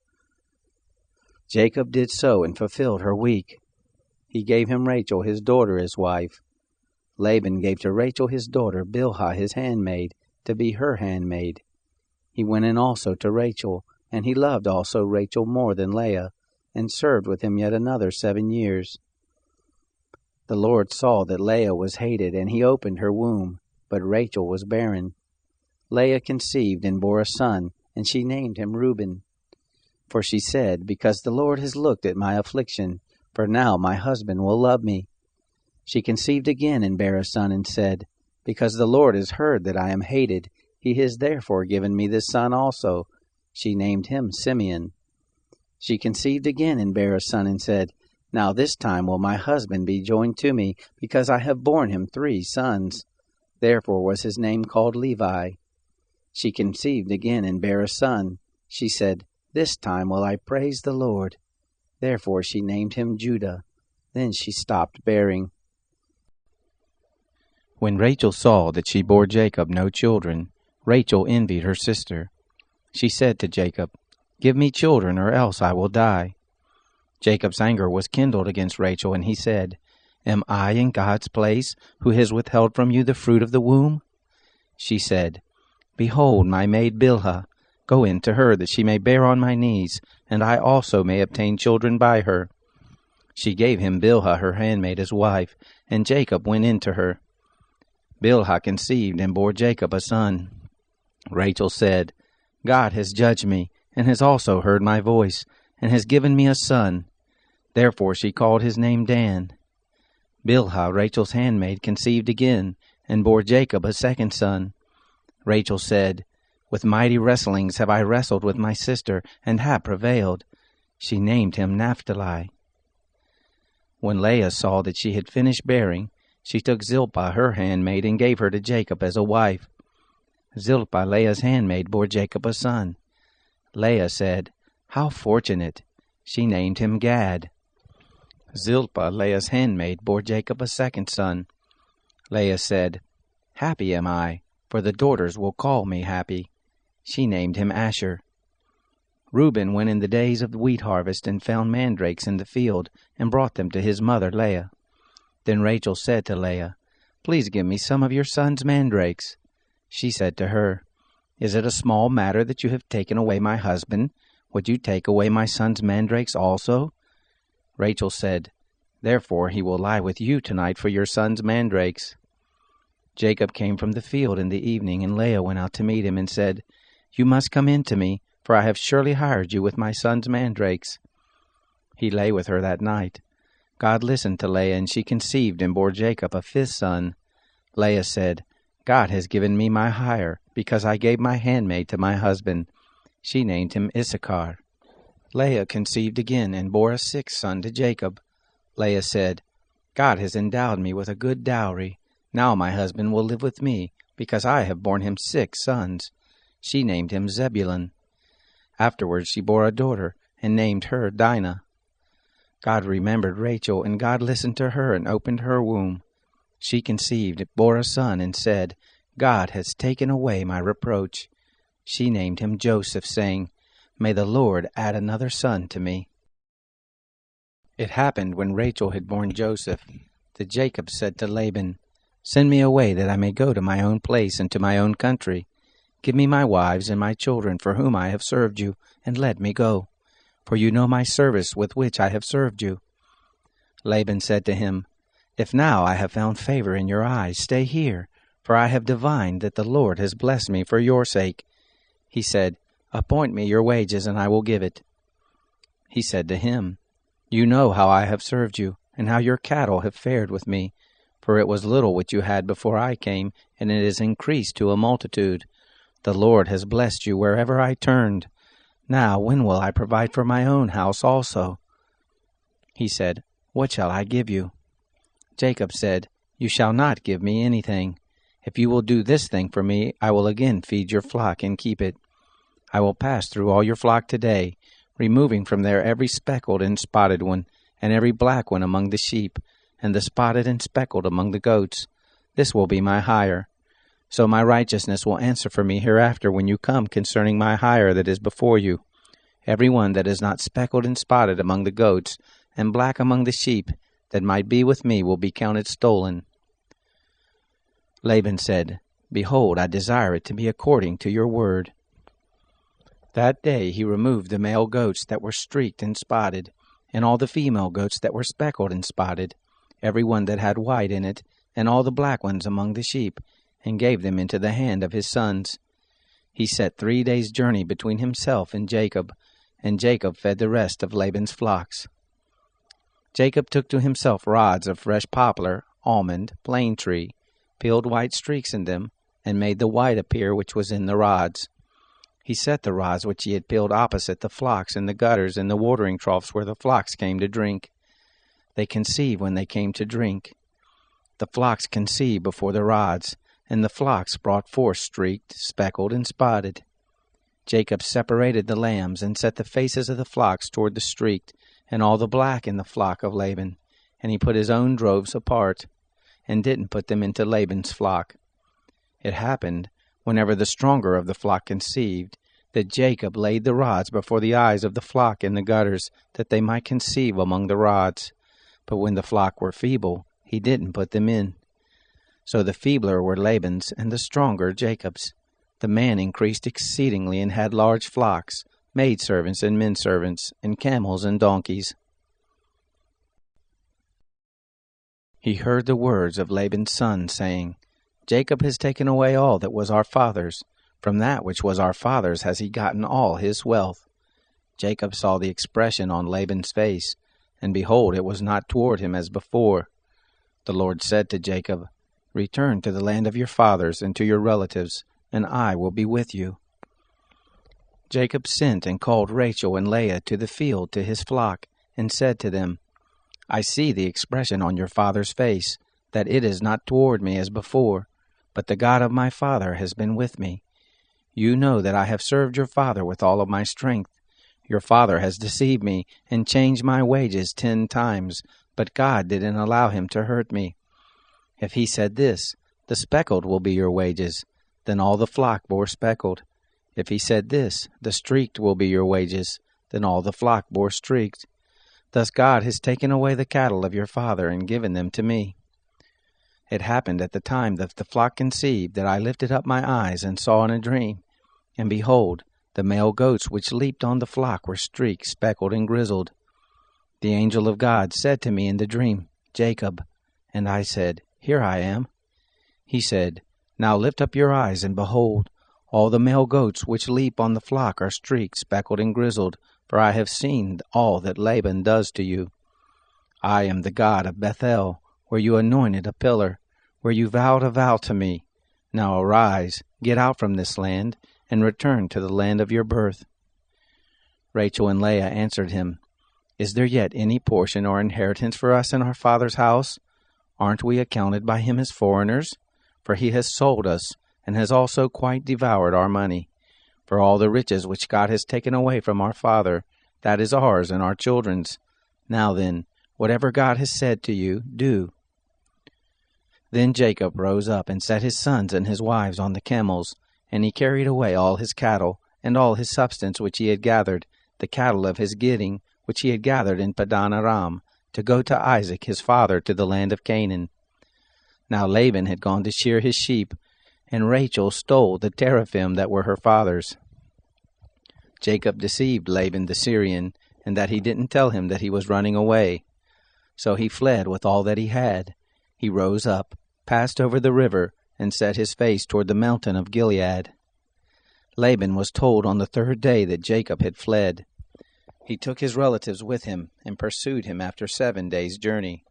Jacob did so and fulfilled her week. He gave him Rachel his daughter as wife. Laban gave to Rachel his daughter Bilhah his handmaid, to be her handmaid. He went in also to Rachel, and he loved also Rachel more than Leah, and served with him yet another 7 years. The Lord saw that Leah was hated, and he opened her womb, but Rachel was barren. Leah conceived and bore a son, and she named him Reuben. For she said, "Because the Lord has looked at my affliction, for now my husband will love me." She conceived again and bare a son, and said, "Because the Lord has heard that I am hated, he has therefore given me this son also." She named him Simeon. She conceived again and bare a son, and said, "Now this time will my husband be joined to me, because I have borne him 3 sons. Therefore was his name called Levi. She conceived again and bare a son. She said, "This time will I praise the Lord." Therefore she named him Judah. Then she stopped bearing. When Rachel saw that she bore Jacob no children, Rachel envied her sister. She said to Jacob, "Give me children, or else I will die." Jacob's anger was kindled against Rachel, and he said, "Am I in God's place, who has withheld from you the fruit of the womb?" She said, "Behold, my maid Bilhah, go in to her, that she may bear on my knees, and I also may obtain children by her." She gave him Bilhah her handmaid as wife, and Jacob went in to her. Bilhah conceived and bore Jacob a son. Rachel said, "God has judged me, and has also heard my voice, and has given me a son." Therefore she called his name Dan. Bilhah, Rachel's handmaid, conceived again, and bore Jacob a second son. Rachel said, "With mighty wrestlings have I wrestled with my sister, and have prevailed." She named him Naphtali. When Leah saw that she had finished bearing, she took Zilpah her handmaid, and gave her to Jacob as a wife. Zilpah, Leah's handmaid, bore Jacob a son. Leah said, "How fortunate!" She named him Gad. Zilpah, Leah's handmaid, bore Jacob a second son. Leah said, "Happy am I, for the daughters will call me happy." She named him Asher. Reuben went in the days of the wheat harvest, and found mandrakes in the field, and brought them to his mother Leah. Then Rachel said to Leah, "Please give me some of your son's mandrakes." She said to her, "Is it a small matter that you have taken away my husband? Would you take away my son's mandrakes also?" Rachel said, "Therefore he will lie with you tonight for your son's mandrakes." Jacob came from the field in the evening, and Leah went out to meet him and said, "You must come in to me, for I have surely hired you with my son's mandrakes." He lay with her that night. God listened to Leah, and she conceived and bore Jacob a fifth son. Leah said, God has given me my hire, because I gave my handmaid to my husband. She named him Issachar. Leah conceived again and bore a sixth son to Jacob. Leah said, God has endowed me with a good dowry. Now my husband will live with me, because I have borne him 6 sons. She named him Zebulun. Afterwards she bore a daughter, and named her Dinah. God remembered Rachel, and God listened to her and opened her womb. She conceived, bore a son, and said, God has taken away my reproach. She named him Joseph, saying, May the Lord add another son to me. It happened when Rachel had borne Joseph, that Jacob said to Laban, Send me away that I may go to my own place and to my own country. Give me my wives and my children for whom I have served you, and let me go. For you know my service with which I have served you. Laban said to him, If now I have found favor in your eyes, stay here, for I have divined that the Lord has blessed me for your sake. He said, Appoint me your wages, and I will give it. He said to him, You know how I have served you, and how your cattle have fared with me. For it was little which you had before I came, and it is increased to a multitude. The Lord has blessed you wherever I turned. Now when will I provide for my own house also? He said, What shall I give you? Jacob said, You shall not give me anything. If you will do this thing for me, I will again feed your flock and keep it. I will pass through all your flock today, removing from there every speckled and spotted one, and every black one among the sheep, and the spotted and speckled among the goats. This will be my hire. So my righteousness will answer for me hereafter when you come concerning my hire that is before you. Every one that is not speckled and spotted among the goats, and black among the sheep, that might be with me, will be counted stolen. Laban said, Behold, I desire it to be according to your word. That day he removed the male goats that were streaked and spotted, and all the female goats that were speckled and spotted, every one that had white in it, and all the black ones among the sheep, and gave them into the hand of his sons. He set 3 days' journey between himself and Jacob fed the rest of Laban's flocks. Jacob took to himself rods of fresh poplar, almond, plane tree, peeled white streaks in them, and made the white appear which was in the rods. He set the rods which he had peeled opposite the flocks in the gutters and the watering troughs where the flocks came to drink. They conceived when they came to drink. The flocks conceived before the rods, and the flocks brought forth streaked, speckled, and spotted. Jacob separated the lambs, and set the faces of the flocks toward the streaked, and all the black in the flock of Laban, and he put his own droves apart, and didn't put them into Laban's flock. It happened, whenever the stronger of the flock conceived, that Jacob laid the rods before the eyes of the flock in the gutters, that they might conceive among the rods. But when the flock were feeble, he didn't put them in. So the feebler were Laban's, and the stronger Jacob's. The man increased exceedingly, and had large flocks, maidservants and menservants, and camels and donkeys. He heard the words of Laban's son, saying, Jacob has taken away all that was our father's. From that which was our father's has he gotten all his wealth. Jacob saw the expression on Laban's face, and behold, it was not toward him as before. The Lord said to Jacob, Return to the land of your fathers and to your relatives, and I will be with you. Jacob sent and called Rachel and Leah to the field to his flock, and said to them, I see the expression on your father's face, that it is not toward me as before, but the God of my father has been with me. You know that I have served your father with all of my strength. Your father has deceived me, and changed my wages 10 times, but God didn't allow him to hurt me. If he said this, the speckled will be your wages, then all the flock bore speckled. If he said this, the streaked will be your wages, then all the flock bore streaked. Thus God has taken away the cattle of your father and given them to me. It happened at the time that the flock conceived that I lifted up my eyes and saw in a dream, and behold, the male goats which leaped on the flock were streaked, speckled, and grizzled. The angel of God said to me in the dream, Jacob. And I said, Here I am. He said, Now lift up your eyes, and behold, all the male goats which leap on the flock are streaked, speckled, and grizzled, for I have seen all that Laban does to you. I am the God of Bethel, where you anointed a pillar, where you vowed a vow to me. Now arise, get out from this land, and return to the land of your birth." Rachel and Leah answered him, "Is there yet any portion or inheritance for us in our father's house? Aren't we accounted by him as foreigners? For he has sold us, and has also quite devoured our money. For all the riches which God has taken away from our father, that is ours and our children's. Now then, whatever God has said to you, do." Then Jacob rose up and set his sons and his wives on the camels, and he carried away all his cattle, and all his substance which he had gathered, the cattle of his getting, which he had gathered in Padan Aram, to go to Isaac his father to the land of Canaan. Now Laban had gone to shear his sheep, and Rachel stole the teraphim that were her father's. Jacob deceived Laban the Syrian, and that he didn't tell him that he was running away. So he fled with all that he had. He rose up, passed over the river, and set his face toward the mountain of Gilead. Laban was told on the third day that Jacob had fled. He took his relatives with him, and pursued him after 7 days' journey.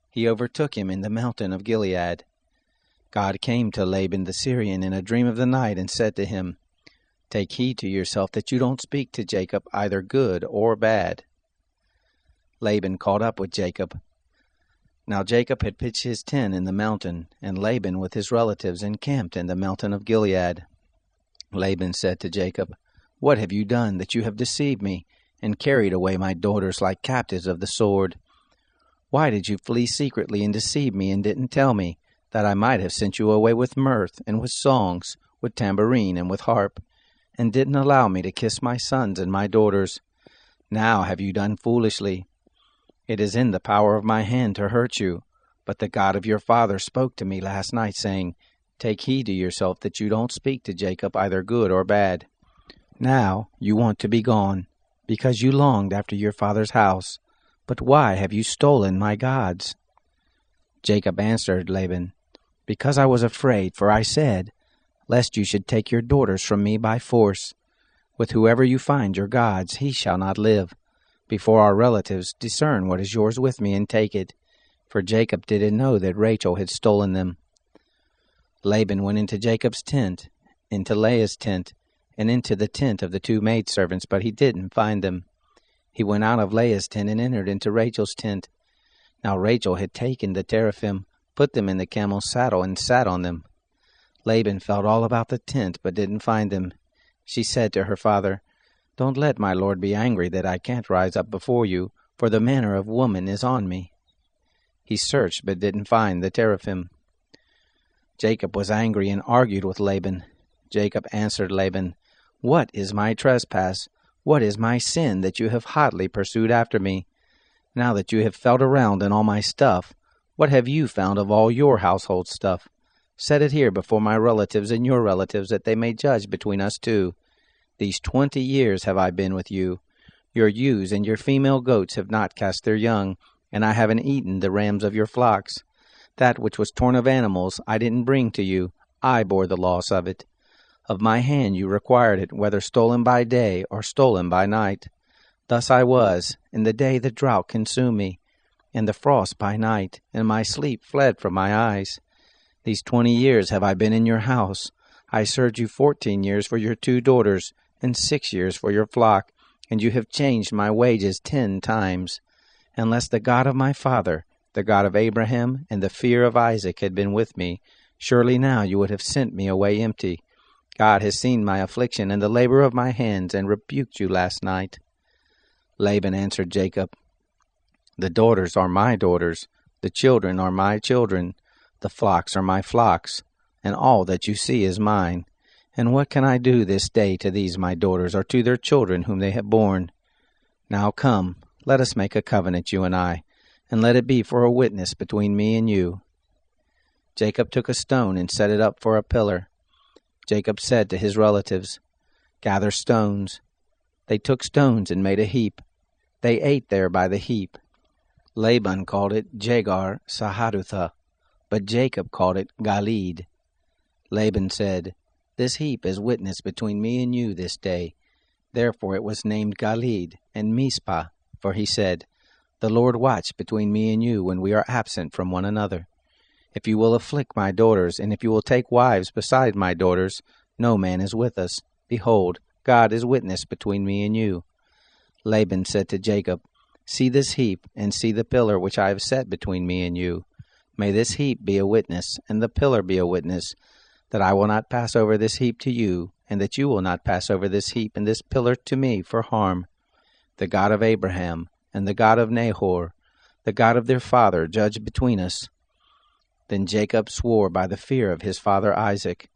He overtook him in the mountain of Gilead. God came to Laban the Syrian in a dream of the night, and said to him, "Take heed to yourself that you don't speak to Jacob either good or bad." Laban caught up with Jacob. Now Jacob had pitched his tent in the mountain, and Laban with his relatives encamped in the mountain of Gilead. Laban said to Jacob, "What have you done, that you have deceived me, and carried away my daughters like captives of the sword? Why did you flee secretly and deceive me, and didn't tell me, that I might have sent you away with mirth, and with songs, with tambourine, and with harp, and didn't allow me to kiss my sons and my daughters? Now have you done foolishly. It is in the power of my hand to hurt you, but the God of your father spoke to me last night, saying, 'Take heed to yourself that you don't speak to Jacob either good or bad.' Now you want to be gone, because you longed after your father's house. But why have you stolen my gods?" Jacob answered Laban, "Because I was afraid, for I said, 'Lest you should take your daughters from me by force. With whoever you find your gods, he shall not live. Before our relatives, discern what is yours with me, and take it.' For Jacob didn't know that Rachel had stolen them." Laban went into Jacob's tent, into Leah's tent, and into the tent of the 2 maidservants, but he didn't find them. He went out of Leah's tent and entered into Rachel's tent. Now Rachel had taken the teraphim, put them in the camel's saddle, and sat on them. Laban felt all about the tent, but didn't find them. She said to her father, "Don't let my lord be angry that I can't rise up before you, for the manner of woman is on me." He searched, but didn't find the teraphim. Jacob was angry and argued with Laban. Jacob answered Laban, "What is my trespass? What is my sin that you have hotly pursued after me? Now that you have felt around in all my stuff, what have you found of all your household stuff? Set it here before my relatives and your relatives, that they may judge between us two. These 20 years have I been with you. Your ewes and your female goats have not cast their young, and I haven't eaten the rams of your flocks. That which was torn of animals I didn't bring to you. I bore the loss of it. Of my hand you required it, whether stolen by day or stolen by night. Thus I was. In the day the drought consumed me, and the frost by night, and my sleep fled from my eyes. These 20 years have I been in your house. I served you 14 years for your 2 daughters, and 6 years for your flock, and you have changed my wages 10 times. Unless the God of my father, the God of Abraham, and the fear of Isaac had been with me, surely now you would have sent me away empty. God has seen my affliction and the labor of my hands, and rebuked you last night." Laban answered Jacob, "The daughters are my daughters, the children are my children, the flocks are my flocks, and all that you see is mine. And what can I do this day to these my daughters, or to their children whom they have borne? Now come, let us make a covenant, you and I, and let it be for a witness between me and you." Jacob took a stone and set it up for a pillar. Jacob said to his relatives, "Gather stones." They took stones and made a heap. They ate there by the heap. Laban called it Jegar Sahadutha, but Jacob called it Galeed. Laban said, "This heap is witness between me and you this day. Therefore it was named Galeed and Mizpah, for he said, The Lord watch between me and you when we are absent from one another. If you will afflict my daughters, and if you will take wives beside my daughters, no man is with us. Behold, God is witness between me and you. Laban said to Jacob, See this heap, and see the pillar which I have set between me and you. May this heap be a witness, and the pillar be a witness, that I will not pass over this heap to you, and that you will not pass over this heap and this pillar to me for harm. The God of Abraham, and the God of Nahor, the God of their father, judge between us. Then Jacob swore by the fear of his father Isaac.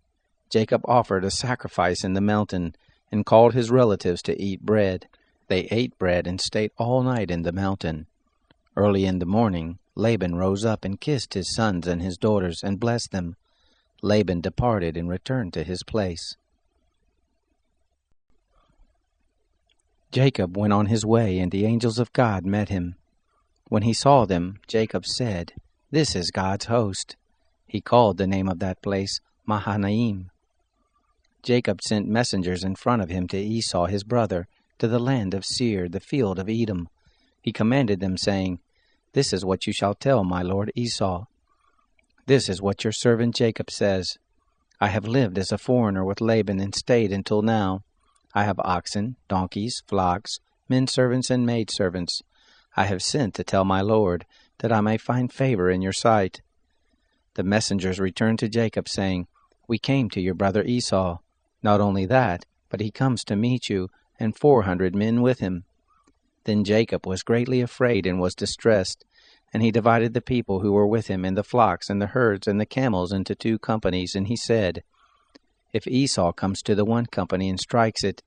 Jacob offered a sacrifice in the mountain, and called his relatives to eat bread. They ate bread and stayed all night in the mountain. Early in the morning, Laban rose up and kissed his sons and his daughters, and blessed them. Laban departed and returned to his place. Jacob went on his way, and the angels of God met him. When he saw them, Jacob said, This is God's host. He called the name of that place Mahanaim. Jacob sent messengers in front of him to Esau his brother, to the land of Seir, the field of Edom. He commanded them, saying, This is what you shall tell my lord Esau. This is what your servant Jacob says. I have lived as a foreigner with Laban and stayed until now. I have oxen, donkeys, flocks, men servants and maid servants. I have sent to tell my lord, that I may find favor in your sight. The messengers returned to Jacob, saying, We came to your brother Esau. Not only that, but he comes to meet you, and 400 men with him. Then Jacob was greatly afraid and was distressed, and he divided the people who were with him and the flocks and the herds and the camels into 2 companies, and he said, If Esau comes to the one company and strikes it,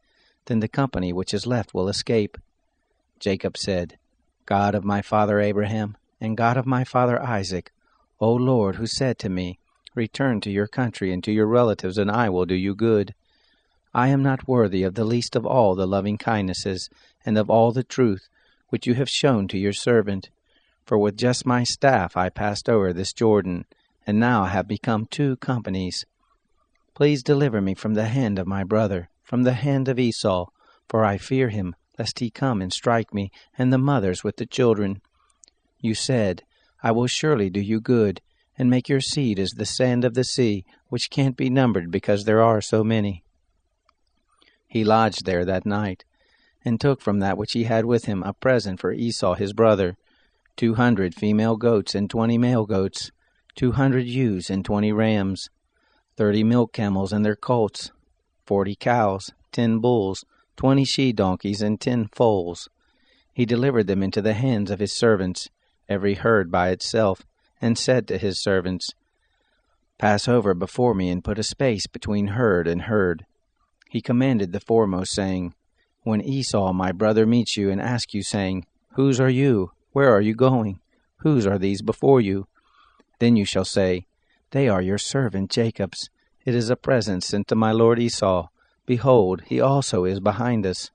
then the company which is left will escape. Jacob said, God of my father Abraham, and God of my father Isaac, O Lord, who said to me, Return to your country and to your relatives, and I will do you good. I am not worthy of the least of all the loving kindnesses and of all the truth which you have shown to your servant. For with just my staff I passed over this Jordan, and now have become 2 companies. Please deliver me from the hand of my brother, from the hand of Esau, for I fear him, lest he come and strike me, and the mothers with the children. You said, I will surely do you good, and make your seed as the sand of the sea, which can't be numbered because there are so many. He lodged there that night, and took from that which he had with him a present for Esau his brother, 200 female goats and 20 male goats, 200 ewes and 20 rams, 30 milk camels and their colts, 40 cows, 10 bulls, 20 she-donkeys, and 10 foals. He delivered them into the hands of his servants, every herd by itself, and said to his servants, Pass over before me and put a space between herd and herd. He commanded the foremost, saying, When Esau my brother meets you and asks you, saying, Whose are you? Where are you going? Whose are these before you? Then you shall say, They are your servant Jacob's. It is a present sent to my lord Esau. Behold, he also is behind us.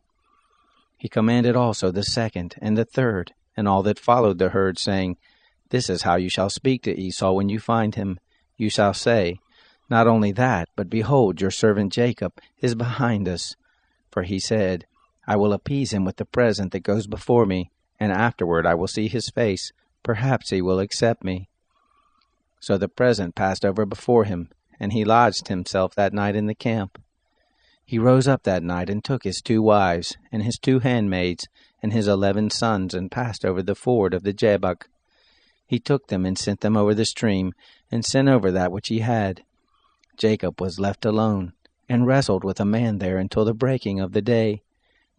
He commanded also the second and the third, and all that followed the herd, saying, This is how you shall speak to Esau when you find him. You shall say, Not only that, but behold, your servant Jacob is behind us. For he said, I will appease him with the present that goes before me, and afterward I will see his face. Perhaps he will accept me. So the present passed over before him, and he lodged himself that night in the camp. He rose up that night and took his 2 wives, and his 2 handmaids, and his 11 sons, and passed over the ford of the Jabbok. He took them and sent them over the stream, and sent over that which he had. Jacob was left alone, and wrestled with a man there until the breaking of the day.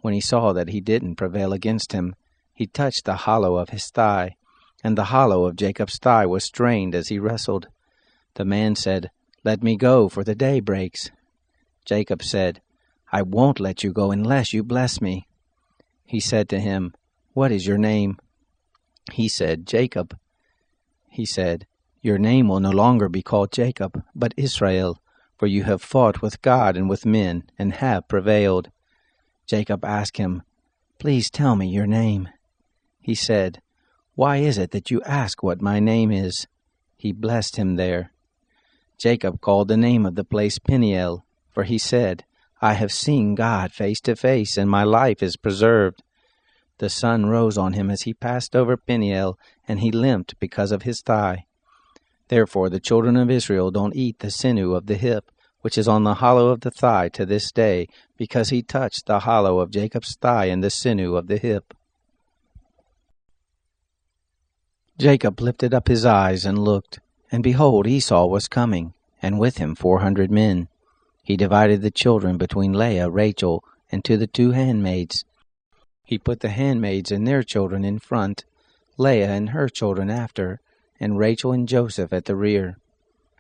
When he saw that he didn't prevail against him, he touched the hollow of his thigh, and the hollow of Jacob's thigh was strained as he wrestled. The man said, Let me go, for the day breaks. Jacob said, I won't let you go unless you bless me. He said to him, What is your name? He said, Jacob. He said, Your name will no longer be called Jacob, but Israel, for you have fought with God and with men, and have prevailed. Jacob asked him, Please tell me your name. He said, Why is it that you ask what my name is? He blessed him there. Jacob called the name of the place Peniel, for he said, I have seen God face to face, and my life is preserved." The sun rose on him as he passed over Peniel, and he limped because of his thigh. Therefore the children of Israel don't eat the sinew of the hip, which is on the hollow of the thigh to this day, because he touched the hollow of Jacob's thigh and the sinew of the hip. Jacob lifted up his eyes and looked, and behold, Esau was coming, and with him 400 men. He divided the children between Leah, Rachel, and to the 2 handmaids. He put the handmaids and their children in front, Leah and her children after, and Rachel and Joseph at the rear.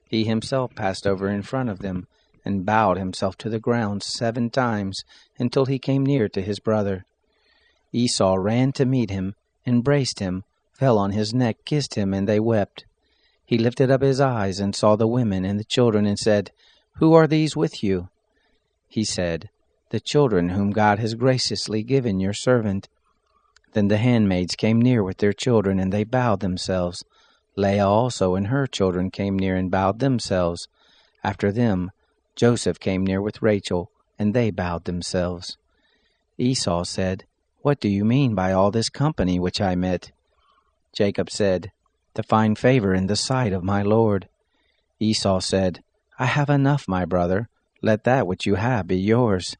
He himself passed over in front of them, and bowed himself to the ground 7 times, until he came near to his brother. Esau ran to meet him, embraced him, fell on his neck, kissed him, and they wept. He lifted up his eyes and saw the women and the children, and said, "Who are these with you?" He said, "The children whom God has graciously given your servant." Then the handmaids came near with their children, and they bowed themselves. Leah also and her children came near and bowed themselves. After them, Joseph came near with Rachel, and they bowed themselves. Esau said, "What do you mean by all this company which I met?" Jacob said, "To find favor in the sight of my Lord." Esau said, "I have enough, my brother. Let that which you have be yours."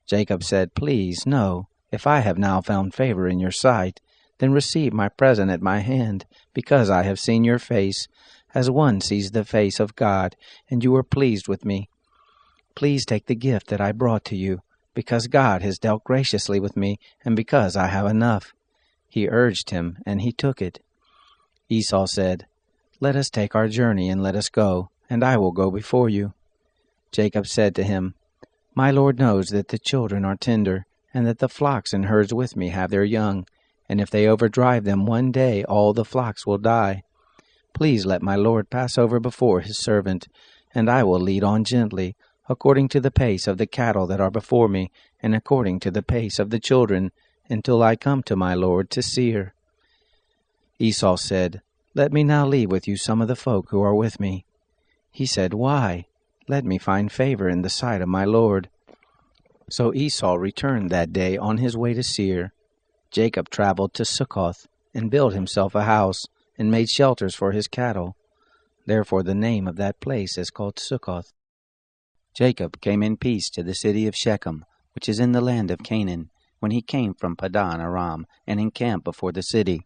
Jacob said, "Please, no. If I have now found favor in your sight, then receive my present at my hand, because I have seen your face, as one sees the face of God, and you were pleased with me. Please take the gift that I brought to you, because God has dealt graciously with me, and because I have enough." He urged him, and he took it. Esau said, "Let us take our journey, and let us go, and I will go before you." Jacob said to him, "My Lord knows that the children are tender, and that the flocks and herds with me have their young, and if they overdrive them one day, all the flocks will die. Please let my Lord pass over before his servant, and I will lead on gently, according to the pace of the cattle that are before me, and according to the pace of the children, until I come to my Lord to Seir." Esau said, "Let me now leave with you some of the folk who are with me." He said, "Why? Let me find favor in the sight of my Lord." So Esau returned that day on his way to Seir. Jacob traveled to Succoth, and built himself a house, and made shelters for his cattle. Therefore the name of that place is called Succoth. Jacob came in peace to the city of Shechem, which is in the land of Canaan, when he came from Padan Aram, and encamped before the city.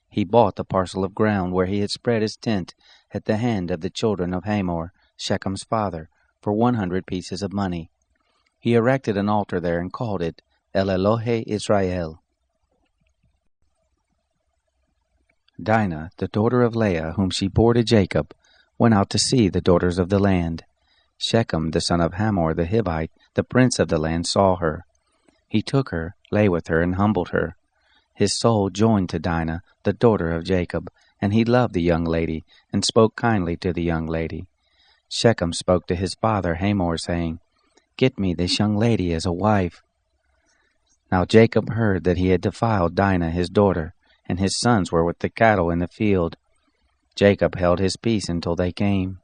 He bought the parcel of ground where he had spread his tent at the hand of the children of Hamor, Shechem's father, for 100 pieces of money. He erected an altar there and called it El Elohe Israel. Dinah, the daughter of Leah, whom she bore to Jacob, went out to see the daughters of the land. Shechem, the son of Hamor the Hivite, the prince of the land, saw her. He took her, lay with her, and humbled her. His soul joined to Dinah, the daughter of Jacob, and he loved the young lady, and spoke kindly to the young lady. Shechem spoke to his father Hamor, saying, "Get me this young lady as a wife." Now Jacob heard that he had defiled Dinah his daughter, and his sons were with the cattle in the field. Jacob held his peace until they came.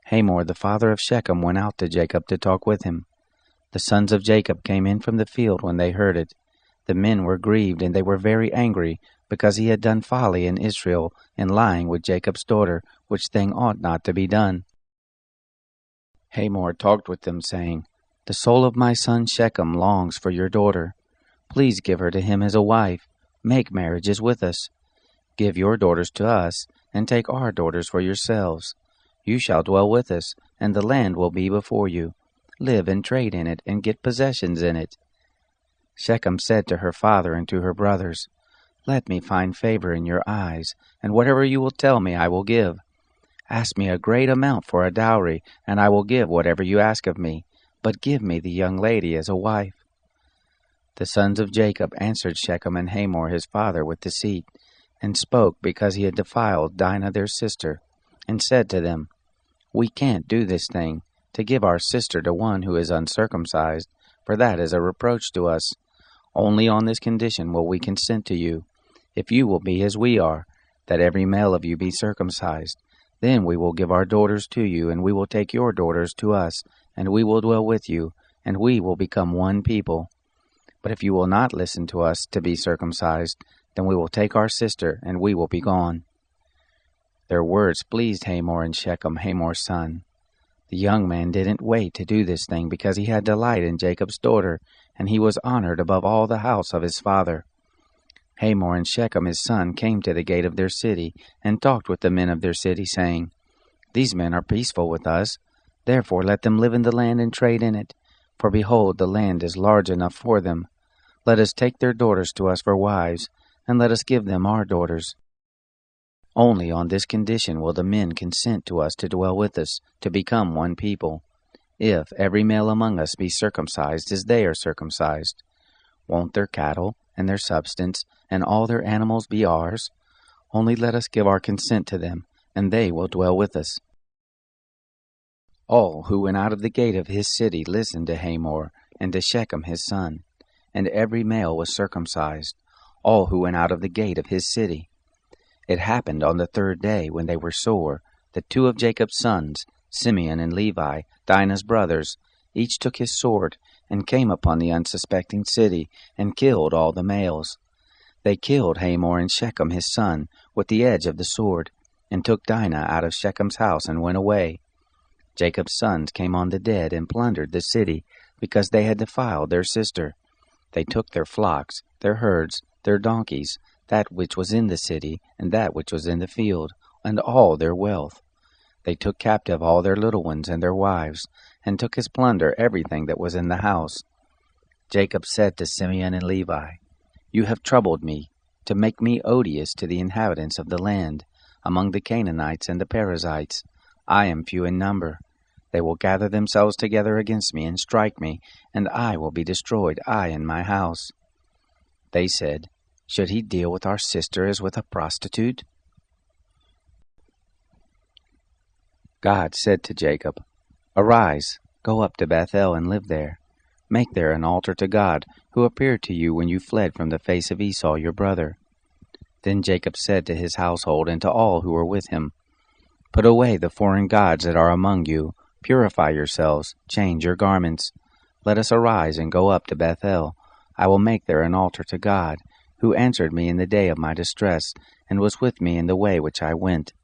Hamor the father of Shechem went out to Jacob to talk with him. The sons of Jacob came in from the field when they heard it. The men were grieved, and they were very angry, because he had done folly in Israel, in lying with Jacob's daughter, which thing ought not to be done. Hamor talked with them, saying, "The soul of my son Shechem longs for your daughter. Please give her to him as a wife. Make marriages with us. Give your daughters to us, and take our daughters for yourselves. You shall dwell with us, and the land will be before you. Live and trade in it, and get possessions in it." Shechem said to her father and to her brothers, "Let me find favor in your eyes, and whatever you will tell me I will give. Ask me a great amount for a dowry, and I will give whatever you ask of me, but give me the young lady as a wife." The sons of Jacob answered Shechem and Hamor his father with deceit, and spoke because he had defiled Dinah their sister, and said to them, "We can't do this thing, to give our sister to one who is uncircumcised, for that is a reproach to us. Only on this condition will we consent to you, if you will be as we are, that every male of you be circumcised. Then we will give our daughters to you, and we will take your daughters to us, and we will dwell with you, and we will become one people. But if you will not listen to us to be circumcised, then we will take our sister, and we will be gone." Their words pleased Hamor and Shechem, Hamor's son. The young man didn't wait to do this thing because he had delight in Jacob's daughter, and he was honored above all the house of his father. Hamor and Shechem his son came to the gate of their city, and talked with the men of their city, saying, "These men are peaceful with us. Therefore let them live in the land and trade in it. For behold, the land is large enough for them. Let us take their daughters to us for wives, and let us give them our daughters. Only on this condition will the men consent to us to dwell with us, to become one people, if every male among us be circumcised as they are circumcised. Won't their cattle and their substance and all their animals be ours? Only let us give our consent to them, and they will dwell with us." All who went out of the gate of his city listened to Hamor and to Shechem his son, and every male was circumcised, all who went out of the gate of his city. It happened on the third day, when they were sore, that two of Jacob's sons, Simeon and Levi, Dinah's brothers, each took his sword, and came upon the unsuspecting city, and killed all the males. They killed Hamor and Shechem his son with the edge of the sword, and took Dinah out of Shechem's house, and went away. Jacob's sons came on the dead, and plundered the city, because they had defiled their sister. They took their flocks, their herds, their donkeys, that which was in the city, and that which was in the field, and all their wealth. They took captive all their little ones and their wives, and took as plunder everything that was in the house. Jacob said to Simeon and Levi, "You have troubled me, to make me odious to the inhabitants of the land, among the Canaanites and the Perizzites. I am few in number. They will gather themselves together against me and strike me, and I will be destroyed, I and my house." They said, "Should he deal with our sister as with a prostitute?" God said to Jacob, "Arise, go up to Bethel and live there. Make there an altar to God, who appeared to you when you fled from the face of Esau your brother." Then Jacob said to his household and to all who were with him, "Put away the foreign gods that are among you. Purify yourselves, change your garments. Let us arise and go up to Bethel. I will make there an altar to God, who answered me in the day of my distress, and was with me in the way which I went."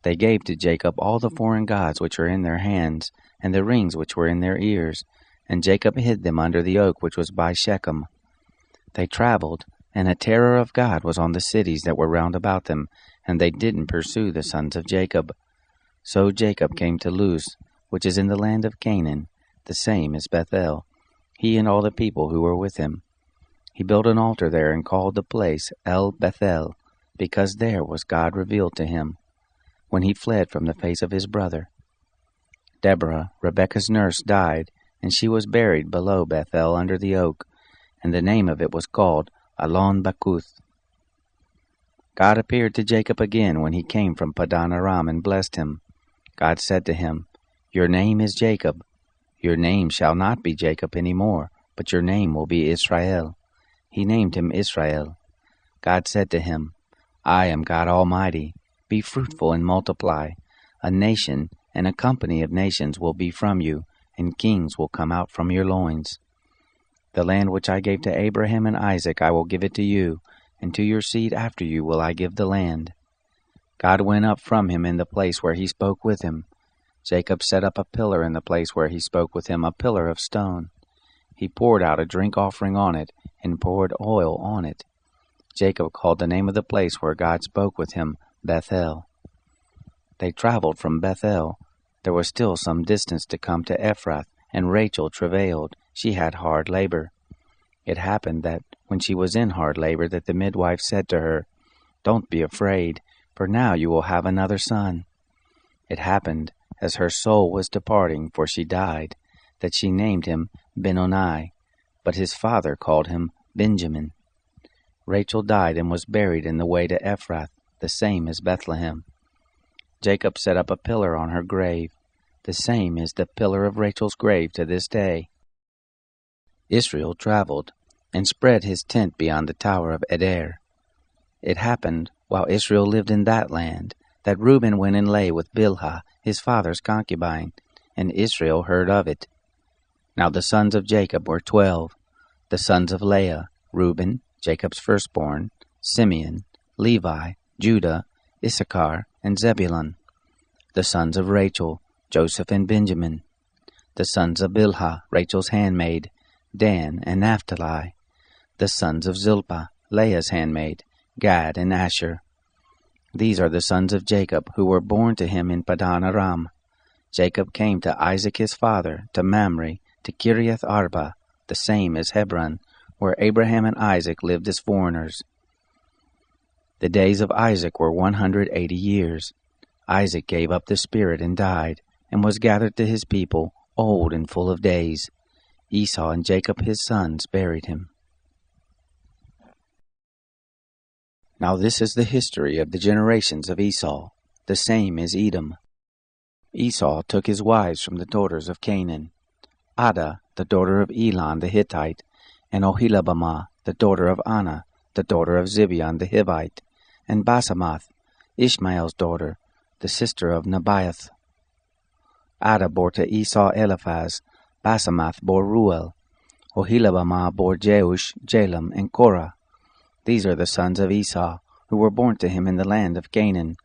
They gave to Jacob all the foreign gods which were in their hands, and the rings which were in their ears, and Jacob hid them under the oak which was by Shechem. They traveled, and a terror of God was on the cities that were round about them, and they didn't pursue the sons of Jacob. So Jacob came to Luz, which is in the land of Canaan, the same as Bethel, he and all the people who were with him. He built an altar there and called the place El Bethel, because there was God revealed to him, when he fled from the face of his brother. Deborah, Rebekah's nurse, died, and she was buried below Bethel under the oak, and the name of it was called Allon Bakuth. God appeared to Jacob again when he came from Padan Aram and blessed him. God said to him, "Your name is Jacob. Your name shall not be Jacob any more, but your name will be Israel." He named him Israel. God said to him, "I am God Almighty. Be fruitful and multiply. A nation and a company of nations will be from you, and kings will come out from your loins. The land which I gave to Abraham and Isaac I will give it to you, and to your seed after you will I give the land." God went up from him in the place where he spoke with him. Jacob set up a pillar in the place where he spoke with him, a pillar of stone. He poured out a drink offering on it, and poured oil on it. Jacob called the name of the place where God spoke with him Bethel. They traveled from Bethel. There was still some distance to come to Ephrath, and Rachel travailed. She had hard labor. It happened that, when she was in hard labor, that the midwife said to her, "Don't be afraid, for now you will have another son." It happened, as her soul was departing, for she died, that she named him Benoni, but his father called him Benjamin. Rachel died and was buried in the way to Ephrath, the same as Bethlehem. Jacob set up a pillar on her grave. The same is the pillar of Rachel's grave to this day. Israel traveled, and spread his tent beyond the tower of Eder. It happened, while Israel lived in that land, that Reuben went and lay with Bilhah, his father's concubine, and Israel heard of it. Now the sons of Jacob were 12. The sons of Leah, Reuben, Jacob's firstborn, Simeon, Levi, Judah, Issachar, and Zebulun. The sons of Rachel, Joseph and Benjamin. The sons of Bilhah, Rachel's handmaid, Dan and Naphtali. The sons of Zilpah, Leah's handmaid, Gad and Asher. These are the sons of Jacob, who were born to him in Padan Aram. Jacob came to Isaac his father, to Mamre, to Kiriath Arba, the same as Hebron, where Abraham and Isaac lived as foreigners. The days of Isaac were 180 years. Isaac gave up the spirit and died, and was gathered to his people, old and full of days. Esau and Jacob his sons buried him. Now this is the history of the generations of Esau. The same is Edom. Esau took his wives from the daughters of Canaan: Adah, the daughter of Elon the Hittite, and Oholibamah, the daughter of Anah, the daughter of Zibeon the Hivite, and Basemath, Ishmael's daughter, the sister of Nebaioth. Adah bore to Esau Eliphaz, Basemath bore Ruel, Oholibamah bore Jeush, Jalam, and Korah. These are the sons of Esau, who were born to him in the land of Canaan.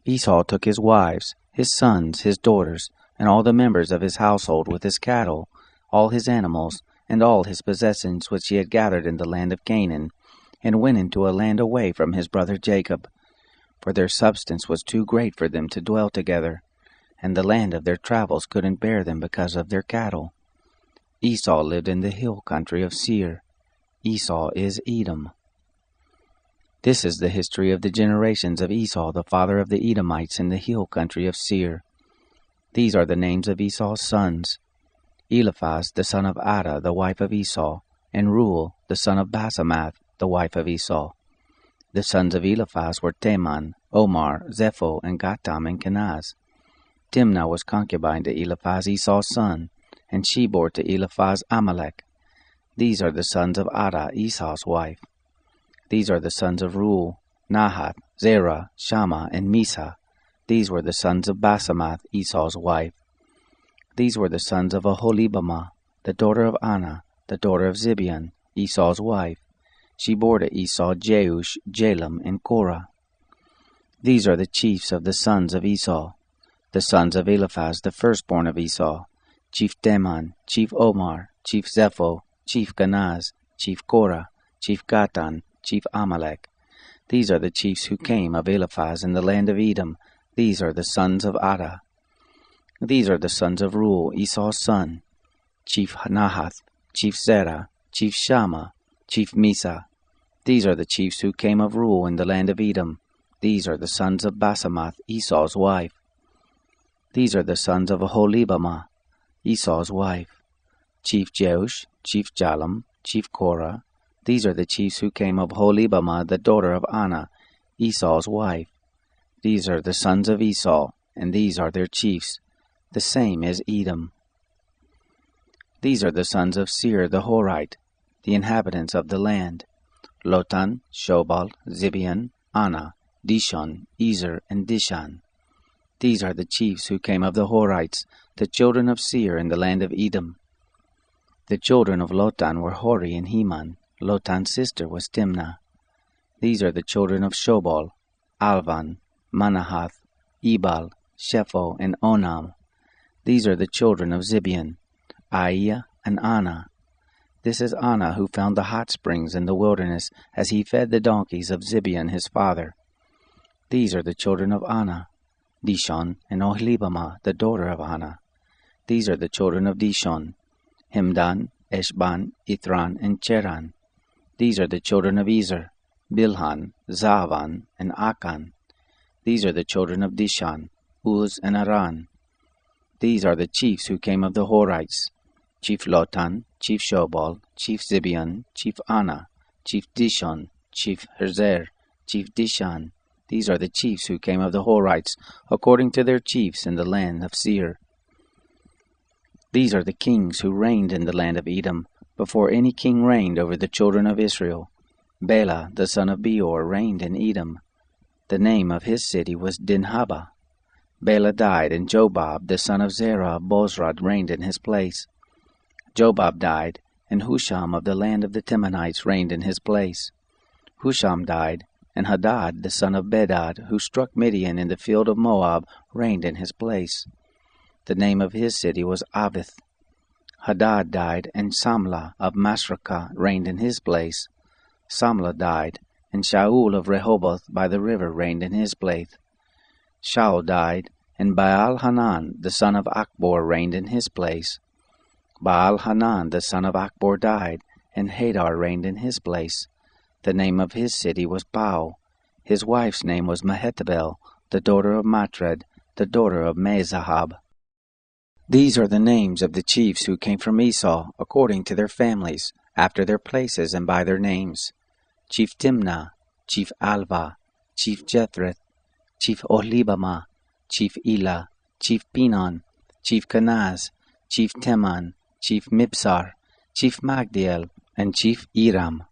Esau took his wives, his sons, his daughters, and all the members of his household with his cattle, all his animals, and all his possessions which he had gathered in the land of Canaan, and went into a land away from his brother Jacob. For their substance was too great for them to dwell together, and the land of their travels couldn't bear them because of their cattle. Esau lived in the hill country of Seir. Esau is Edom. This is the history of the generations of Esau, the father of the Edomites in the hill country of Seir. These are the names of Esau's sons: Eliphaz, the son of Adah, the wife of Esau, and Ruel, the son of Basemath, the wife of Esau. The sons of Eliphaz were Teman, Omar, Zepho, and Gatam, and Kenaz. Timnah was concubine to Eliphaz, Esau's son, and she bore to Eliphaz Amalek. These are the sons of Adah, Esau's wife. These are the sons of Ruel, Nahath, Zerah, Shammah, and Misa. These were the sons of Basemath, Esau's wife. These were the sons of Oholibamah, the daughter of Anah, the daughter of Zibeon, Esau's wife. She bore to Esau Jeush, Jalam, and Korah. These are the chiefs of the sons of Esau. The sons of Eliphaz, the firstborn of Esau: Chief Teman, Chief Omar, Chief Zepho, Chief Kenaz, Chief Korah, Chief Gatan, Chief Amalek. These are the chiefs who came of Eliphaz in the land of Edom. These are the sons of Adah. These are the sons of Ruel, Esau's son: Chief Nahath, Chief Zerah, Chief Shammah, Chief Misa. These are the chiefs who came of Ruel in the land of Edom. These are the sons of Basemath, Esau's wife. These are the sons of Oholibamah, Esau's wife: Chief Jeush, Chief Jalam, Chief Korah. These are the chiefs who came of Oholibamah, the daughter of Anah, Esau's wife. These are the sons of Esau, and these are their chiefs. The same is Edom. These are the sons of Seir the Horite, the inhabitants of the land: Lotan, Shobal, Zibeon, Anah, Dishon, Ezer, and Dishan. These are the chiefs who came of the Horites, the children of Seir in the land of Edom. The children of Lotan were Hori and Heman. Lotan's sister was Timnah. These are the children of Shobal: Alvan, Manahath, Ebal, Shepho, and Onam. These are the children of Zibeon: Aiah and Anah. This is Anah who found the hot springs in the wilderness as he fed the donkeys of Zibeon his father. These are the children of Anah: Dishon and Oholibamah, the daughter of Anah. These are the children of Dishon: Hemdan, Eshban, Ithran, and Cheran. These are the children of Ezer: Bilhan, Zaavan, and Akan. These are the children of Dishan: Uz and Aran. These are the chiefs who came of the Horites: Chief Lotan, Chief Shobal, Chief Zibeon, Chief Anah, Chief Dishon, Chief Herzer, Chief Dishan. These are the chiefs who came of the Horites, according to their chiefs in the land of Seir. These are the kings who reigned in the land of Edom, before any king reigned over the children of Israel. Bela, the son of Beor, reigned in Edom. The name of his city was Dinhabah. Bela died, and Jobab, the son of Zerah of Bozrah, reigned in his place. Jobab died, and Husham of the land of the Temanites reigned in his place. Husham died, and Hadad the son of Bedad, who struck Midian in the field of Moab, reigned in his place. The name of his city was Avith. Hadad died, and Samlah of Masrekah reigned in his place. Samlah died, and Shaul of Rehoboth by the river reigned in his place. Shaul died, and Baal-Hanan the son of Achbor reigned in his place. Baal-Hanan the son of Achbor died, and Hadar reigned in his place. The name of his city was Pau. His wife's name was Mehetabel, the daughter of Matred, the daughter of Mezahab. These are the names of the chiefs who came from Esau, according to their families, after their places and by their names: Chief Timnah, Chief Alva, Chief Jethreth, Chief Ohlibamah, Chief Elah, Chief Pinon, Chief Kenaz, Chief Teman, Chief Mibsar, Chief Magdiel, and Chief Iram.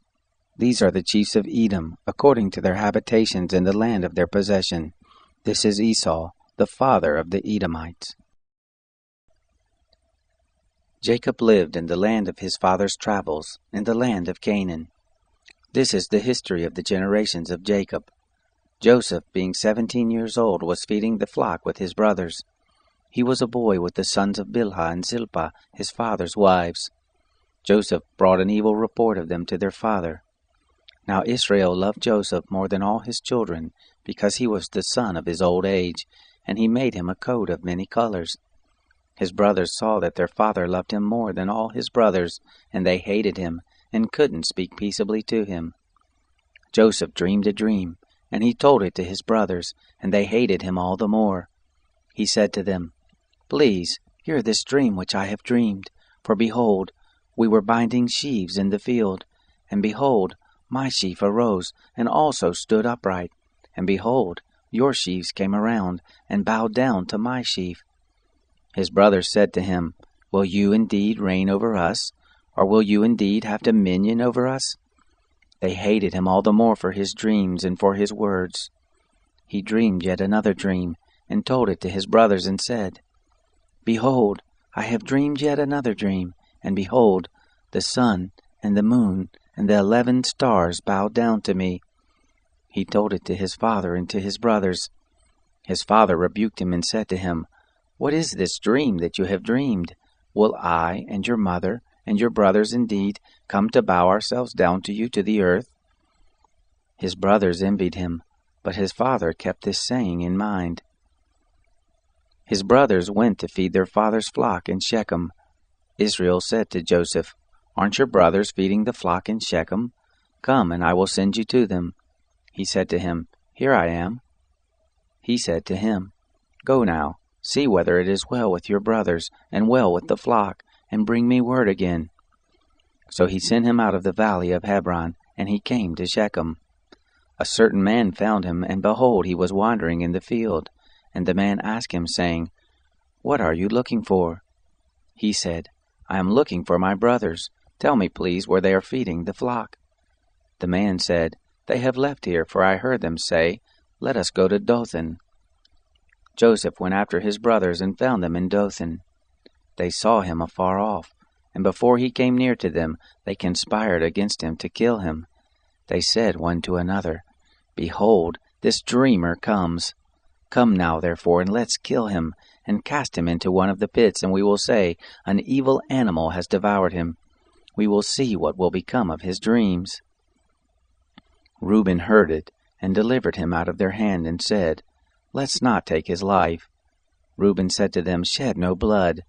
These are the chiefs of Edom, according to their habitations in the land of their possession. This is Esau, the father of the Edomites. Jacob lived in the land of his father's travels, in the land of Canaan. This is the history of the generations of Jacob. Joseph, being 17 years old, was feeding the flock with his brothers. He was a boy with the sons of Bilhah and Zilpah, his father's wives. Joseph brought an evil report of them to their father. Now Israel loved Joseph more than all his children, because he was the son of his old age, and he made him a coat of many colors. His brothers saw that their father loved him more than all his brothers, and they hated him, and couldn't speak peaceably to him. Joseph dreamed a dream, and he told it to his brothers, and they hated him all the more. He said to them, "Please, hear this dream which I have dreamed. For behold, we were binding sheaves in the field, and behold, my sheaf arose, and also stood upright. And behold, your sheaves came around, and bowed down to my sheaf." His brothers said to him, "Will you indeed reign over us? Or will you indeed have dominion over us?" They hated him all the more for his dreams and for his words. He dreamed yet another dream, and told it to his brothers, and said, "Behold, I have dreamed yet another dream, and behold, the sun and the moon and the 11 stars bowed down to me." He told it to his father and to his brothers. His father rebuked him and said to him, "What is this dream that you have dreamed? Will I and your mother and your brothers indeed come to bow ourselves down to you to the earth?" His brothers envied him, but his father kept this saying in mind. His brothers went to feed their father's flock in Shechem. Israel said to Joseph, "Aren't your brothers feeding the flock in Shechem? Come, and I will send you to them." He said to him, "Here I am." He said to him, "Go now, see whether it is well with your brothers, and well with the flock, and bring me word again." So he sent him out of the valley of Hebron, and he came to Shechem. A certain man found him, and behold, he was wandering in the field. And the man asked him, saying, "What are you looking for?" He said, "I am looking for my brothers. Tell me, please, where they are feeding the flock." The man said, "They have left here, for I heard them say, 'Let us go to Dothan.'" Joseph went after his brothers and found them in Dothan. They saw him afar off, and before he came near to them, they conspired against him to kill him. They said one to another, "Behold, this dreamer comes. Come now, therefore, and let's kill him, and cast him into one of the pits, and we will say, 'An evil animal has devoured him.' We will see what will become of his dreams." Reuben heard it, and delivered him out of their hand, and said, "Let's not take his life." Reuben said to them, "Shed no blood.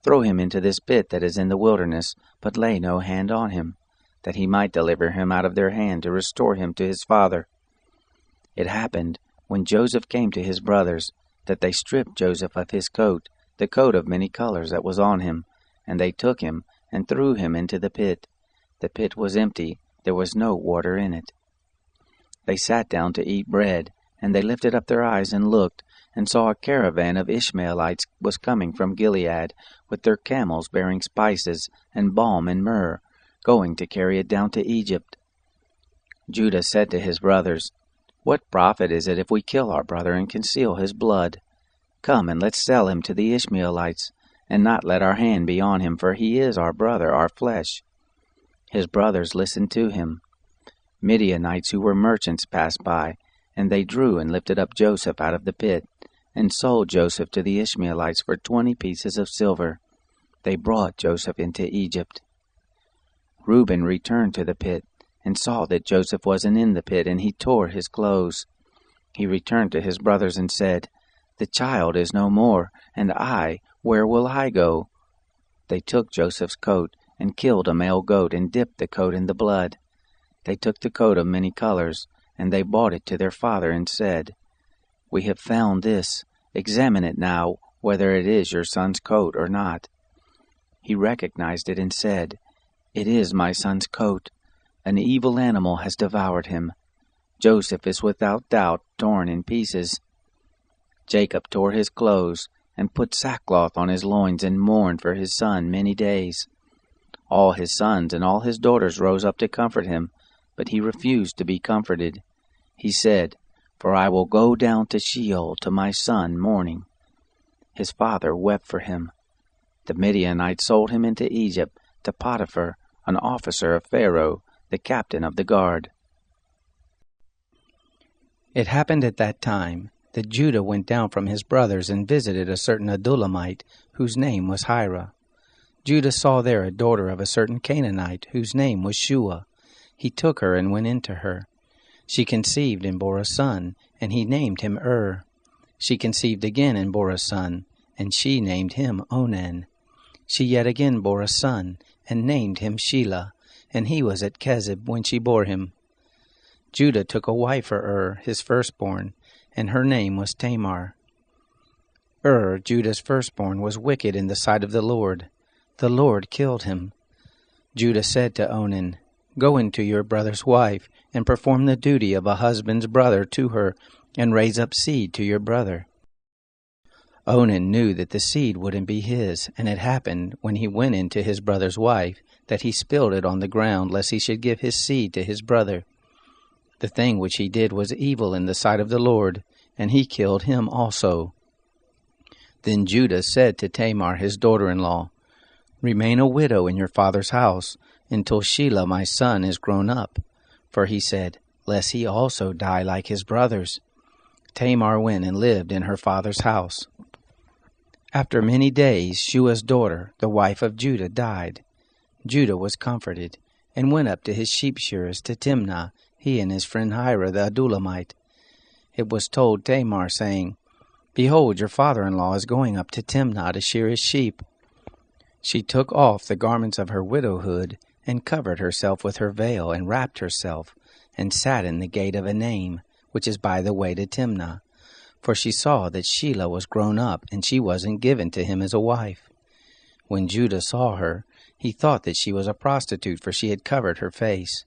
Throw him into this pit that is in the wilderness, but lay no hand on him, that he might deliver him out of their hand to restore him to his father." It happened, when Joseph came to his brothers, that they stripped Joseph of his coat, the coat of many colors that was on him, and they took him and threw him into the pit. The pit was empty, there was no water in it. They sat down to eat bread, and they lifted up their eyes and looked, and saw a caravan of Ishmaelites was coming from Gilead, with their camels bearing spices, and balm and myrrh, going to carry it down to Egypt. Judah said to his brothers, "What profit is it if we kill our brother and conceal his blood? Come and let's sell him to the Ishmaelites, and not let our hand be on him, for he is our brother, our flesh." His brothers listened to him. Midianites who were merchants passed by, and they drew and lifted up Joseph out of the pit, and sold Joseph to the Ishmaelites for 20 pieces of silver. They brought Joseph into Egypt. Reuben returned to the pit, and saw that Joseph wasn't in the pit, and he tore his clothes. He returned to his brothers and said, "The child is no more, and where will I go?" They took Joseph's coat, and killed a male goat, and dipped the coat in the blood. They took the coat of many colors, and they brought it to their father, and said, "We have found this. Examine it now, whether it is your son's coat or not." He recognized it and said, "It is my son's coat. An evil animal has devoured him. Joseph is without doubt torn in pieces." Jacob tore his clothes, and put sackcloth on his loins, and mourned for his son many days. All his sons and all his daughters rose up to comfort him, but he refused to be comforted. He said, "For I will go down to Sheol to my son mourning." His father wept for him. The Midianites sold him into Egypt to Potiphar, an officer of Pharaoh, the captain of the guard. It happened at that time that Judah went down from his brothers and visited a certain Adullamite, whose name was Hira. Judah saw there a daughter of a certain Canaanite, whose name was Shua. He took her and went into her. She conceived and bore a son, and he named him She conceived again and bore a son, and she named him Onan. She yet again bore a son, and named him Shelah, and he was at Kezib when she bore him. Judah took a wife for his firstborn, and her name was Tamar. Judah's firstborn, was wicked in the sight of the Lord. The Lord killed him. Judah said to Onan, "Go into your brother's wife, and perform the duty of a husband's brother to her, and raise up seed to your brother." Onan knew that the seed wouldn't be his, and it happened, when he went into his brother's wife, that he spilled it on the ground, lest he should give his seed to his brother. The thing which he did was evil in the sight of the Lord, and he killed him also. Then Judah said to Tamar his daughter-in-law, "Remain a widow in your father's house, until Shelah my son is grown up." For he said, "Lest he also die like his brothers." Tamar went and lived in her father's house. After many days, Shua's daughter, the wife of Judah, died. Judah was comforted, and went up to his sheep shearers to Timnah, he and his friend Hira the Adullamite. It was told Tamar, saying, "Behold, your father-in-law is going up to Timnah to shear his sheep." She took off the garments of her widowhood, and covered herself with her veil, and wrapped herself, and sat in the gate of Enaim, which is by the way to Timnah. For she saw that Shelah was grown up, and she wasn't given to him as a wife. When Judah saw her, he thought that she was a prostitute, for she had covered her face.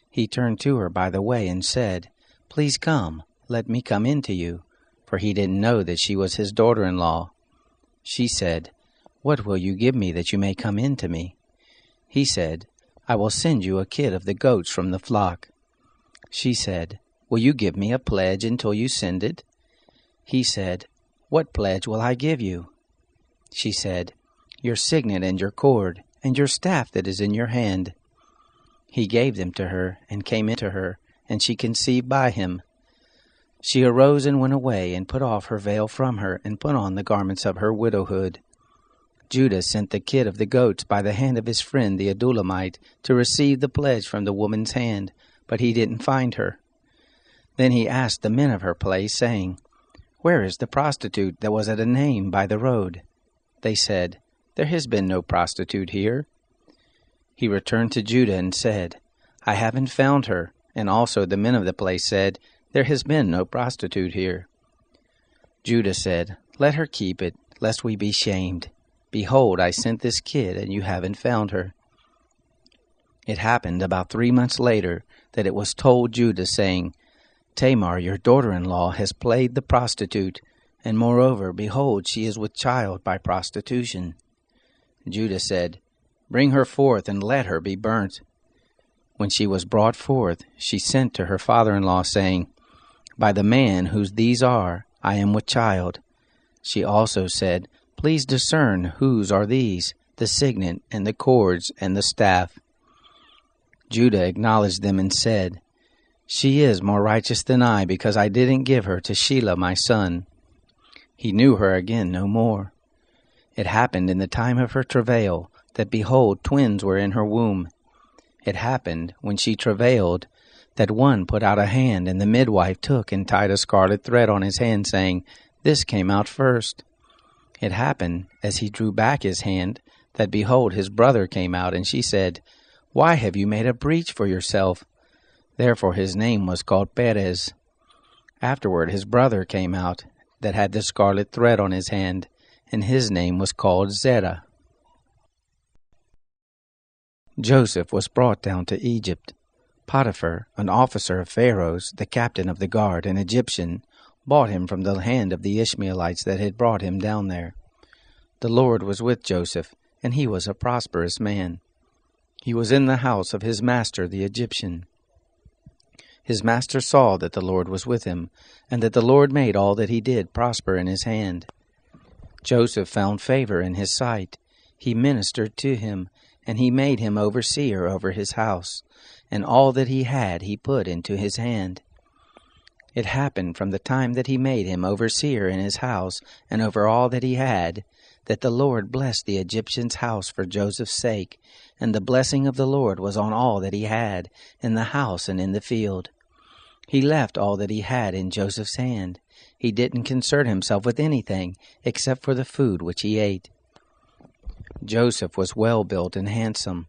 He turned to her by the way and said, "Please come, let me come in to you," for he didn't know that she was his daughter-in-law. She said, "What will you give me that you may come in to me?" He said, "I will send you a kid of the goats from the flock." She said, "Will you give me a pledge until you send it?" He said, "What pledge will I give you?" She said, "Your signet and your cord, and your staff that is in your hand." He gave them to her, and came into her, and she conceived by him. She arose and went away, and put off her veil from her, and put on the garments of her widowhood. Judah sent the kid of the goats by the hand of his friend the Adullamite to receive the pledge from the woman's hand, but he didn't find her. Then he asked the men of her place, saying, "Where is the prostitute that was at Enaim by the road?" They said, "There has been no prostitute here." He returned to Judah and said, "I haven't found her." And also the men of the place said, "There has been no prostitute here." Judah said, "Let her keep it, lest we be shamed. Behold, I sent this kid, and you haven't found her." It happened about 3 months later that it was told Judah, saying, "Tamar, your daughter-in-law, has played the prostitute, and moreover, behold, she is with child by prostitution." Judah said, "Bring her forth, and let her be burnt." When she was brought forth, she sent to her father-in-law, saying, "By the man whose these are, I am with child." She also said, Please discern whose are these, the signet, and the cords, and the staff. Judah acknowledged them and said, She is more righteous than I, because I didn't give her to Shelah my son. He knew her again no more. It happened in the time of her travail, that behold, twins were in her womb. It happened, when she travailed, that one put out a hand, and the midwife took and tied a scarlet thread on his hand, saying, This came out first. It happened, as he drew back his hand, that behold, his brother came out, and she said, Why have you made a breach for yourself? Therefore his name was called Perez. Afterward his brother came out, that had the scarlet thread on his hand, and his name was called Zerah. Joseph was brought down to Egypt. Potiphar, an officer of Pharaoh's, the captain of the guard, an Egyptian, bought him from the hand of the Ishmaelites that had brought him down there. The Lord was with Joseph, and he was a prosperous man. He was in the house of his master the Egyptian. His master saw that the Lord was with him, and that the Lord made all that he did prosper in his hand. Joseph found favor in his sight. He ministered to him, and he made him overseer over his house, and all that he had he put into his hand. It happened from the time that he made him overseer in his house, and over all that he had, that the Lord blessed the Egyptian's house for Joseph's sake, and the blessing of the Lord was on all that he had, in the house and in the field. He left all that he had in Joseph's hand. He didn't concern himself with anything, except for the food which he ate. Joseph was well built and handsome.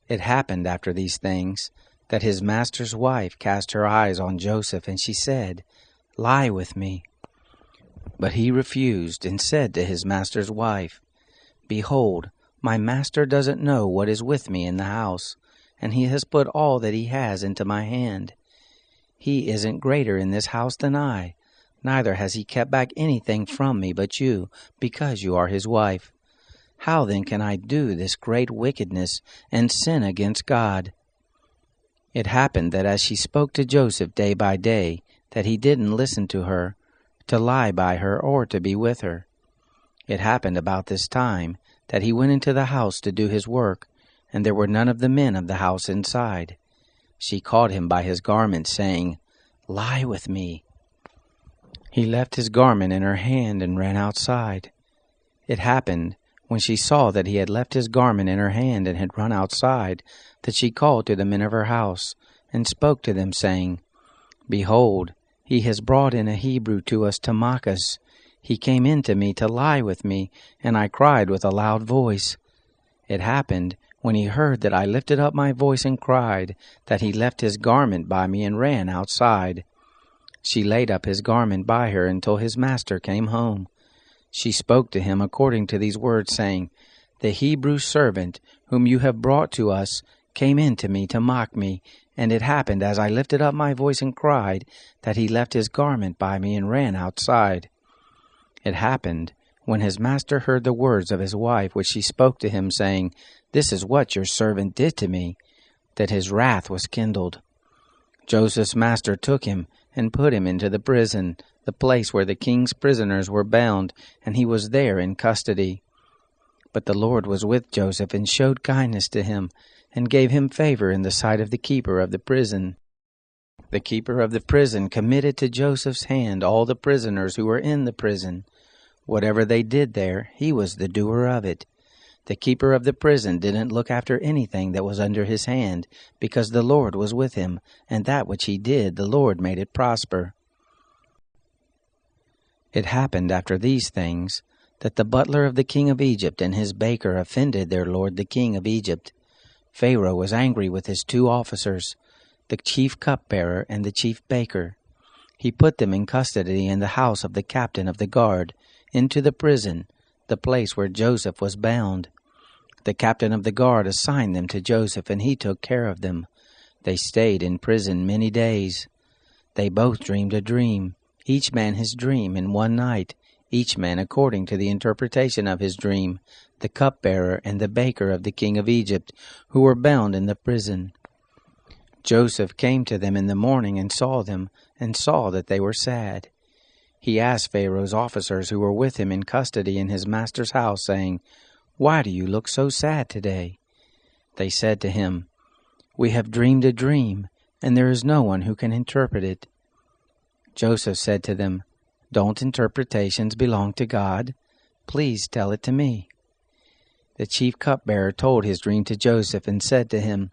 It happened after these things, that his master's wife cast her eyes on Joseph, and she said, Lie with me. But he refused, and said to his master's wife, Behold, my master doesn't know what is with me in the house, and he has put all that he has into my hand. He isn't greater in this house than I, neither has he kept back anything from me but you, because you are his wife. How then can I do this great wickedness and sin against God? It happened that as she spoke to Joseph day by day, that he didn't listen to her, to lie by her or to be with her. It happened about this time that he went into the house to do his work, and there were none of the men of the house inside. She caught him by his garment, saying, Lie with me. He left his garment in her hand and ran outside. It happened, when she saw that he had left his garment in her hand and had run outside, that she called to the men of her house, and spoke to them, saying, Behold, he has brought in a Hebrew to us to mock us. He came in to me to lie with me, and I cried with a loud voice. It happened, when he heard that I lifted up my voice and cried, that he left his garment by me and ran outside. She laid up his garment by her until his master came home. She spoke to him according to these words, saying, The Hebrew servant whom you have brought to us came in to me to mock me, and it happened as I lifted up my voice and cried, that he left his garment by me and ran outside. It happened, when his master heard the words of his wife which she spoke to him, saying, This is what your servant did to me, that his wrath was kindled. Joseph's master took him and put him into the prison, the place where the king's prisoners were bound, and he was there in custody. But the Lord was with Joseph and showed kindness to him, and gave him favor in the sight of the keeper of the prison. The keeper of the prison committed to Joseph's hand all the prisoners who were in the prison. Whatever they did there, he was the doer of it. The keeper of the prison didn't look after anything that was under his hand, because the Lord was with him, and that which he did, the Lord made it prosper. It happened after these things, that the butler of the king of Egypt and his baker offended their lord the king of Egypt. Pharaoh was angry with his 2 officers, the chief cupbearer and the chief baker. He put them in custody in the house of the captain of the guard, into the prison, the place where Joseph was bound. The captain of the guard assigned them to Joseph, and he took care of them. They stayed in prison many days. They both dreamed a dream, each man his dream in one night, each man according to the interpretation of his dream, the cupbearer and the baker of the king of Egypt, who were bound in the prison. Joseph came to them in the morning and saw them, and saw that they were sad. He asked Pharaoh's officers who were with him in custody in his master's house, saying, "Why do you look so sad today?" They said to him, "We have dreamed a dream, and there is no one who can interpret it." Joseph said to them, "Don't interpretations belong to God? Please tell it to me." The chief cupbearer told his dream to Joseph and said to him,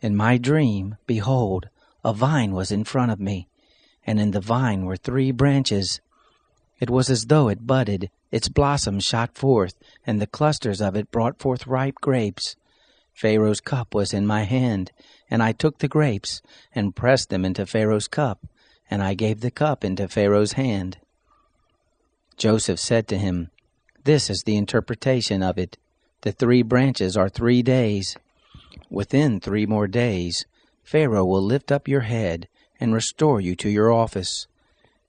"In my dream, behold, a vine was in front of me, and in the vine were 3 branches. It was as though it budded, its blossoms shot forth, and the clusters of it brought forth ripe grapes. Pharaoh's cup was in my hand, and I took the grapes, and pressed them into Pharaoh's cup, and I gave the cup into Pharaoh's hand." Joseph said to him, "This is the interpretation of it. The 3 branches are 3 days. Within 3 more days, Pharaoh will lift up your head and restore you to your office.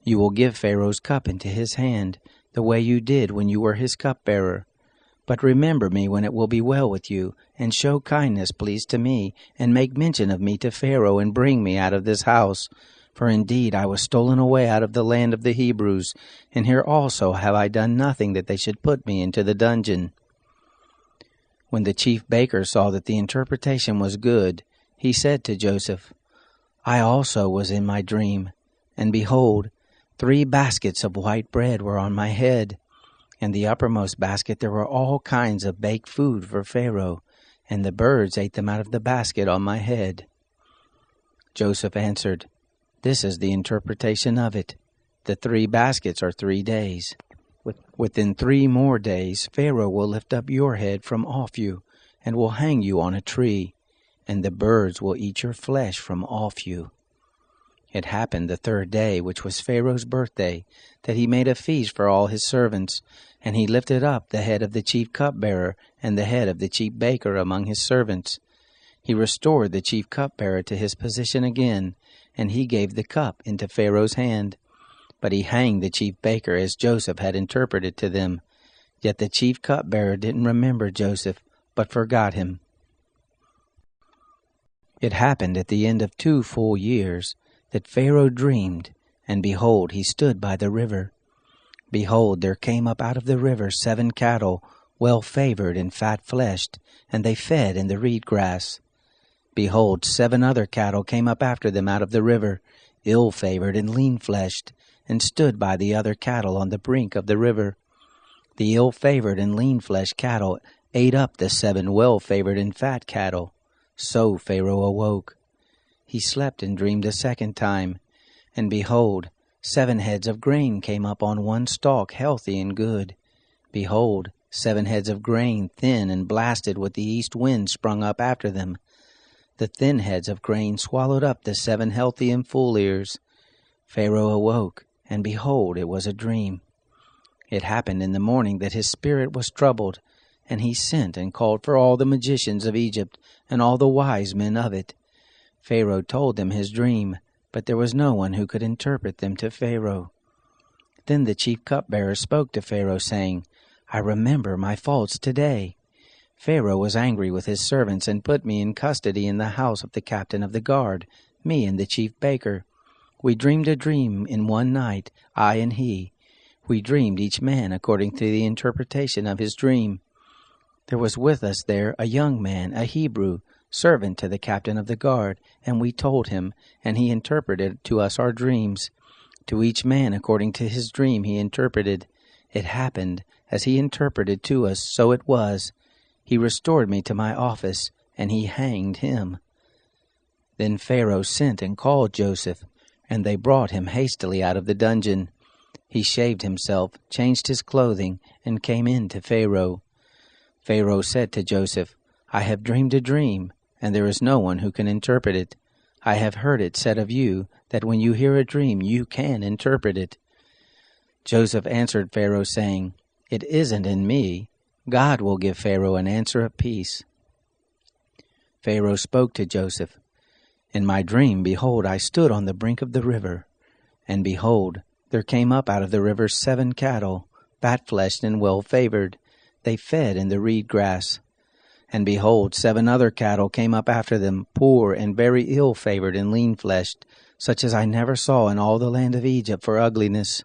You will give Pharaoh's cup into his hand, the way you did when you were his cupbearer. But remember me when it will be well with you, and show kindness, please, to me, and make mention of me to Pharaoh, and bring me out of this house. For indeed I was stolen away out of the land of the Hebrews, and here also have I done nothing that they should put me into the dungeon." When the chief baker saw that the interpretation was good, he said to Joseph, "I also was in my dream, and behold, 3 baskets of white bread were on my head. In the uppermost basket there were all kinds of baked food for Pharaoh, and the birds ate them out of the basket on my head." Joseph answered, "This is the interpretation of it. The 3 baskets are 3 days. Within 3 more days Pharaoh will lift up your head from off you, and will hang you on a tree, and the birds will eat your flesh from off you." It happened the 3rd day, which was Pharaoh's birthday, that he made a feast for all his servants, and he lifted up the head of the chief cupbearer and the head of the chief baker among his servants. He restored the chief cupbearer to his position again, and he gave the cup into Pharaoh's hand. But he hanged the chief baker as Joseph had interpreted to them. Yet the chief cupbearer didn't remember Joseph, but forgot him. It happened at the end of 2 full years that Pharaoh dreamed, and behold, he stood by the river. Behold, there came up out of the river 7 cattle, well-favored and fat-fleshed, and they fed in the reed grass. Behold, 7 other cattle came up after them out of the river, ill-favored and lean-fleshed, and stood by the other cattle on the brink of the river. The ill-favored and lean-fleshed cattle ate up the 7 well-favored and fat cattle. So Pharaoh awoke. He slept and dreamed a 2nd time, and behold, 7 heads of grain came up on one stalk, healthy and good. Behold, 7 heads of grain, thin and blasted with the east wind, sprung up after them. The thin heads of grain swallowed up the 7 healthy and full ears. Pharaoh awoke, and behold, it was a dream. It happened in the morning that his spirit was troubled, and he sent and called for all the magicians of Egypt and all the wise men of it. Pharaoh told them his dream, but there was no one who could interpret them to Pharaoh. Then the chief cupbearer spoke to Pharaoh, saying, "I remember my faults today." Pharaoh was angry with his servants and put me in custody in the house of the captain of the guard, me and the chief baker. We dreamed a dream in one night, I and he. We dreamed each man according to the interpretation of his dream. There was with us there a young man, a Hebrew, servant to the captain of the guard, and we told him, and he interpreted to us our dreams. To each man according to his dream he interpreted. It happened, as he interpreted to us, so it was. He restored me to my office, and he hanged him. Then Pharaoh sent and called Joseph, and they brought him hastily out of the dungeon. He shaved himself, changed his clothing, and came in to Pharaoh. Pharaoh said to Joseph, "I have dreamed a dream, and there is no one who can interpret it. I have heard it said of you that when you hear a dream you can interpret it." Joseph answered Pharaoh, saying, "It isn't in me. God will give Pharaoh an answer of peace." Pharaoh spoke to Joseph, "In my dream, behold, I stood on the brink of the river, and behold, there came up out of the river 7 cattle, fat-fleshed and well-favored. They fed in the reed grass. And behold, 7 other cattle came up after them, poor and very ill-favored and lean-fleshed, such as I never saw in all the land of Egypt for ugliness.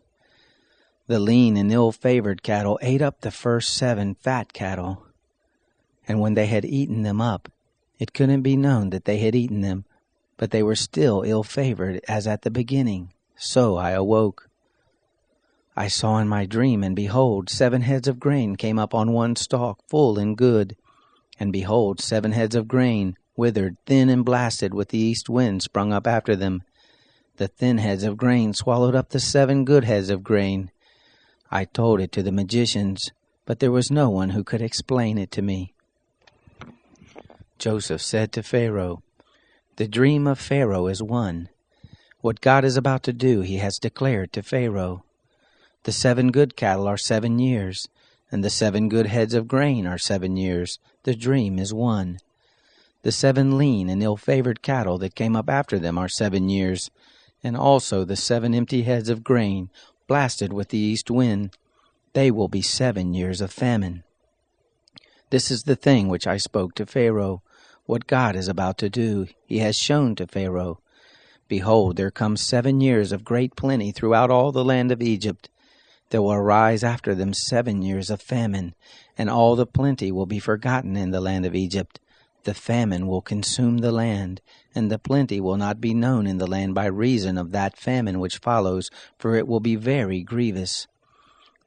The lean and ill-favored cattle ate up the first 7 fat cattle, and when they had eaten them up, it couldn't be known that they had eaten them, but they were still ill-favored as at the beginning. So I awoke. I saw in my dream, and behold, 7 heads of grain came up on one stalk, full and good. And behold, 7 heads of grain, withered, thin and blasted with the east wind, sprung up after them. The thin heads of grain swallowed up the 7 good heads of grain. I told it to the magicians, but there was no one who could explain it to me. Joseph said to Pharaoh, "The dream of Pharaoh is one. What God is about to do he has declared to Pharaoh. The 7 good cattle are 7 years, and the 7 good heads of grain are 7 years. The dream is one. The 7 lean and ill-favored cattle that came up after them are 7 years, and also the 7 empty heads of grain, blasted with the east wind. They will be 7 years of famine. This is the thing which I spoke to Pharaoh. What God is about to do, he has shown to Pharaoh. Behold, there come 7 years of great plenty throughout all the land of Egypt. There will arise after them 7 years of famine, and all the plenty will be forgotten in the land of Egypt. The famine will consume the land, and the plenty will not be known in the land by reason of that famine which follows, for it will be very grievous.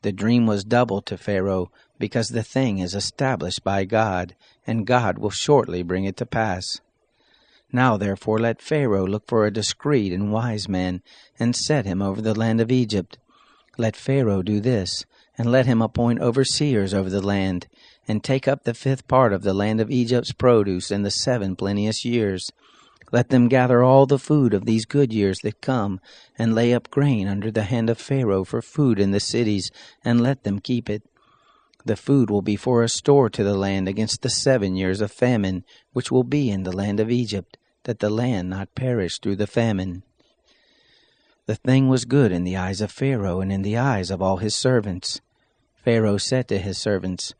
The dream was double to Pharaoh, because the thing is established by God, and God will shortly bring it to pass. Now therefore let Pharaoh look for a discreet and wise man, and set him over the land of Egypt. Let Pharaoh do this, and let him appoint overseers over the land, and take up the 5th part of the land of Egypt's produce in the 7 plenteous years. Let them gather all the food of these good years that come, and lay up grain under the hand of Pharaoh for food in the cities, and let them keep it. The food will be for a store to the land against the 7 years of famine, which will be in the land of Egypt, that the land not perish through the famine." The thing was good in the eyes of Pharaoh and in the eyes of all his servants. Pharaoh said to his servants,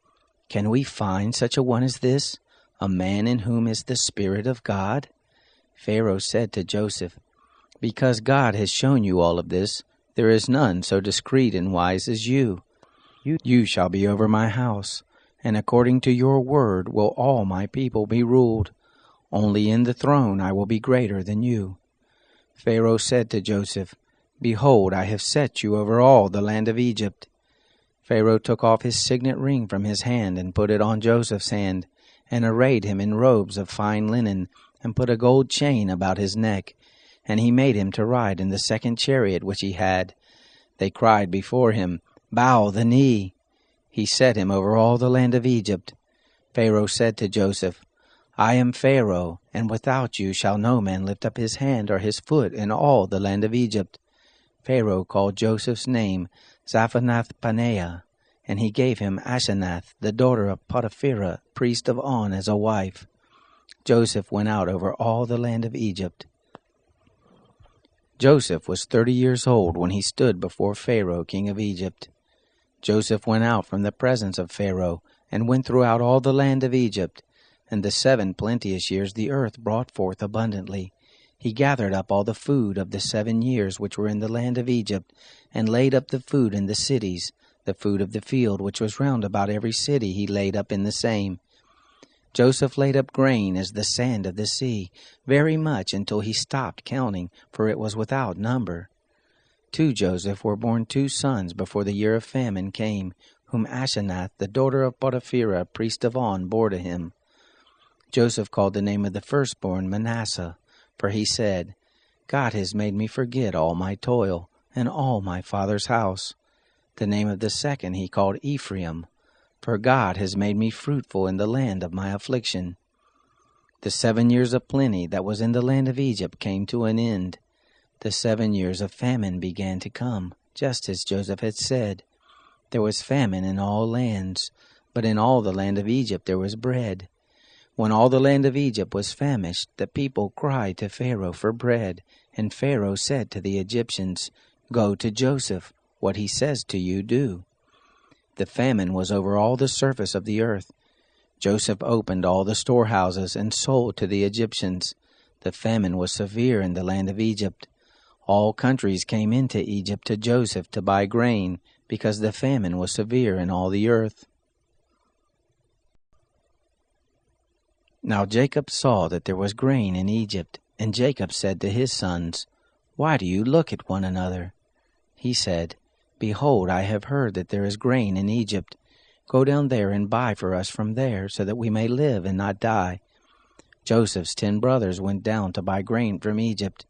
"Can we find such a one as this, a man in whom is the Spirit of God?" Pharaoh said to Joseph, "Because God has shown you all of this, there is none so discreet and wise as you. You shall be over my house, and according to your word will all my people be ruled. Only in the throne I will be greater than you." Pharaoh said to Joseph, "Behold, I have set you over all the land of Egypt." Pharaoh took off his signet ring from his hand and put it on Joseph's hand, and arrayed him in robes of fine linen, and put a gold chain about his neck. And he made him to ride in the 2nd chariot which he had. They cried before him, "Bow the knee." He set him over all the land of Egypt. Pharaoh said to Joseph, "I am Pharaoh, and without you shall no man lift up his hand or his foot in all the land of Egypt." Pharaoh called Joseph's name Zaphenath-Paneah, and he gave him Asenath, the daughter of Potipherah, priest of On, as a wife. Joseph went out over all the land of Egypt. Joseph was 30 years old when he stood before Pharaoh, king of Egypt. Joseph went out from the presence of Pharaoh, and went throughout all the land of Egypt. And the 7 plenteous years the earth brought forth abundantly. He gathered up all the food of the 7 years which were in the land of Egypt, and laid up the food in the cities. The food of the field which was round about every city he laid up in the same. Joseph laid up grain as the sand of the sea, very much until he stopped counting, for it was without number. To Joseph were born 2 sons before the year of famine came, whom Asenath, the daughter of Potipherah, priest of On, bore to him. Joseph called the name of the firstborn Manasseh, for he said, "God has made me forget all my toil, and all my father's house." The name of the second he called Ephraim, for God has made me fruitful in the land of my affliction. The 7 years of plenty that was in the land of Egypt came to an end. The 7 years of famine began to come, just as Joseph had said. There was famine in all lands, but in all the land of Egypt there was bread. When all the land of Egypt was famished, the people cried to Pharaoh for bread, and Pharaoh said to the Egyptians, "Go to Joseph, what he says to you do." The famine was over all the surface of the earth. Joseph opened all the storehouses and sold to the Egyptians. The famine was severe in the land of Egypt. All countries came into Egypt to Joseph to buy grain, because the famine was severe in all the earth. Now Jacob saw that there was grain in Egypt, and Jacob said to his sons, "Why do you look at one another?" He said, "Behold, I have heard that there is grain in Egypt. Go down there and buy for us from there, so that we may live and not die." Joseph's 10 brothers went down to buy grain from Egypt.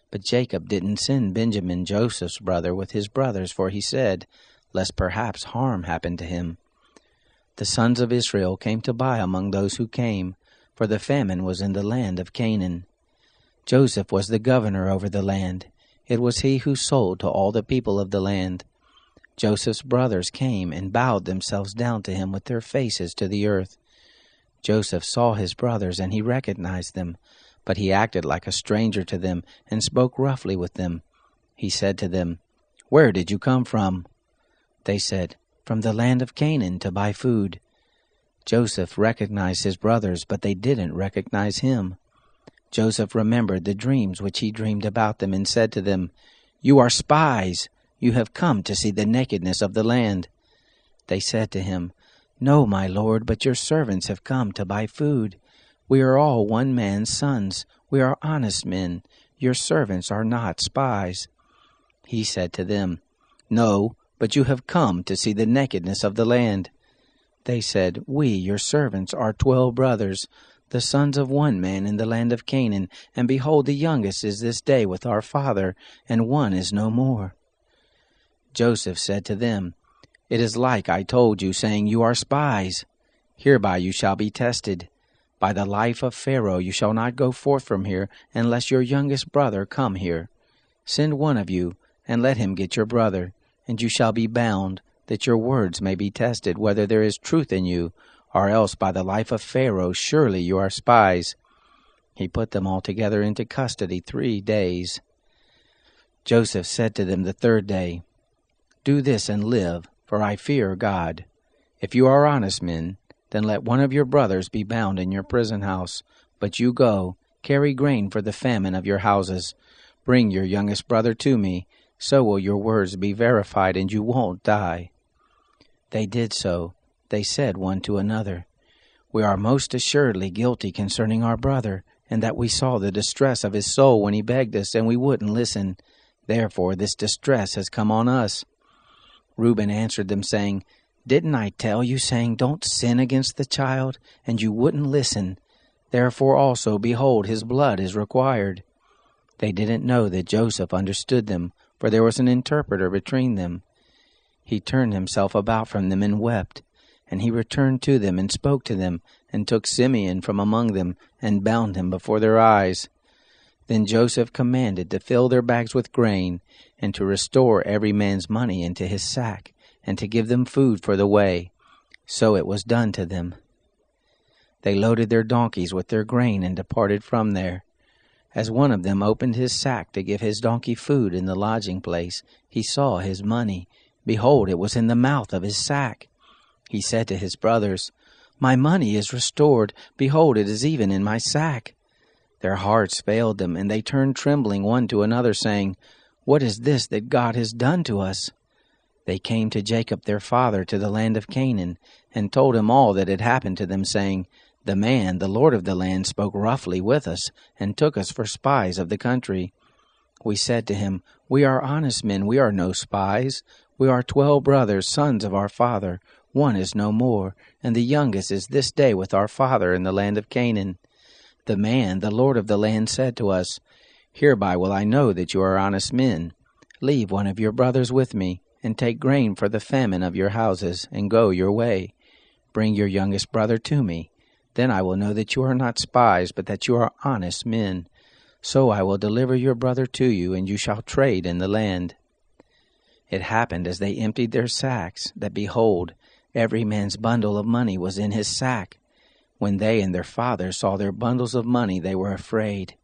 But Jacob didn't send Benjamin, Joseph's brother, with his brothers, for he said, lest perhaps harm happen to him. The sons of Israel came to buy among those who came, for the famine was in the land of Canaan. Joseph was the governor over the land. It was he who sold to all the people of the land. Joseph's brothers came and bowed themselves down to him with their faces to the earth. Joseph saw his brothers, and he recognized them, but he acted like a stranger to them and spoke roughly with them. He said to them, "Where did you come from?" They said, "From the land of Canaan to buy food." Joseph recognized his brothers, but they didn't recognize him. Joseph remembered the dreams which he dreamed about them and said to them, "You are spies. You have come to see the nakedness of the land." They said to him, "No, my lord, but your servants have come to buy food. We are all one man's sons. We are honest men. Your servants are not spies." He said to them, "No, but you have come to see the nakedness of the land." They said, "We, your servants, are 12 brothers, the sons of one man in the land of Canaan, and behold, the youngest is this day with our father, and one is no more." Joseph said to them, "It is like I told you, saying, you are spies. Hereby you shall be tested. By the life of Pharaoh you shall not go forth from here, unless your youngest brother come here. Send one of you, and let him get your brother, and you shall be bound, that your words may be tested, whether there is truth in you, or else by the life of Pharaoh surely you are spies." He put them all together into custody 3 days. Joseph said to them the 3rd day, "Do this and live, for I fear God. If you are honest men, then let one of your brothers be bound in your prison house. But you go, carry grain for the famine of your houses. Bring your youngest brother to me, so will your words be verified, and you won't die." They did so. They said one to another, "We are most assuredly guilty concerning our brother, and that we saw the distress of his soul when he begged us, and we wouldn't listen. Therefore this distress has come on us." Reuben answered them, saying, "Didn't I tell you, saying, don't sin against the child? And you wouldn't listen. Therefore also, behold, his blood is required." They didn't know that Joseph understood them, for there was an interpreter between them. He turned himself about from them and wept. And he returned to them and spoke to them, and took Simeon from among them, and bound him before their eyes. Then Joseph commanded to fill their bags with grain, and to restore every man's money into his sack, and to give them food for the way. So it was done to them. They loaded their donkeys with their grain and departed from there. As one of them opened his sack to give his donkey food in the lodging place, he saw his money. Behold, it was in the mouth of his sack. He said to his brothers, "My money is restored. Behold, it is even in my sack." Their hearts failed them, and they turned trembling one to another, saying, "What is this that God has done to us?" They came to Jacob their father to the land of Canaan, and told him all that had happened to them, saying, "The man, the lord of the land, spoke roughly with us, and took us for spies of the country." We said to him, "We are honest men, we are no spies. We are 12 brothers, sons of our father. One is no more, and the youngest is this day with our father in the land of Canaan." The man, the lord of the land, said to us, "Hereby will I know that you are honest men. Leave one of your brothers with me, and take grain for the famine of your houses, and go your way. Bring your youngest brother to me. Then I will know that you are not spies, but that you are honest men. So I will deliver your brother to you, and you shall trade in the land." It happened as they emptied their sacks, that behold, every man's bundle of money was in his sack. When they and their father saw their bundles of money, they were afraid.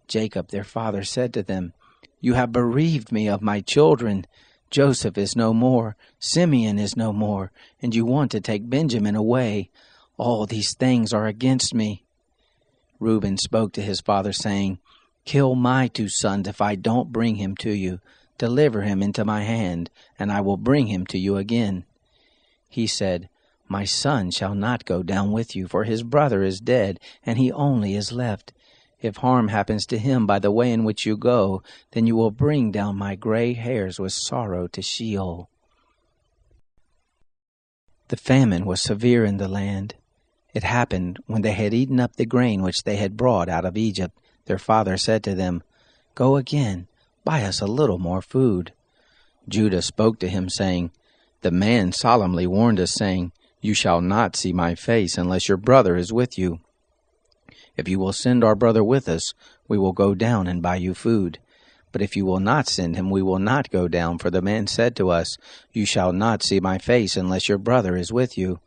Jacob their father said to them, "You have bereaved me of my children. Joseph is no more, Simeon is no more, and you want to take Benjamin away. All these things are against me." Reuben spoke to his father, saying, "Kill my 2 sons if I don't bring him to you. Deliver him into my hand, and I will bring him to you again." He said, "My son shall not go down with you, for his brother is dead, and he only is left. If harm happens to him by the way in which you go, then you will bring down my gray hairs with sorrow to Sheol." The famine was severe in the land. It happened when they had eaten up the grain which they had brought out of Egypt. Their father said to them, "Go again, buy us a little more food." Judah spoke to him, saying, "The man solemnly warned us, saying, 'You shall not see my face unless your brother is with you.' If you will send our brother with us, we will go down and buy you food. But if you will not send him, we will not go down, for the man said to us, 'You shall not see my face unless your brother is with you.'"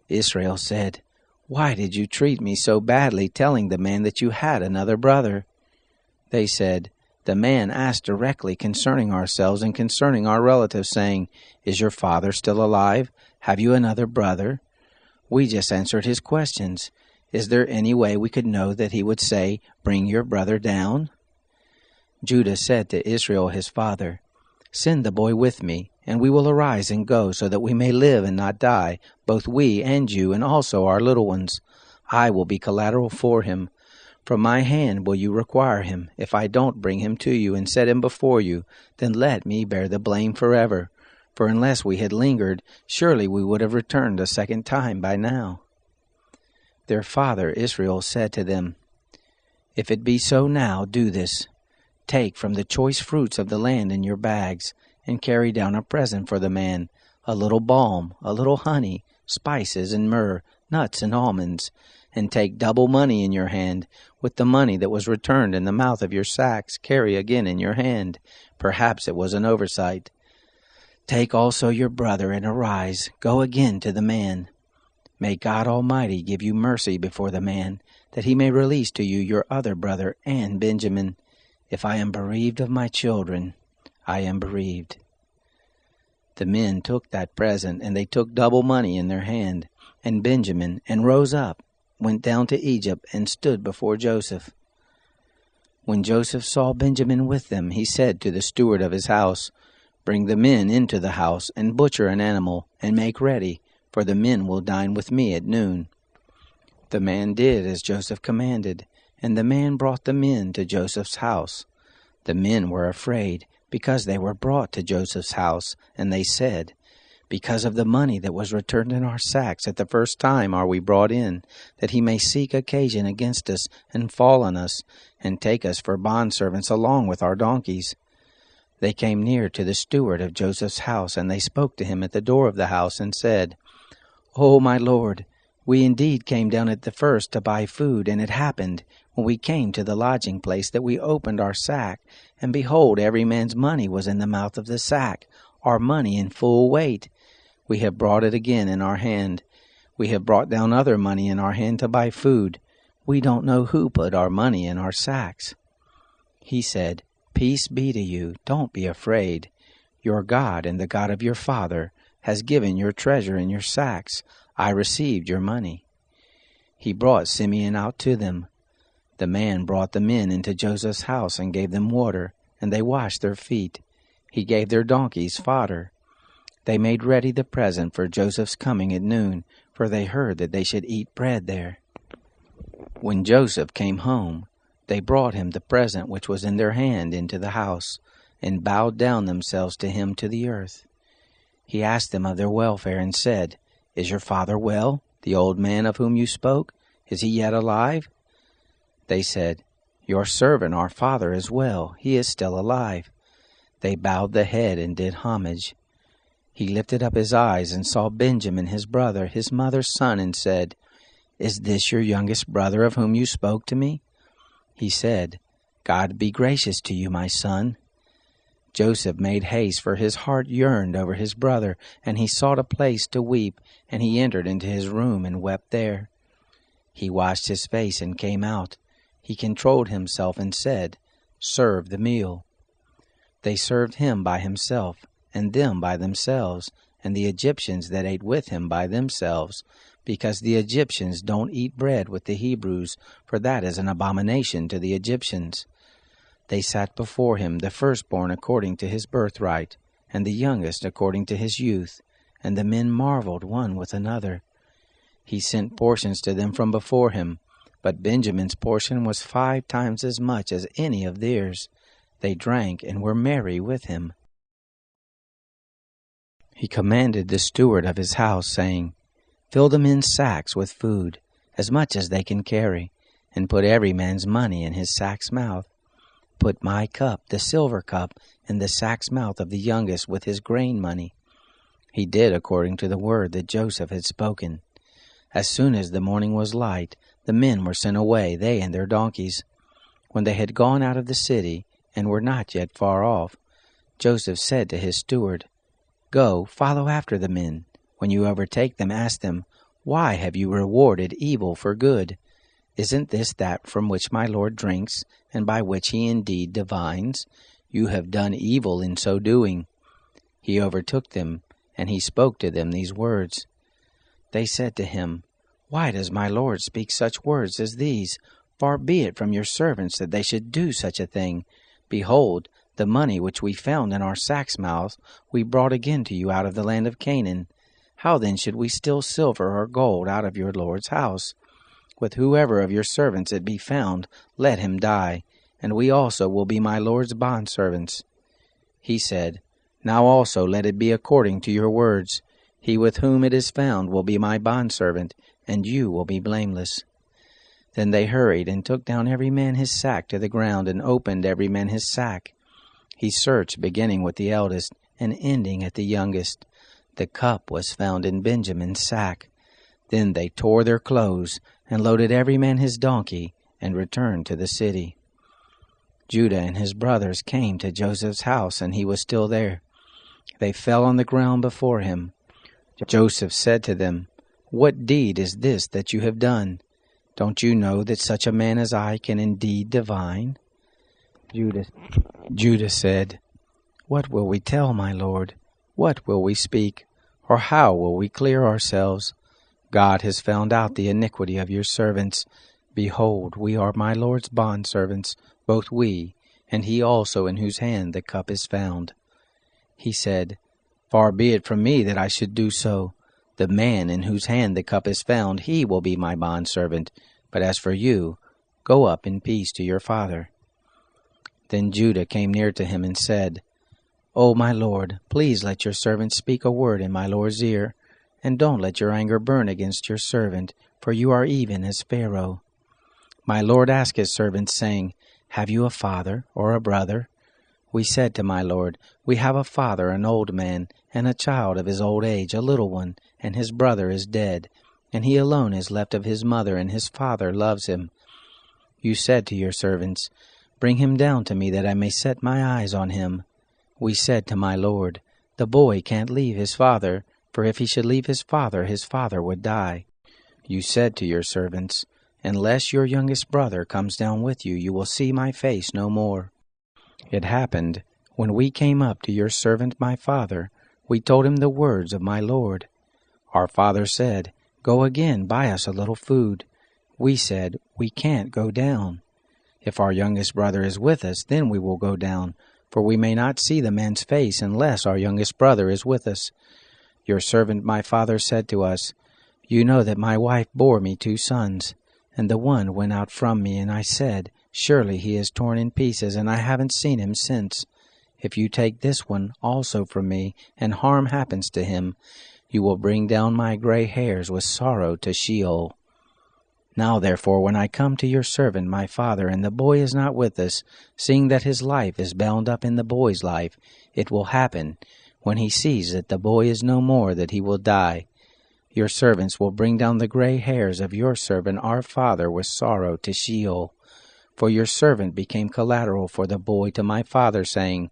Israel said, "Why did you treat me so badly, telling the man that you had another brother?" They said, "The man asked directly concerning ourselves and concerning our relatives, saying, 'Is your father still alive? Have you another brother?' We just answered his questions. Is there any way we could know that he would say, 'Bring your brother down'?" Judah said to Israel his father, "Send the boy with me, and we will arise and go, so that we may live and not die, both we and you, and also our little ones. I will be collateral for him. From my hand will you require him. If I don't bring him to you and set him before you, then let me bear the blame forever. For unless we had lingered, surely we would have returned a second time by now." Their father Israel said to them, "If it be so now, do this. Take from the choice fruits of the land in your bags, and carry down a present for the man, a little balm, a little honey, spices and myrrh, nuts and almonds. And take double money in your hand. With the money that was returned in the mouth of your sacks, carry again in your hand. Perhaps it was an oversight. Take also your brother, and arise, go again to the man. May God Almighty give you mercy before the man, that he may release to you your other brother and Benjamin. If I am bereaved of my children, I am bereaved." The men took that present, and they took double money in their hand, and Benjamin, and rose up, went down to Egypt, and stood before Joseph. When Joseph saw Benjamin with them, he said to the steward of his house, "Bring the men into the house, and butcher an animal, and make ready, for the men will dine with me at noon." The man did as Joseph commanded, and the man brought the men to Joseph's house. The men were afraid, because they were brought to Joseph's house, and they said, "Because of the money that was returned in our sacks at the first time are we brought in, that he may seek occasion against us, and fall on us, and take us for bondservants along with our donkeys." They came near to the steward of Joseph's house, and they spoke to him at the door of the house, and said, "O my lord, we indeed came down at the first to buy food, and it happened, when we came to the lodging place, that we opened our sack, and behold, every man's money was in the mouth of the sack, our money in full weight. We have brought it again in our hand. We have brought down other money in our hand to buy food. We don't know who put our money in our sacks." He said, "Peace be to you, don't be afraid. Your God and the God of your father has given your treasure in your sacks. I received your money." He brought Simeon out to them. The man brought the men into Joseph's house and gave them water, and they washed their feet. He gave their donkeys fodder. They made ready the present for Joseph's coming at noon, for they heard that they should eat bread there. When Joseph came home, they brought him the present which was in their hand into the house, and bowed down themselves to him to the earth. He asked them of their welfare, and said, "Is your father well, the old man of whom you spoke? Is he yet alive?" They said, "Your servant, our father, is well. He is still alive." They bowed the head and did homage. He lifted up his eyes and saw Benjamin his brother, his mother's son, and said, "Is this your youngest brother of whom you spoke to me?" He said, "God be gracious to you, my son." Joseph made haste, for his heart yearned over his brother, and he sought a place to weep, and he entered into his room and wept there. He washed his face and came out. He controlled himself and said, "Serve the meal." They served him by himself, and them by themselves, and the Egyptians that ate with him by themselves, because the Egyptians don't eat bread with the Hebrews, for that is an abomination to the Egyptians. They sat before him, the firstborn according to his birthright, and the youngest according to his youth, and the men marveled one with another. He sent portions to them from before him, but Benjamin's portion was 5 times as much as any of theirs. They drank and were merry with him. He commanded the steward of his house, saying, Fill the men's sacks with food, as much as they can carry, and put every man's money in his sack's mouth. Put my cup, the silver cup, in the sack's mouth of the youngest with his grain money. He did according to the word that Joseph had spoken. As soon as the morning was light, the men were sent away, they and their donkeys. When they had gone out of the city, and were not yet far off, Joseph said to his steward, Go, follow after the men. When you overtake them, ask them, Why have you rewarded evil for good? Isn't this that from which my Lord drinks, and by which he indeed divines? You have done evil in so doing. He overtook them, and he spoke to them these words. They said to him, Why does my Lord speak such words as these? Far be it from your servants that they should do such a thing. Behold, the money which we found in our sacks' mouths we brought again to you out of the land of Canaan. How then should we steal silver or gold out of your Lord's house? With whoever of your servants it be found, let him die, and we also will be my Lord's bondservants. He said, Now also let it be according to your words. He with whom it is found will be my bondservant, and you will be blameless. Then they hurried and took down every man his sack to the ground, and opened every man his sack. He searched, beginning with the eldest, and ending at the youngest. The cup was found in Benjamin's sack. Then they tore their clothes, and loaded every man his donkey, and returned to the city. Judah and his brothers came to Joseph's house, and he was still there. They fell on the ground before him. Joseph said to them, What deed is this that you have done? Don't you know that such a man as I can indeed divine? Judah said, What will we tell, my lord? What will we speak? Or how will we clear ourselves? God has found out the iniquity of your servants. Behold, we are my Lord's bondservants, both we, and he also in whose hand the cup is found. He said, Far be it from me that I should do so. The man in whose hand the cup is found, he will be my bondservant. But as for you, go up in peace to your father. Then Judah came near to him and said, O my lord, please let your servant speak a word in my lord's ear, and don't let your anger burn against your servant, for you are even as Pharaoh. My lord asked his servants, saying, Have you a father or a brother? We said to my lord, We have a father, an old man, and a child of his old age, a little one, and his brother is dead, and he alone is left of his mother, and his father loves him. You said to your servants, Bring him down to me, that I may set my eyes on him. We said to my lord, The boy can't leave his father, for if he should leave his father would die. You said to your servants, Unless your youngest brother comes down with you, you will see my face no more. It happened, when we came up to your servant my father, we told him the words of my lord. Our father said, Go again, buy us a little food. We said, We can't go down. If our youngest brother is with us, then we will go down, for we may not see the man's face unless our youngest brother is with us. Your servant my father said to us, You know that my wife bore me 2 sons, and the one went out from me, and I said, Surely he is torn in pieces, and I haven't seen him since. If you take this one also from me, and harm happens to him, you will bring down my gray hairs with sorrow to Sheol. Now therefore, when I come to your servant my father, and the boy is not with us, seeing that his life is bound up in the boy's life, it will happen, when he sees that the boy is no more, that he will die. Your servants will bring down the gray hairs of your servant our father with sorrow to Sheol. For your servant became collateral for the boy to my father, saying,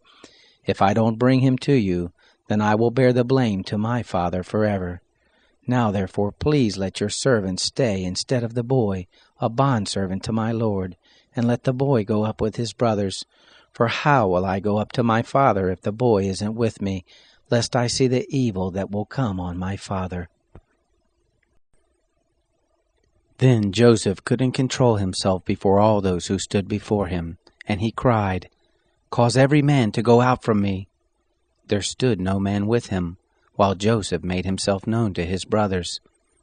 If I don't bring him to you, then I will bear the blame to my father forever. Now therefore please let your servant stay instead of the boy, a bondservant to my lord, and let the boy go up with his brothers. For how will I go up to my father if the boy isn't with me, lest I see the evil that will come on my father? Then Joseph couldn't control himself before all those who stood before him, And he cried, Cause every man to go out from me. There stood no man with him, while Joseph made himself known to his brothers.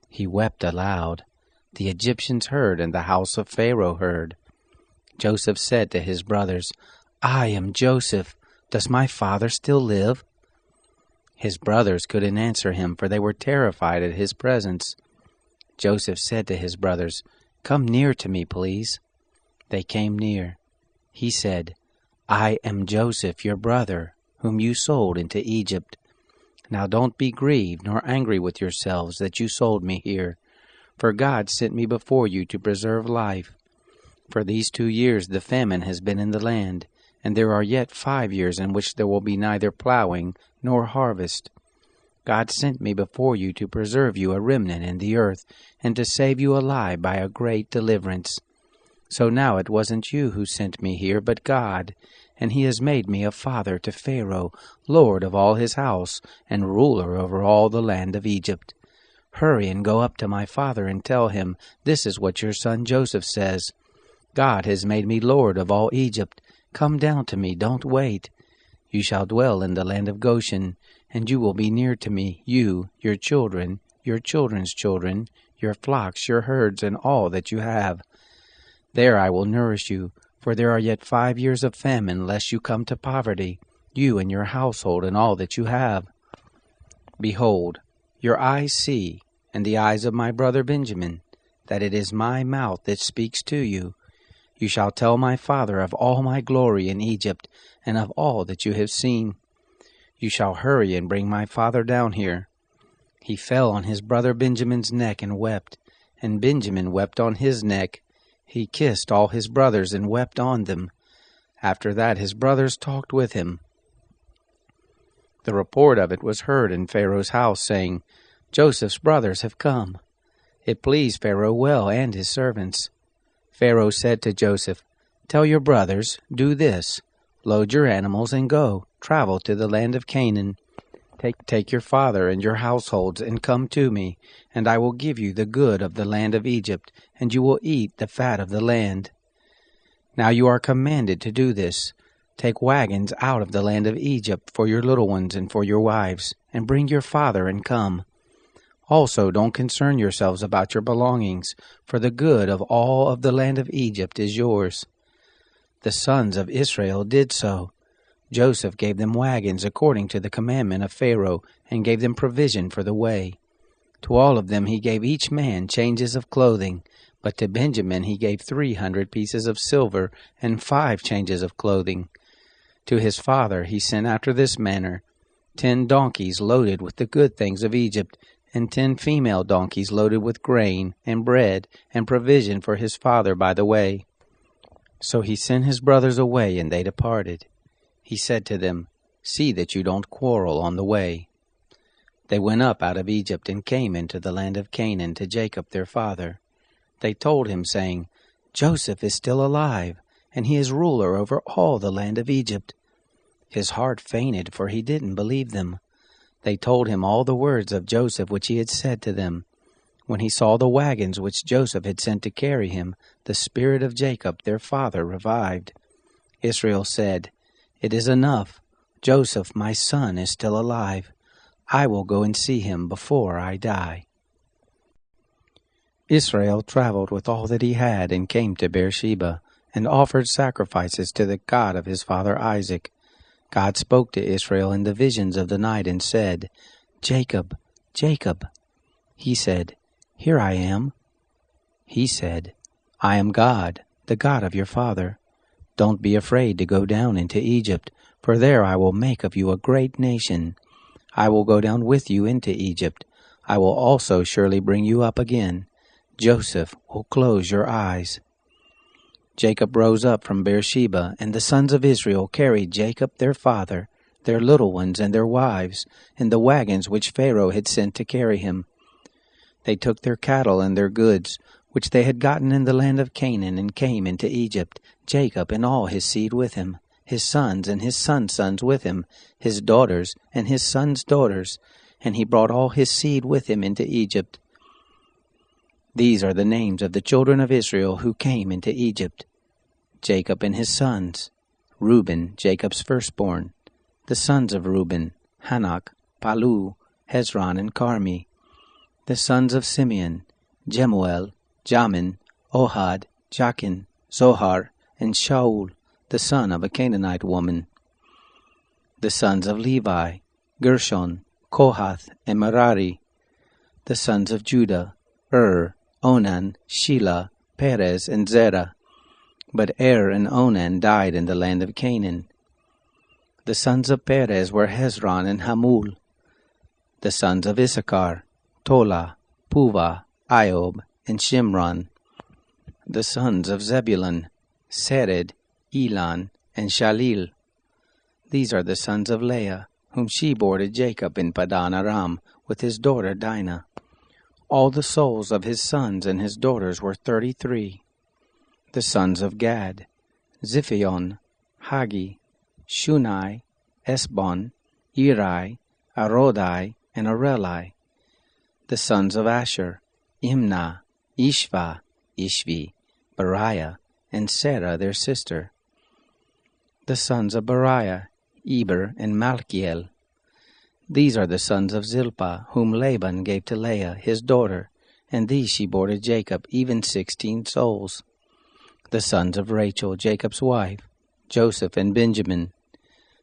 He wept aloud. The Egyptians heard, and the house of Pharaoh heard. Joseph said to his brothers, I am Joseph. Does my father still live? His brothers couldn't answer him, for they were terrified at his presence. Joseph said to his brothers, Come near to me, please. They came near. He said, I am Joseph, your brother, whom you sold into Egypt. Now don't be grieved nor angry with yourselves that you sold me here, for God sent me before you to preserve life. For these 2 years the famine has been in the land, and there are yet 5 years in which there will be neither plowing nor harvest. God sent me before you to preserve you a remnant in the earth, and to save you alive by a great deliverance. So now it wasn't you who sent me here, but God, and he has made me a father to Pharaoh, lord of all his house, and ruler over all the land of Egypt. Hurry and go up to my father and tell him, This is what your son Joseph says. God has made me lord of all Egypt. Come down to me, don't wait. You shall dwell in the land of Goshen, and you will be near to me, you, your children, your children's children, your flocks, your herds, and all that you have. There I will nourish you, for there are yet 5 years of famine, lest you come to poverty, you and your household and all that you have. Behold, your eyes see, and the eyes of my brother Benjamin, that it is my mouth that speaks to you. You shall tell my father of all my glory in Egypt, and of all that you have seen. You shall hurry and bring my father down here. He fell on his brother Benjamin's neck and wept, and Benjamin wept on his neck. He kissed all his brothers and wept on them. After that his brothers talked with him. The report of it was heard in Pharaoh's house, saying, Joseph's brothers have come. It pleased Pharaoh well and his servants. Pharaoh said to Joseph, Tell your brothers, do this. Load your animals and go, travel to the land of Canaan. Take your father and your households and come to me, and I will give you the good of the land of Egypt, and you will eat the fat of the land. Now you are commanded to do this. Take wagons out of the land of Egypt for your little ones and for your wives, and bring your father and come. Also don't concern yourselves about your belongings, for the good of all of the land of Egypt is yours. The sons of Israel did so. Joseph gave them wagons according to the commandment of Pharaoh, and gave them provision for the way. To all of them he gave each man changes of clothing, but to Benjamin he gave 300 pieces of silver and 5 changes of clothing. To his father he sent after this manner: 10 donkeys loaded with the good things of Egypt, and 10 female donkeys loaded with grain and bread and provision for his father by the way. So he sent his brothers away, and they departed. He said to them, See that you don't quarrel on the way. They went up out of Egypt and came into the land of Canaan to Jacob their father. They told him, saying, Joseph is still alive, and he is ruler over all the land of Egypt. His heart fainted, for he didn't believe them. They told him all the words of Joseph which he had said to them. When he saw the wagons which Joseph had sent to carry him, the spirit of Jacob their father revived. Israel said, It is enough. Joseph, my son, is still alive. I will go and see him before I die. Israel traveled with all that he had and came to Beersheba, and offered sacrifices to the God of his father Isaac. God spoke to Israel in the visions of the night and said, Jacob, Jacob. He said, Here I am. He said, I am God, the God of your father. Don't be afraid to go down into Egypt, for there I will make of you a great nation. I will go down with you into Egypt. I will also surely bring you up again. Joseph will close your eyes. Jacob rose up from Beersheba, and the sons of Israel carried Jacob their father, their little ones and their wives, in the wagons which Pharaoh had sent to carry him. They took their cattle and their goods, which they had gotten in the land of Canaan, and came into Egypt, Jacob and all his seed with him, his sons and his sons' sons with him, his daughters and his sons' daughters, and he brought all his seed with him into Egypt. These are the names of the children of Israel who came into Egypt: Jacob and his sons. Reuben, Jacob's firstborn. The sons of Reuben, Hanok, Palu, Hezron, and Carmi. The sons of Simeon, Jemuel, Jamin, Ohad, Jachin, Zohar, and Shaul, the son of a Canaanite woman. The sons of Levi, Gershon, Kohath, and Merari. The sons of Judah, Onan, Shelah, Perez, and Zerah. But and Onan died in the land of Canaan. The sons of Perez were Hezron and Hamul. The sons of Issachar, Tola, Puvah, Iob, and Shimron. The sons of Zebulun, Sered, Elon, and Shalil. These are the sons of Leah, whom she bore to Jacob in Padan Aram, with his daughter Dinah. All the souls of his sons and his daughters were 33. The sons of Gad, Ziphion, Hagi, Shunai, Esbon, Eri, Arodai, and Areli. The sons of Asher, Imnah, Ishva, Ishvi, Beriah, and Sarah their sister. The sons of Beriah, Eber, and Malchiel. These are the sons of Zilpah, whom Laban gave to Leah, his daughter, and these she bore to Jacob, even 16 souls. The sons of Rachel, Jacob's wife, Joseph and Benjamin.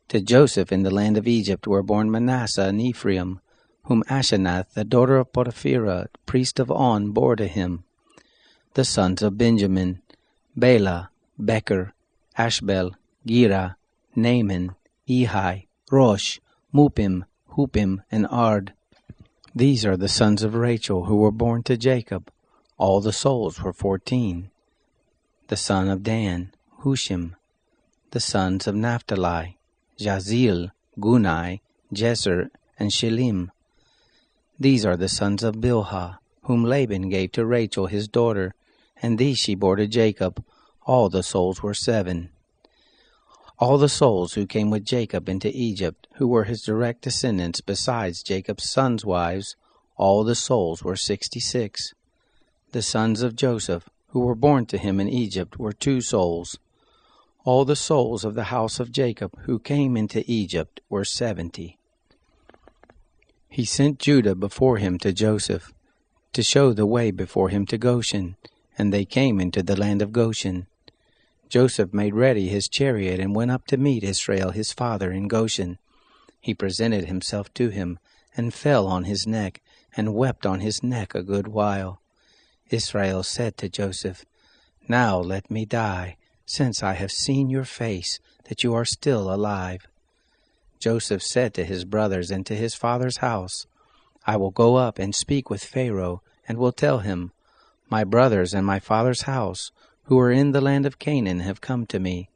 To Joseph in the land of Egypt were born Manasseh and Ephraim, whom Asenath, the daughter of Potipherah, priest of On, bore to him. The sons of Benjamin, Bela, Becher, Ashbel, Gera, Naaman, Ehi, Rosh, Mupim, Hupim, and Ard. These are the sons of Rachel who were born to Jacob. All the souls were 14. The son of Dan, Hushim. The sons of Naphtali, Jazil, Gunai, Jezer, and Shelim. These are the sons of Bilhah, whom Laban gave to Rachel his daughter, and these she bore to Jacob. All the souls were 7. All the souls who came with Jacob into Egypt, who were his direct descendants besides Jacob's sons' wives, all the souls were 66. The sons of Joseph, who were born to him in Egypt, were 2 souls. All the souls of the house of Jacob who came into Egypt were 70. He sent Judah before him to Joseph, to show the way before him to Goshen, and they came into the land of Goshen. Joseph made ready his chariot and went up to meet Israel his father in Goshen. He presented himself to him, and fell on his neck, and wept on his neck a good while. Israel said to Joseph, "Now let me die, since I have seen your face, that you are still alive." Joseph said to his brothers and to his father's house, "I will go up and speak with Pharaoh, and will tell him, My brothers and my father's house, who are in the land of Canaan, have come to me.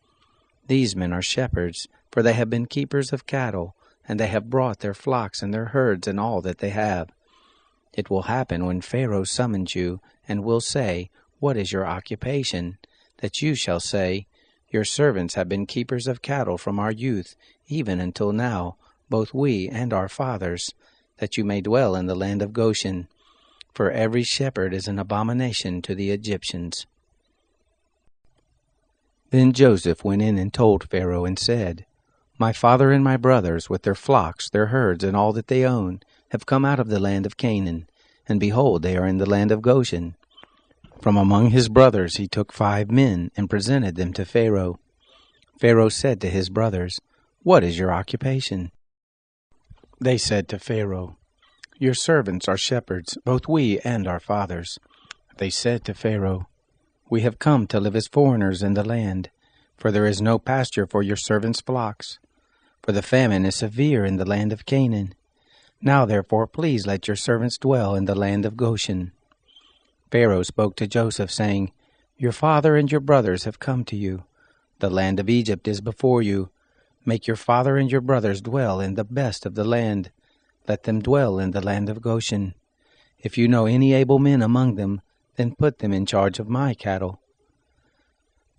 These men are shepherds, for they have been keepers of cattle, and they have brought their flocks and their herds and all that they have. It will happen when Pharaoh summons you, and will say, What is your occupation? That you shall say, Your servants have been keepers of cattle from our youth, even until now, both we and our fathers, that you may dwell in the land of Goshen. For every shepherd is an abomination to the Egyptians." Then Joseph went in and told Pharaoh and said, "My father and my brothers, with their flocks, their herds, and all that they own, have come out of the land of Canaan, and behold, they are in the land of Goshen." From among his brothers he took 5 men, and presented them to Pharaoh. Pharaoh said to his brothers, "What is your occupation?" They said to Pharaoh, "Your servants are shepherds, both we and our fathers." They said to Pharaoh, "We have come to live as foreigners in the land, for there is no pasture for your servants' flocks. For the famine is severe in the land of Canaan. Now therefore please let your servants dwell in the land of Goshen." Pharaoh spoke to Joseph, saying, "Your father and your brothers have come to you. The land of Egypt is before you. Make your father and your brothers dwell in the best of the land. Let them dwell in the land of Goshen. If you know any able men among them, then put them in charge of my cattle."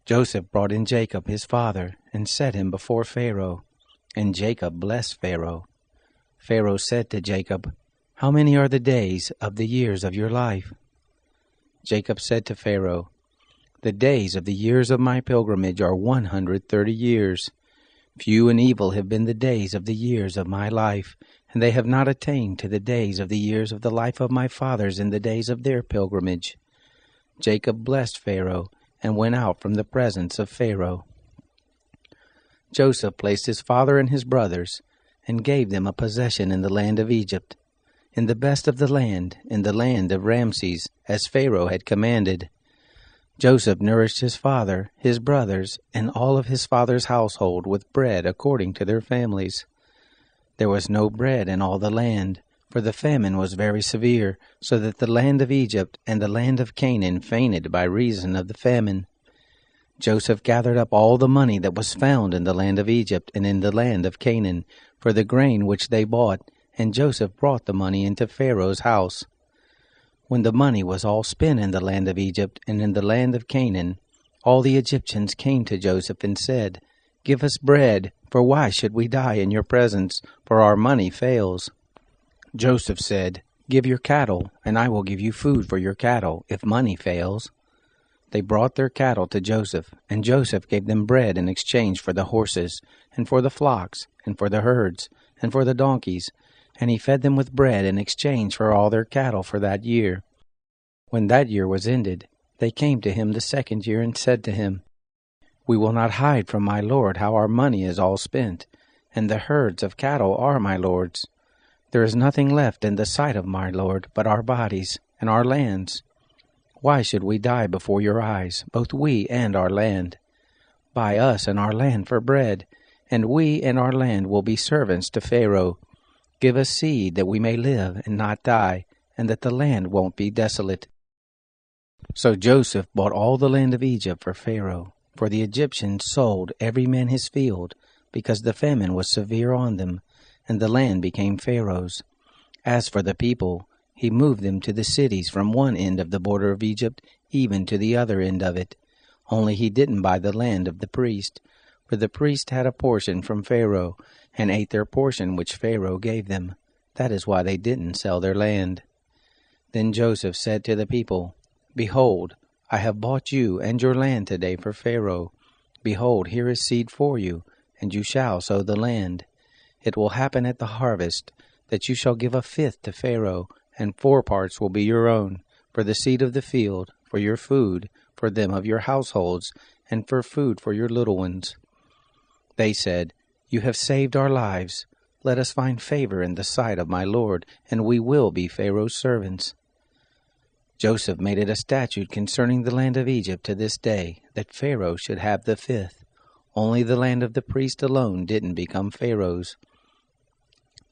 Joseph brought in Jacob his father, and set him before Pharaoh. And Jacob blessed Pharaoh. Pharaoh said to Jacob, "How many are the days of the years of your life?" Jacob said to Pharaoh, The days of the years of my pilgrimage are 130 years. Few and evil have been the days of the years of my life, and they have not attained to the days of the years of the life of my fathers in the days of their pilgrimage. Jacob blessed Pharaoh, and went out from the presence of Pharaoh. Joseph placed his father and his brothers, and gave them a possession in the land of Egypt, in the best of the land, in the land of Ramses, as Pharaoh had commanded. Joseph nourished his father, his brothers, and all of his father's household with bread according to their families. There was no bread in all the land, for the famine was very severe, so that the land of Egypt and the land of Canaan fainted by reason of the famine. Joseph gathered up all the money that was found in the land of Egypt and in the land of Canaan, for the grain which they bought, and Joseph brought the money into Pharaoh's house. When the money was all spent in the land of Egypt and in the land of Canaan, all the Egyptians came to Joseph and said, "Give us bread, for why should we die in your presence? For our money fails." Joseph said, "Give your cattle, and I will give you food for your cattle, if money fails." They brought their cattle to Joseph, and Joseph gave them bread in exchange for the horses, and for the flocks, and for the herds, and for the donkeys, and he fed them with bread in exchange for all their cattle for that year. When that year was ended, they came to him the second year and said to him, "We will not hide from my lord how our money is all spent, and the herds of cattle are my lord's. There is nothing left in the sight of my lord but our bodies and our lands. Why should we die before your eyes, both we and our land? Buy us and our land for bread, and we and our land will be servants to Pharaoh. Give us seed that we may live and not die, and that the land won't be desolate." So Joseph bought all the land of Egypt for Pharaoh, for the Egyptians sold every man his field, because the famine was severe on them, and the land became Pharaoh's. As for the people, he moved them to the cities from one end of the border of Egypt even to the other end of it. Only he didn't buy the land of the priest, for the priest had a portion from Pharaoh, and ate their portion which Pharaoh gave them. That is why they didn't sell their land. Then Joseph said to the people, "Behold, I have bought you and your land today for Pharaoh. Behold, here is seed for you, and you shall sow the land. It will happen at the harvest, that you shall give a fifth to Pharaoh, and 4 parts will be your own, for the seed of the field, for your food, for them of your households, and for food for your little ones." They said, "You have saved our lives. Let us find favor in the sight of my lord, and we will be Pharaoh's servants." Joseph made it a statute concerning the land of Egypt to this day, that Pharaoh should have the fifth. Only the land of the priest alone didn't become Pharaoh's.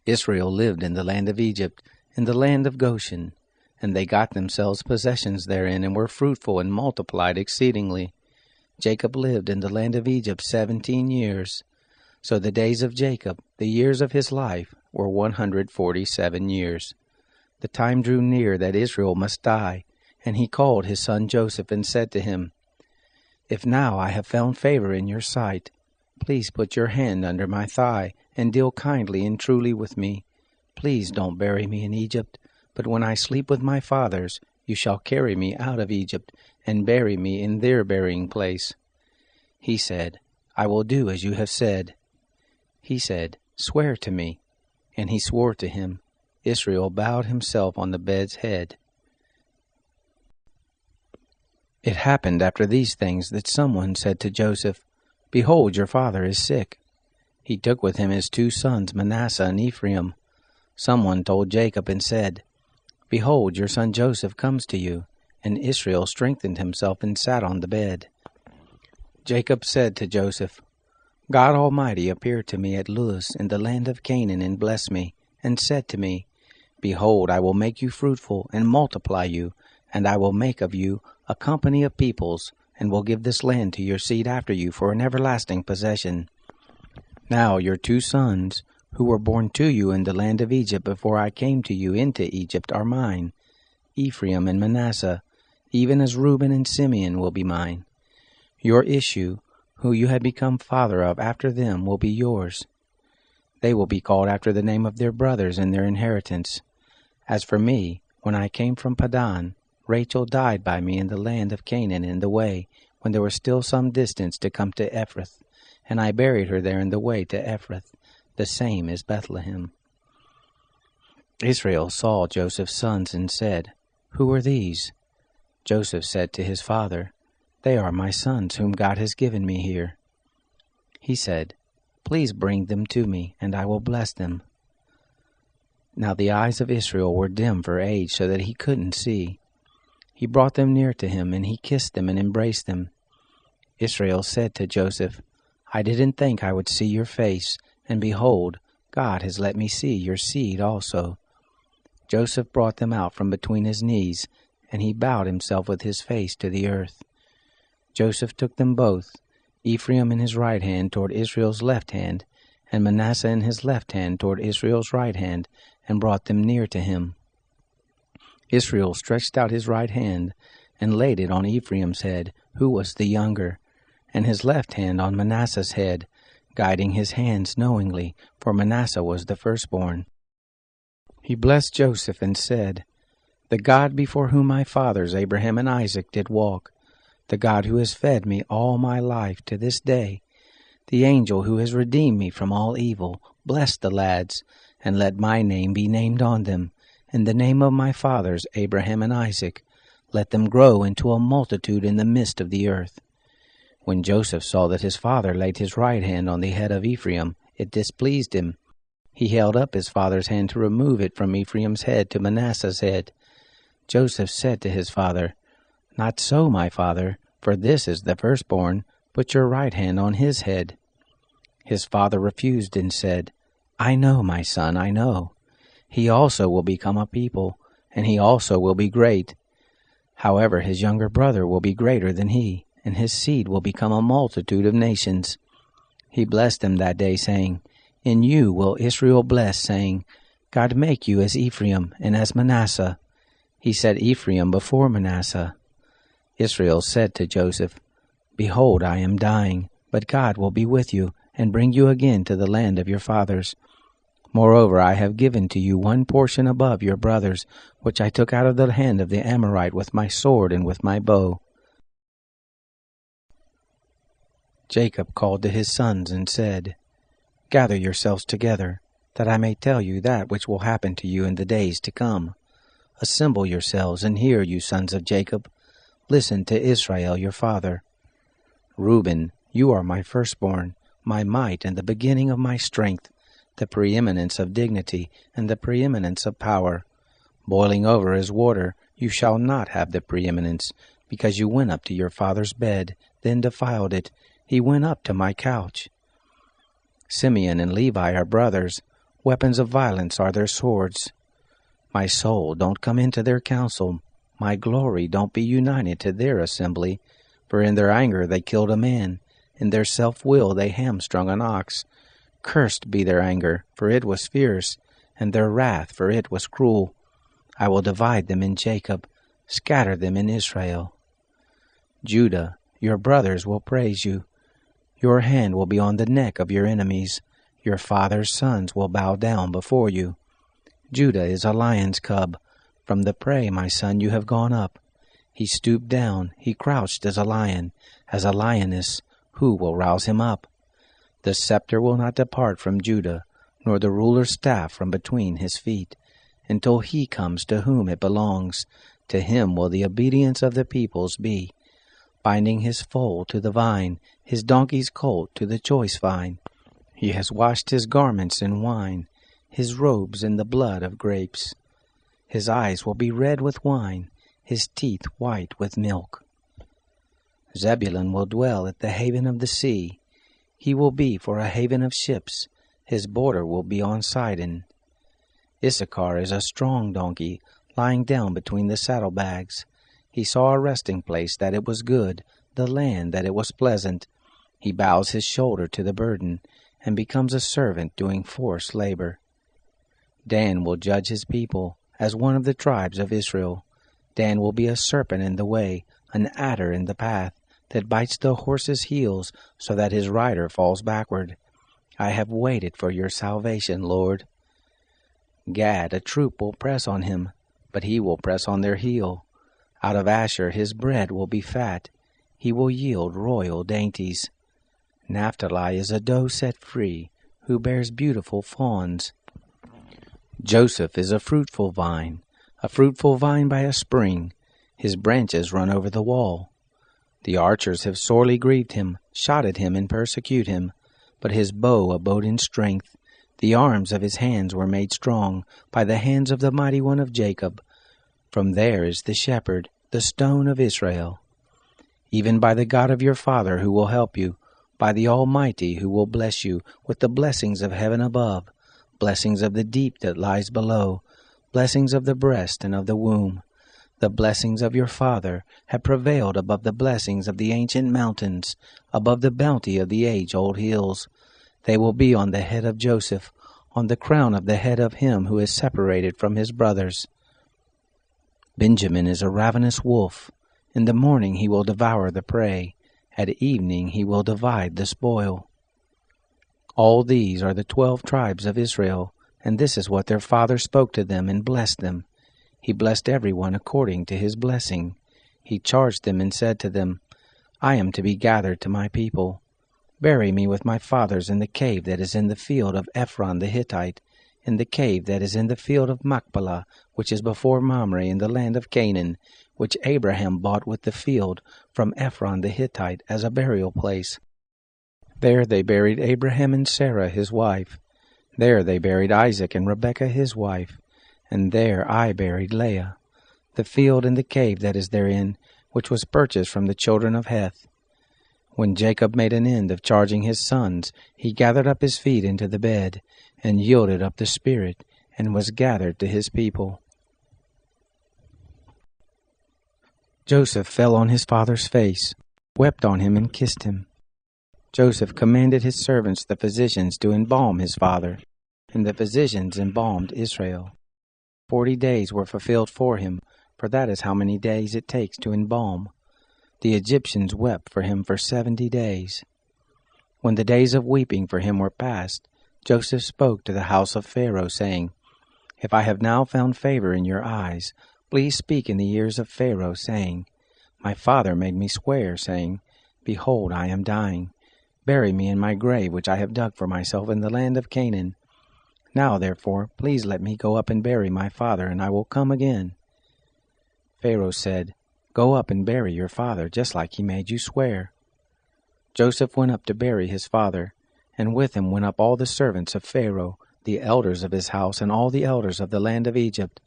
Israel lived in the land of Egypt, in the land of Goshen, and they got themselves possessions therein, and were fruitful and multiplied exceedingly. Jacob lived in the land of Egypt 17 years. So the days of Jacob, the years of his life, were 147 years. The time drew near that Israel must die, and he called his son Joseph and said to him, "If now I have found favor in your sight, please put your hand under my thigh, and deal kindly and truly with me. Please don't bury me in Egypt, but when I sleep with my fathers, you shall carry me out of Egypt, and bury me in their burying place." He said, "I will do as you have said." He said, "Swear to me." And he swore to him. Israel bowed himself on the bed's head. It happened after these things that someone said to Joseph, "Behold, your father is sick." He took with him his 2 sons, Manasseh and Ephraim. Someone told Jacob and said, "Behold, your son Joseph comes to you." And Israel strengthened himself and sat on the bed. Jacob said to Joseph, "God Almighty appeared to me at Luz in the land of Canaan and blessed me, and said to me, Behold, I will make you fruitful and multiply you, and I will make of you a company of peoples, and will give this land to your seed after you for an everlasting possession. Now your 2 sons, who were born to you in the land of Egypt before I came to you into Egypt, are mine, Ephraim and Manasseh, even as Reuben and Simeon will be mine. Your issue, who you had become father of after them, will be yours. They will be called after the name of their brothers in their inheritance. As for me, when I came from Padan, Rachel died by me in the land of Canaan in the way, when there was still some distance to come to Ephrath, and I buried her there in the way to Ephrath. The same is Bethlehem. Israel saw Joseph's sons and said, Who are these? Joseph said to his father, They are my sons whom God has given me here. He said, Please bring them to me, and I will bless them. Now the eyes of Israel were dim for age, so that he couldn't see. He brought them near to him, and he kissed them and embraced them. Israel said to Joseph, I didn't think I would see your face, and behold, God has let me see your seed also. Joseph brought them out from between his knees, and he bowed himself with his face to the earth. Joseph took them both, Ephraim in his right hand toward Israel's left hand, and Manasseh in his left hand toward Israel's right hand, and brought them near to him. Israel stretched out his right hand, and laid it on Ephraim's head, who was the younger, and his left hand on Manasseh's head, guiding his hands knowingly, for Manasseh was the firstborn. He blessed Joseph and said, The God before whom my fathers Abraham and Isaac did walk, the God who has fed me all my life to this day, the angel who has redeemed me from all evil, bless the lads, and let my name be named on them, and the name of my fathers Abraham and Isaac. Let them grow into a multitude in the midst of the earth. When Joseph saw that his father laid his right hand on the head of Ephraim, it displeased him. He held up his father's hand to remove it from Ephraim's head to Manasseh's head. Joseph said to his father, Not so, my father, for this is the firstborn. Put your right hand on his head. His father refused and said, I know, my son, I know. He also will become a people, and he also will be great. However, his younger brother will be greater than he, and his seed will become a multitude of nations. He blessed them that day, saying, In you will Israel bless, saying, God make you as Ephraim and as Manasseh. He set Ephraim before Manasseh. Israel said to Joseph, Behold, I am dying, but God will be with you, and bring you again to the land of your fathers. Moreover, I have given to you one portion above your brothers, which I took out of the hand of the Amorite with my sword and with my bow. Jacob called to his sons and said, Gather yourselves together, that I may tell you that which will happen to you in the days to come. Assemble yourselves and hear, you sons of Jacob. Listen to Israel your father. Reuben, you are my firstborn, my might and the beginning of my strength, the preeminence of dignity and the preeminence of power. Boiling over as water, you shall not have the preeminence, because you went up to your father's bed, then defiled it. He went up to my couch. Simeon and Levi are brothers. Weapons of violence are their swords. My soul, don't come into their council. My glory, don't be united to their assembly. For in their anger they killed a man. In their self-will they hamstrung an ox. Cursed be their anger, for it was fierce, and their wrath, for it was cruel. I will divide them in Jacob, scatter them in Israel. Judah, your brothers will praise you. Your hand will be on the neck of your enemies. Your father's sons will bow down before you. Judah is a lion's cub. From the prey, my son, you have gone up. He stooped down, he crouched as a lion, as a lioness. Who will rouse him up? The scepter will not depart from Judah, nor the ruler's staff from between his feet, until he comes to whom it belongs. To him will the obedience of the peoples be, binding his foal to the vine, his donkey's colt to the choice vine. He has washed his garments in wine, his robes in the blood of grapes. His eyes will be red with wine, his teeth white with milk. Zebulun will dwell at the haven of the sea. He will be for a haven of ships. His border will be on Sidon. Issachar is a strong donkey, lying down between the saddlebags. He saw a resting place that it was good, the land that it was pleasant. He bows his shoulder to the burden, and becomes a servant doing forced labor. Dan will judge his people, as one of the tribes of Israel. Dan will be a serpent in the way, an adder in the path, that bites the horse's heels, so that his rider falls backward. I have waited for your salvation, Lord. Gad, a troop will press on him, but he will press on their heel. Out of Asher his bread will be fat. He will yield royal dainties. Naphtali is a doe set free, who bears beautiful fawns. Joseph is a fruitful vine by a spring. His branches run over the wall. The archers have sorely grieved him, shot at him and persecute him. But his bow abode in strength. The arms of his hands were made strong by the hands of the mighty one of Jacob. From there is the shepherd, the stone of Israel. Even by the God of your father who will help you, by the Almighty who will bless you with the blessings of heaven above, blessings of the deep that lies below, blessings of the breast and of the womb. The blessings of your father have prevailed above the blessings of the ancient mountains, above the bounty of the age-old hills. They will be on the head of Joseph, on the crown of the head of him who is separated from his brothers. Benjamin is a ravenous wolf. In the morning he will devour the prey. At evening he will divide the spoil. All these are the 12 tribes of Israel, and this is what their father spoke to them and blessed them. He blessed everyone according to his blessing. He charged them and said to them, I am to be gathered to my people. Bury me with my fathers in the cave that is in the field of Ephron the Hittite, in the cave that is in the field of Machpelah, which is before Mamre in the land of Canaan, which Abraham bought with the field from Ephron the Hittite as a burial place. There they buried Abraham and Sarah his wife. There they buried Isaac and Rebekah his wife. And there I buried Leah, the field and the cave that is therein, which was purchased from the children of Heth. When Jacob made an end of charging his sons, he gathered up his feet into the bed, and yielded up the spirit, and was gathered to his people. Joseph fell on his father's face, wept on him, and kissed him. Joseph commanded his servants the physicians to embalm his father, and the physicians embalmed Israel. 40 days were fulfilled for him, for that is how many days it takes to embalm. The Egyptians wept for him for 70 days. When the days of weeping for him were past, Joseph spoke to the house of Pharaoh, saying, If I have now found favor in your eyes, please speak in the ears of Pharaoh, saying, My father made me swear, saying, Behold, I am dying. Bury me in my grave which I have dug for myself in the land of Canaan. Now, therefore, please let me go up and bury my father, and I will come again. Pharaoh said, Go up and bury your father, just like he made you swear. Joseph went up to bury his father, and with him went up all the servants of Pharaoh, the elders of his house, and all the elders of the land of Egypt,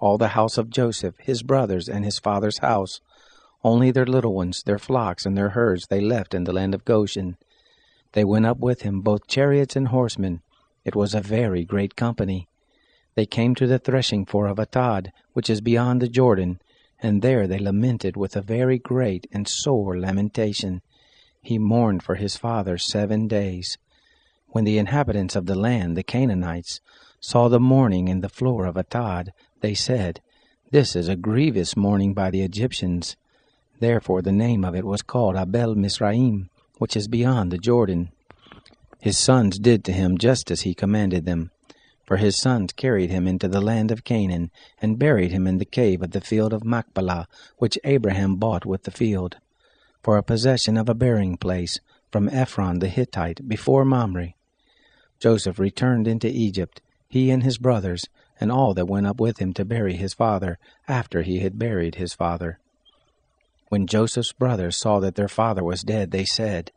all the house of Joseph, his brothers, and his father's house. Only their little ones, their flocks, and their herds they left in the land of Goshen. They went up with him, both chariots and horsemen. It was a very great company. They came to the threshing floor of Atad, which is beyond the Jordan, and there they lamented with a very great and sore lamentation. He mourned for his father 7 days. When the inhabitants of the land, the Canaanites, saw the mourning in the floor of Atad, they said, This is a grievous mourning by the Egyptians. Therefore the name of it was called Abel Misraim, which is beyond the Jordan. His sons did to him just as he commanded them. For his sons carried him into the land of Canaan, and buried him in the cave of the field of Machpelah, which Abraham bought with the field, for a possession of a burying place, from Ephron the Hittite, before Mamre. Joseph returned into Egypt, he and his brothers, and all that went up with him to bury his father, after he had buried his father. When Joseph's brothers saw that their father was dead, they said,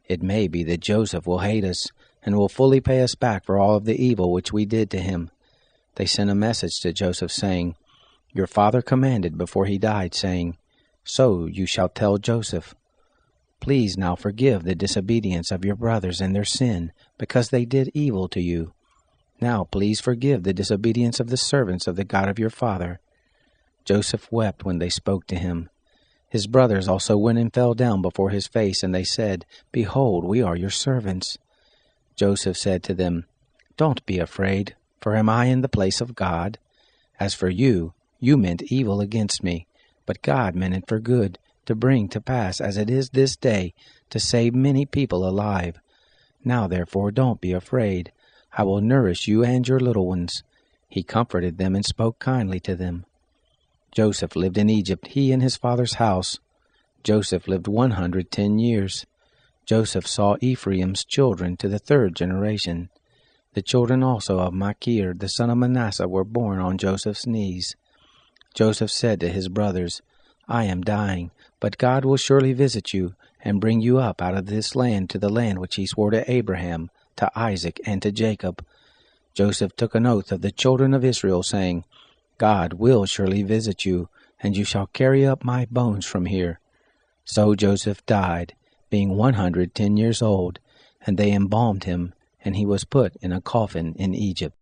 It may be that Joseph will hate us, and will fully pay us back for all of the evil which we did to him. They sent a message to Joseph, saying, Your father commanded before he died, saying, So you shall tell Joseph, Please now forgive the disobedience of your brothers and their sin, because they did evil to you. Now please forgive the disobedience of the servants of the God of your father. Joseph wept when they spoke to him. His brothers also went and fell down before his face, and they said, Behold, we are your servants. Joseph said to them, Don't be afraid, for am I in the place of God? As for you, you meant evil against me, but God meant it for good, to bring to pass as it is this day, to save many people alive. Now therefore don't be afraid. I will nourish you and your little ones. He comforted them and spoke kindly to them. Joseph lived in Egypt, he and his father's house. Joseph lived 110 years. Joseph saw Ephraim's children to the third generation. The children also of Machir, the son of Manasseh, were born on Joseph's knees. Joseph said to his brothers, I am dying, but God will surely visit you, and bring you up out of this land to the land which he swore to Abraham, to Isaac, and to Jacob. Joseph took an oath of the children of Israel, saying, God will surely visit you, and you shall carry up my bones from here. So Joseph died, being 110 years old, and they embalmed him, and he was put in a coffin in Egypt.